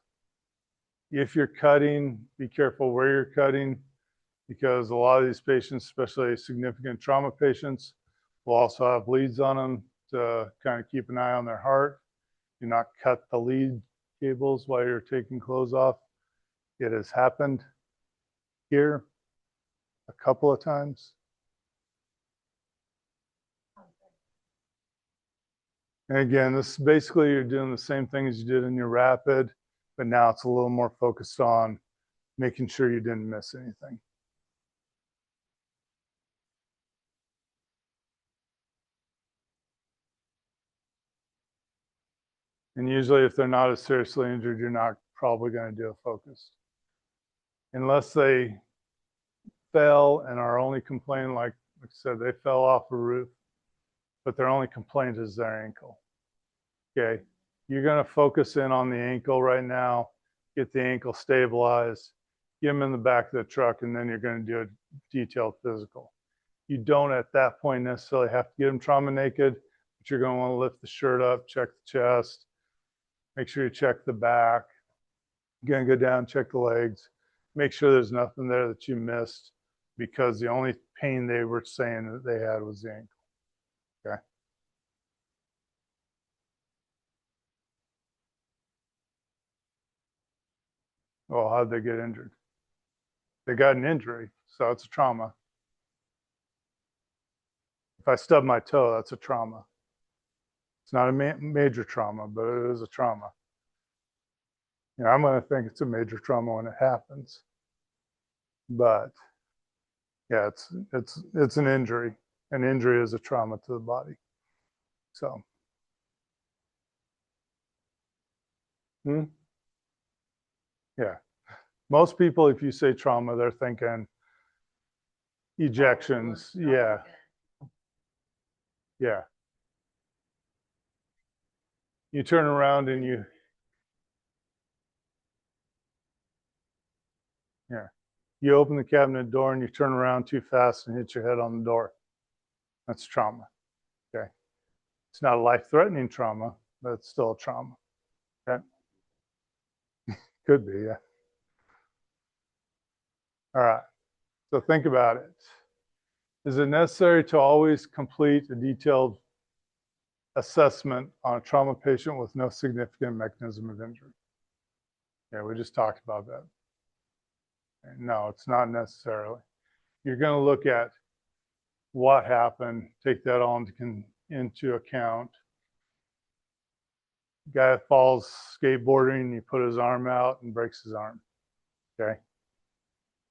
If you're cutting, be careful where you're cutting, because a lot of these patients, especially significant trauma patients, will also have leads on them to kind of keep an eye on their heart. Do not cut the lead cables while you're taking clothes off. It has happened. here a couple of times. And again, this is basically you're doing the same thing as you did in your rapid, but now it's a little more focused on making sure you didn't miss anything. And usually if they're not as seriously injured, you're not probably going to do a focus. Unless they fell and are only complaining, like I said, they fell off a roof, but their only complaint is their ankle. Okay, you're going to focus in on the ankle right now, get the ankle stabilized, get them in the back of the truck, and then you're going to do a detailed physical. You don't at that point necessarily have to get them trauma naked, but you're going to want to lift the shirt up, check the chest, make sure you check the back. You're going to go down, check the legs, make sure there's nothing there that you missed, because the only pain they were saying that they had was the ankle. Okay. Well, how'd they get injured? They got an injury, so it's a trauma. If I stub my toe, that's a trauma. It's not a major trauma, but it is a trauma. You know, I'm going to think it's a major trauma when it happens. But yeah, it's an injury. An injury is a trauma to the body. So. Yeah. Most people, if you say trauma, they're thinking ejections. Yeah. Yeah. You turn around and you open the cabinet door and you turn around too fast and hit your head on the door. That's trauma. Okay. It's not a life-threatening trauma, but it's still a trauma. Okay. Could be, yeah. All right. So think about it. Is it necessary to always complete a detailed assessment on a trauma patient with no significant mechanism of injury? Yeah, we just talked about that. No, it's not necessarily. You're going to look at what happened, take that all into account. Guy falls skateboarding, you put his arm out and breaks his arm. Okay.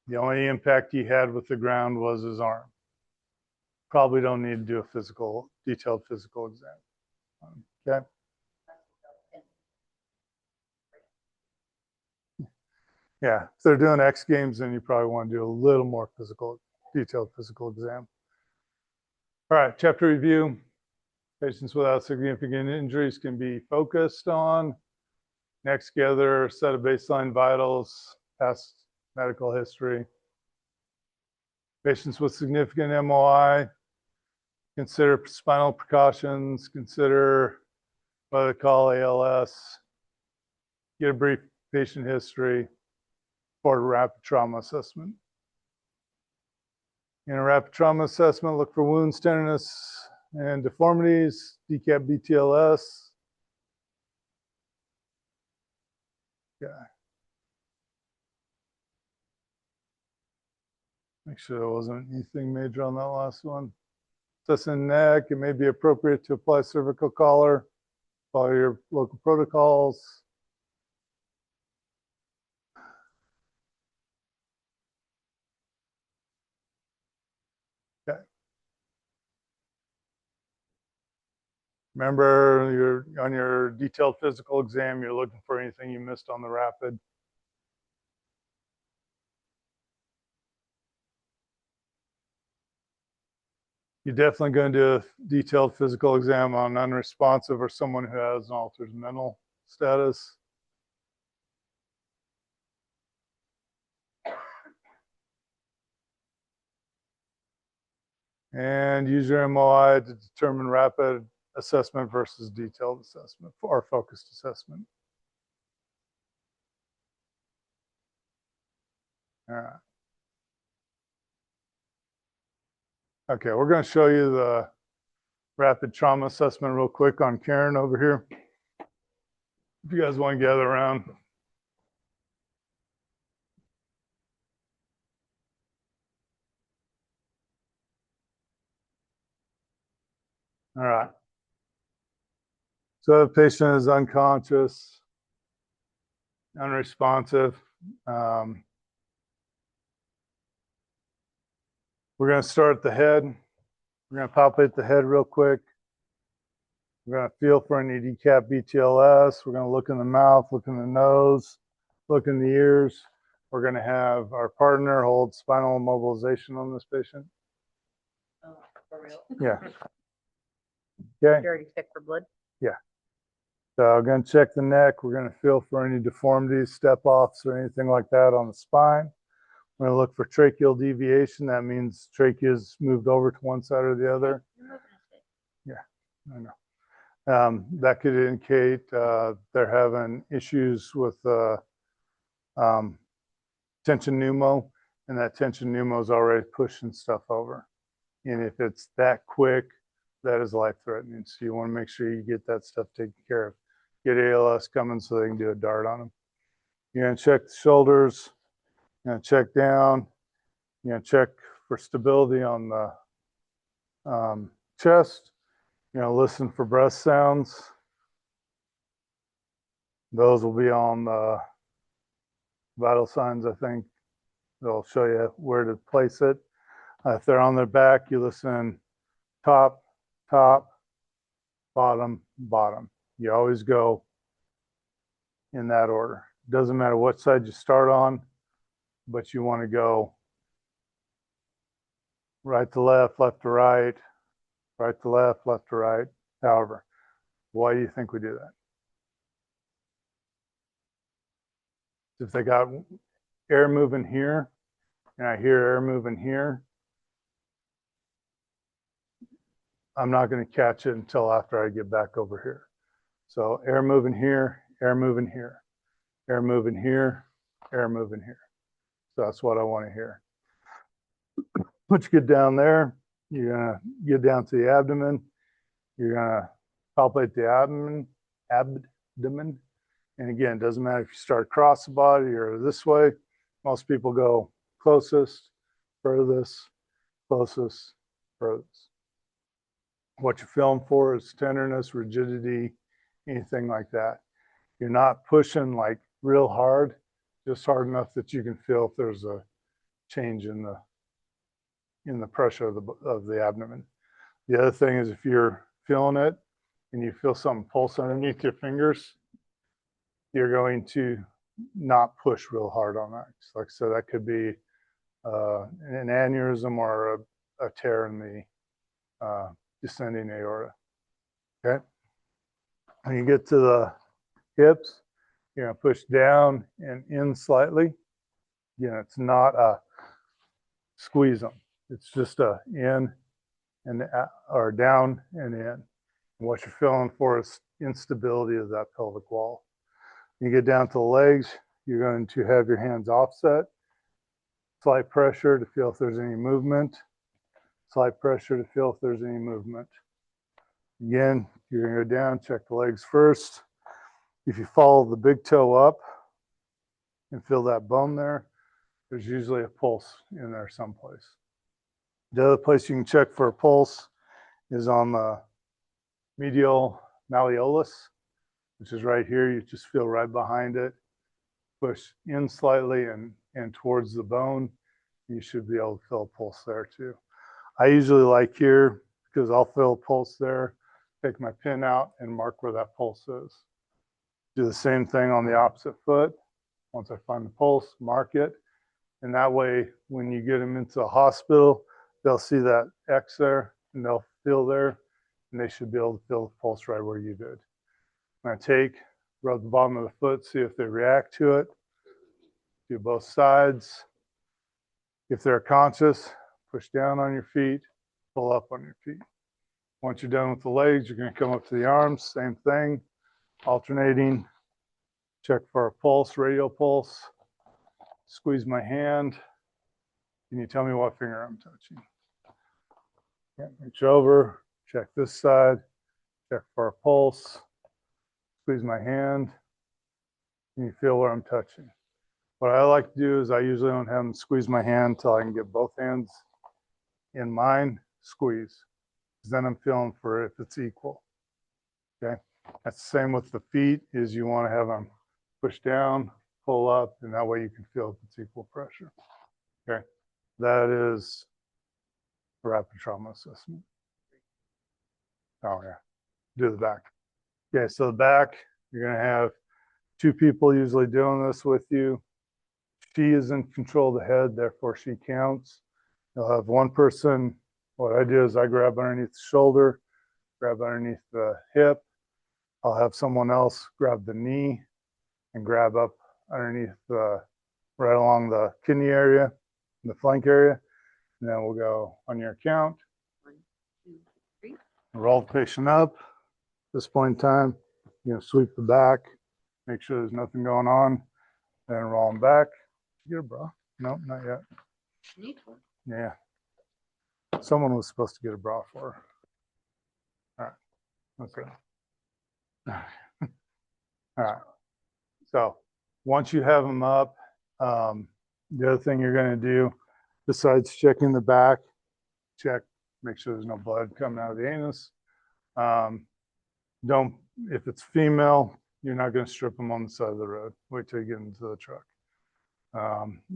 The only impact he had with the ground was his arm. Probably don't need to do a detailed physical exam. Okay. Yeah, if they're doing X Games, then you probably want to do a little more detailed physical exam. All right, chapter review. Patients without significant injuries can be focused on. Next, gather a set of baseline vitals, past medical history. Patients with significant MOI, consider spinal precautions, consider what they call ALS, get a brief patient history for a rapid trauma assessment. In a rapid trauma assessment, look for wounds, tenderness, and deformities, DCAP, BTLS. Yeah. Make sure there wasn't anything major on that last one. Assessing neck, it may be appropriate to apply cervical collar, follow your local protocols. Okay. Remember, on your detailed physical exam, you're looking for anything you missed on the rapid. You're definitely going to do a detailed physical exam on unresponsive or someone who has an altered mental status. And use your MOI to determine rapid assessment versus detailed assessment or focused assessment. All right. Okay, we're going to show you the rapid trauma assessment real quick on Karen over here. If you guys want to gather around. All right. So the patient is unconscious, unresponsive. We're going to start at the head. We're going to palpate the head real quick. We're going to feel for any decap BTLS. We're going to look in the mouth, look in the nose, look in the ears. We're going to have our partner hold spinal immobilization on this patient. Oh, for real? Yeah. Okay. You already checked for blood? So I'm going to check the neck. We're going to feel for any deformities, step-offs, or anything like that on the spine. We're going to look for tracheal deviation. That means trachea's moved over to one side or the other. You're moving it. I know. That could indicate they're having issues with tension pneumo, and that tension pneumo is already pushing stuff over. And if it's that quick, that is life-threatening. So you want to make sure you get that stuff taken care of. Get ALS coming so they can do a dart on them. You're going to check the shoulders. You're going to check down. You're going to check for stability on the chest. You're going to listen for breath sounds. Those will be on the vital signs, I think. They'll show you where to place it. If they're on their back, you listen top, top, bottom, bottom. You always go in that order. Doesn't matter what side you start on, but you want to go right to left, left to right, right to left, left to right. However, why do you think we do that? If they got air moving here, and I hear air moving here, I'm not going to catch it until after I get back over here. So air moving here, air moving here, air moving here, air moving here. So that's what I want to hear. Once you get down there, you're going to get down to the abdomen. You're going to palpate the abdomen. And again, it doesn't matter if you start across the body or this way. Most people go closest, furthest, closest, furthest. What you're feeling for is tenderness, rigidity, anything like that. You're not pushing like real hard, just hard enough that you can feel if there's a change in the pressure of the abdomen. The other thing is if you're feeling it and you feel something pulse underneath your fingers, you're going to not push real hard on that. Like I said, that could be an aneurysm or a tear in the descending aorta. Okay. When you get to the hips, you're going to push down and in slightly. Again, it's not a squeeze them. It's just a in and or down and in. And what you're feeling for is instability of that pelvic wall. You get down to the legs, you're going to have your hands offset. Slight pressure to feel if there's any movement. Slight pressure to feel if there's any movement. Again, you're going to go down, check the legs first. If you follow the big toe up and feel that bone there, there's usually a pulse in there someplace. The other place you can check for a pulse is on the medial malleolus, which is right here. You just feel right behind it. Push in slightly and towards the bone. You should be able to feel a pulse there too. I usually like here because I'll feel a pulse there, take my pin out and mark where that pulse is. Do the same thing on the opposite foot. Once I find the pulse, mark it. And that way, when you get them into the hospital, they'll see that X there and they'll feel there and they should be able to feel the pulse right where you did. I'm going to rub the bottom of the foot, see if they react to it. Do both sides. If they're conscious, push down on your feet, pull up on your feet. Once you're done with the legs, you're going to come up to the arms, same thing, alternating. Check for a pulse, radial pulse. Squeeze my hand. Can you tell me what finger I'm touching? Reach over, check this side, check for a pulse. Squeeze my hand. Can you feel where I'm touching? What I like to do is I usually don't have them squeeze my hand until I can get both hands in mine, squeeze. because then I'm feeling for if it's equal. Okay, that's the same with the feet, is you want to have them push down, pull up, and that way you can feel if it's equal pressure. Okay, that is a rapid trauma assessment. Oh yeah, do the back. Okay, so the back, you're gonna have two people usually doing this with you. She is in control of the head, therefore she counts. You'll have one person, what I do is I grab underneath the shoulder, grab underneath the hip. I'll have someone else grab the knee and grab up underneath the, right along the kidney area, the flank area. And then we'll go on your count, 1, 2, 3. roll the patient up. At this point in time, sweep the back, make sure there's nothing going on, then roll them back. Get a bra? No, not yet. Need one. Yeah. Someone was supposed to get a bra for her. All right. Okay. All right. So once you have them up, the other thing you're going to do, besides checking the back, check, make sure there's no blood coming out of the anus. Don't, if it's female, you're not going to strip them on the side of the road. Wait till you get into the truck.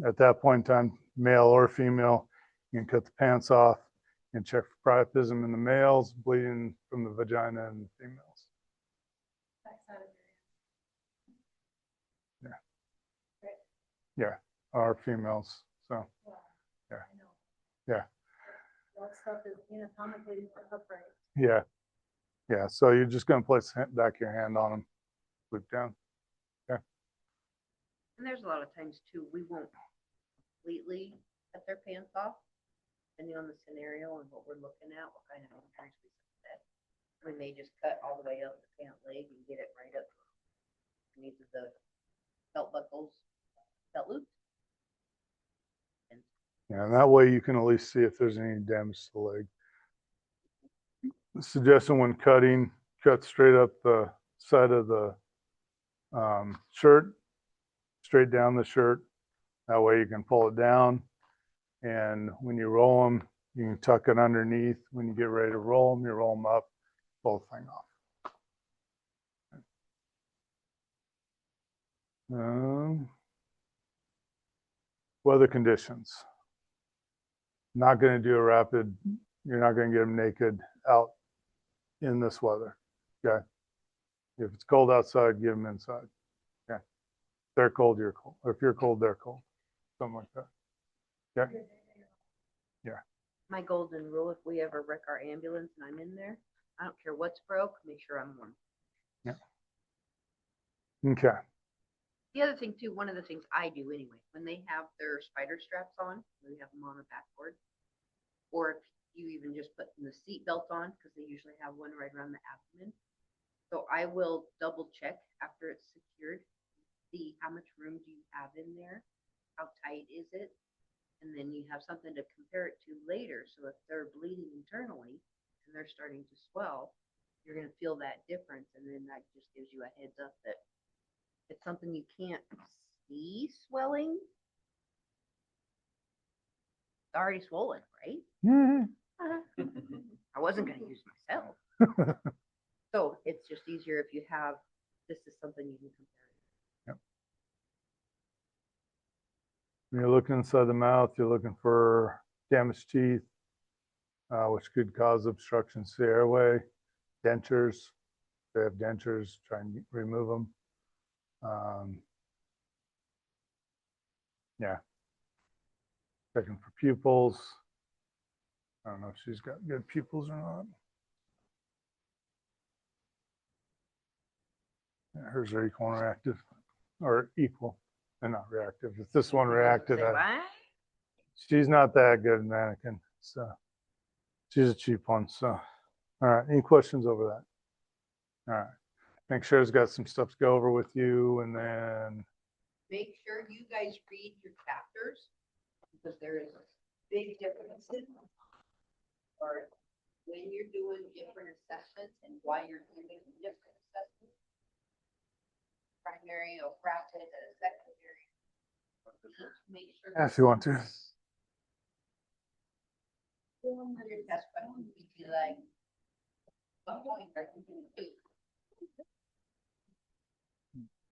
At that point in time, male or female, you can cut the pants off and check for priapism in the males, bleeding from the vagina in the females. Backside of Yeah, or females. So, your, wow. Yeah. I know. Yeah. That stuff is anatomically upright. yeah. So you're just going to place the back of your hand on them, loop down. And there's a lot of times too, we won't completely cut their pants off, depending on the scenario and what we're looking at, what kind of injuries we set. We may just cut all the way up the pant leg and get it right up beneath the belt buckles, belt loops. Yeah, and that way you can at least see if there's any damage to the leg. The suggestion when cutting, cut straight up the side of the shirt, straight down the shirt. That way you can pull it down. And when you roll them, you can tuck it underneath. When you get ready to roll them, you roll them up, pull the thing off. Weather conditions. Not going to do a rapid, you're not going to get them naked out in this weather. Okay. If it's cold outside, get them inside. Okay. If they're cold, you're cold. Or if you're cold, they're cold. Something like that. Okay. My golden rule, if we ever wreck our ambulance and I'm in there, I don't care what's broke, make sure I'm warm. Okay. The other thing too, one of the things I do anyway, when they have their spider straps on, we have them on a backboard, or if you even just put the seat belt on, because they usually have one right around the abdomen. So I will double check after it's secured, see how much room do you have in there, how tight is it, and then you have something to compare it to later. So if they're bleeding internally and they're starting to swell, you're going to feel that difference, and then that just gives you a heads up that it's something you can't see swelling. It's already swollen, right? I wasn't going to use myself. So it's just easier if you have, this is something you can compare. When you're looking inside the mouth, you're looking for damaged teeth, which could cause obstructions to the airway. Dentures, if they have dentures, try and remove them. Yeah. Checking for pupils. I don't know if she's got good pupils or not. Yeah, hers are equal and reactive, or equal and not reactive. If this one reacted, Say, what? she's not that good mannequin. So she's a cheap one. So, all right. Any questions over that? All right. Make sure it's got some stuff to go over with you, and then Make sure you guys read your chapters, because there is big differences. Or when you're doing different assessments and why you're doing different assessments. Primary or rapid and secondary. Make sure. if you want to. Your test questions would be like, some point, I think,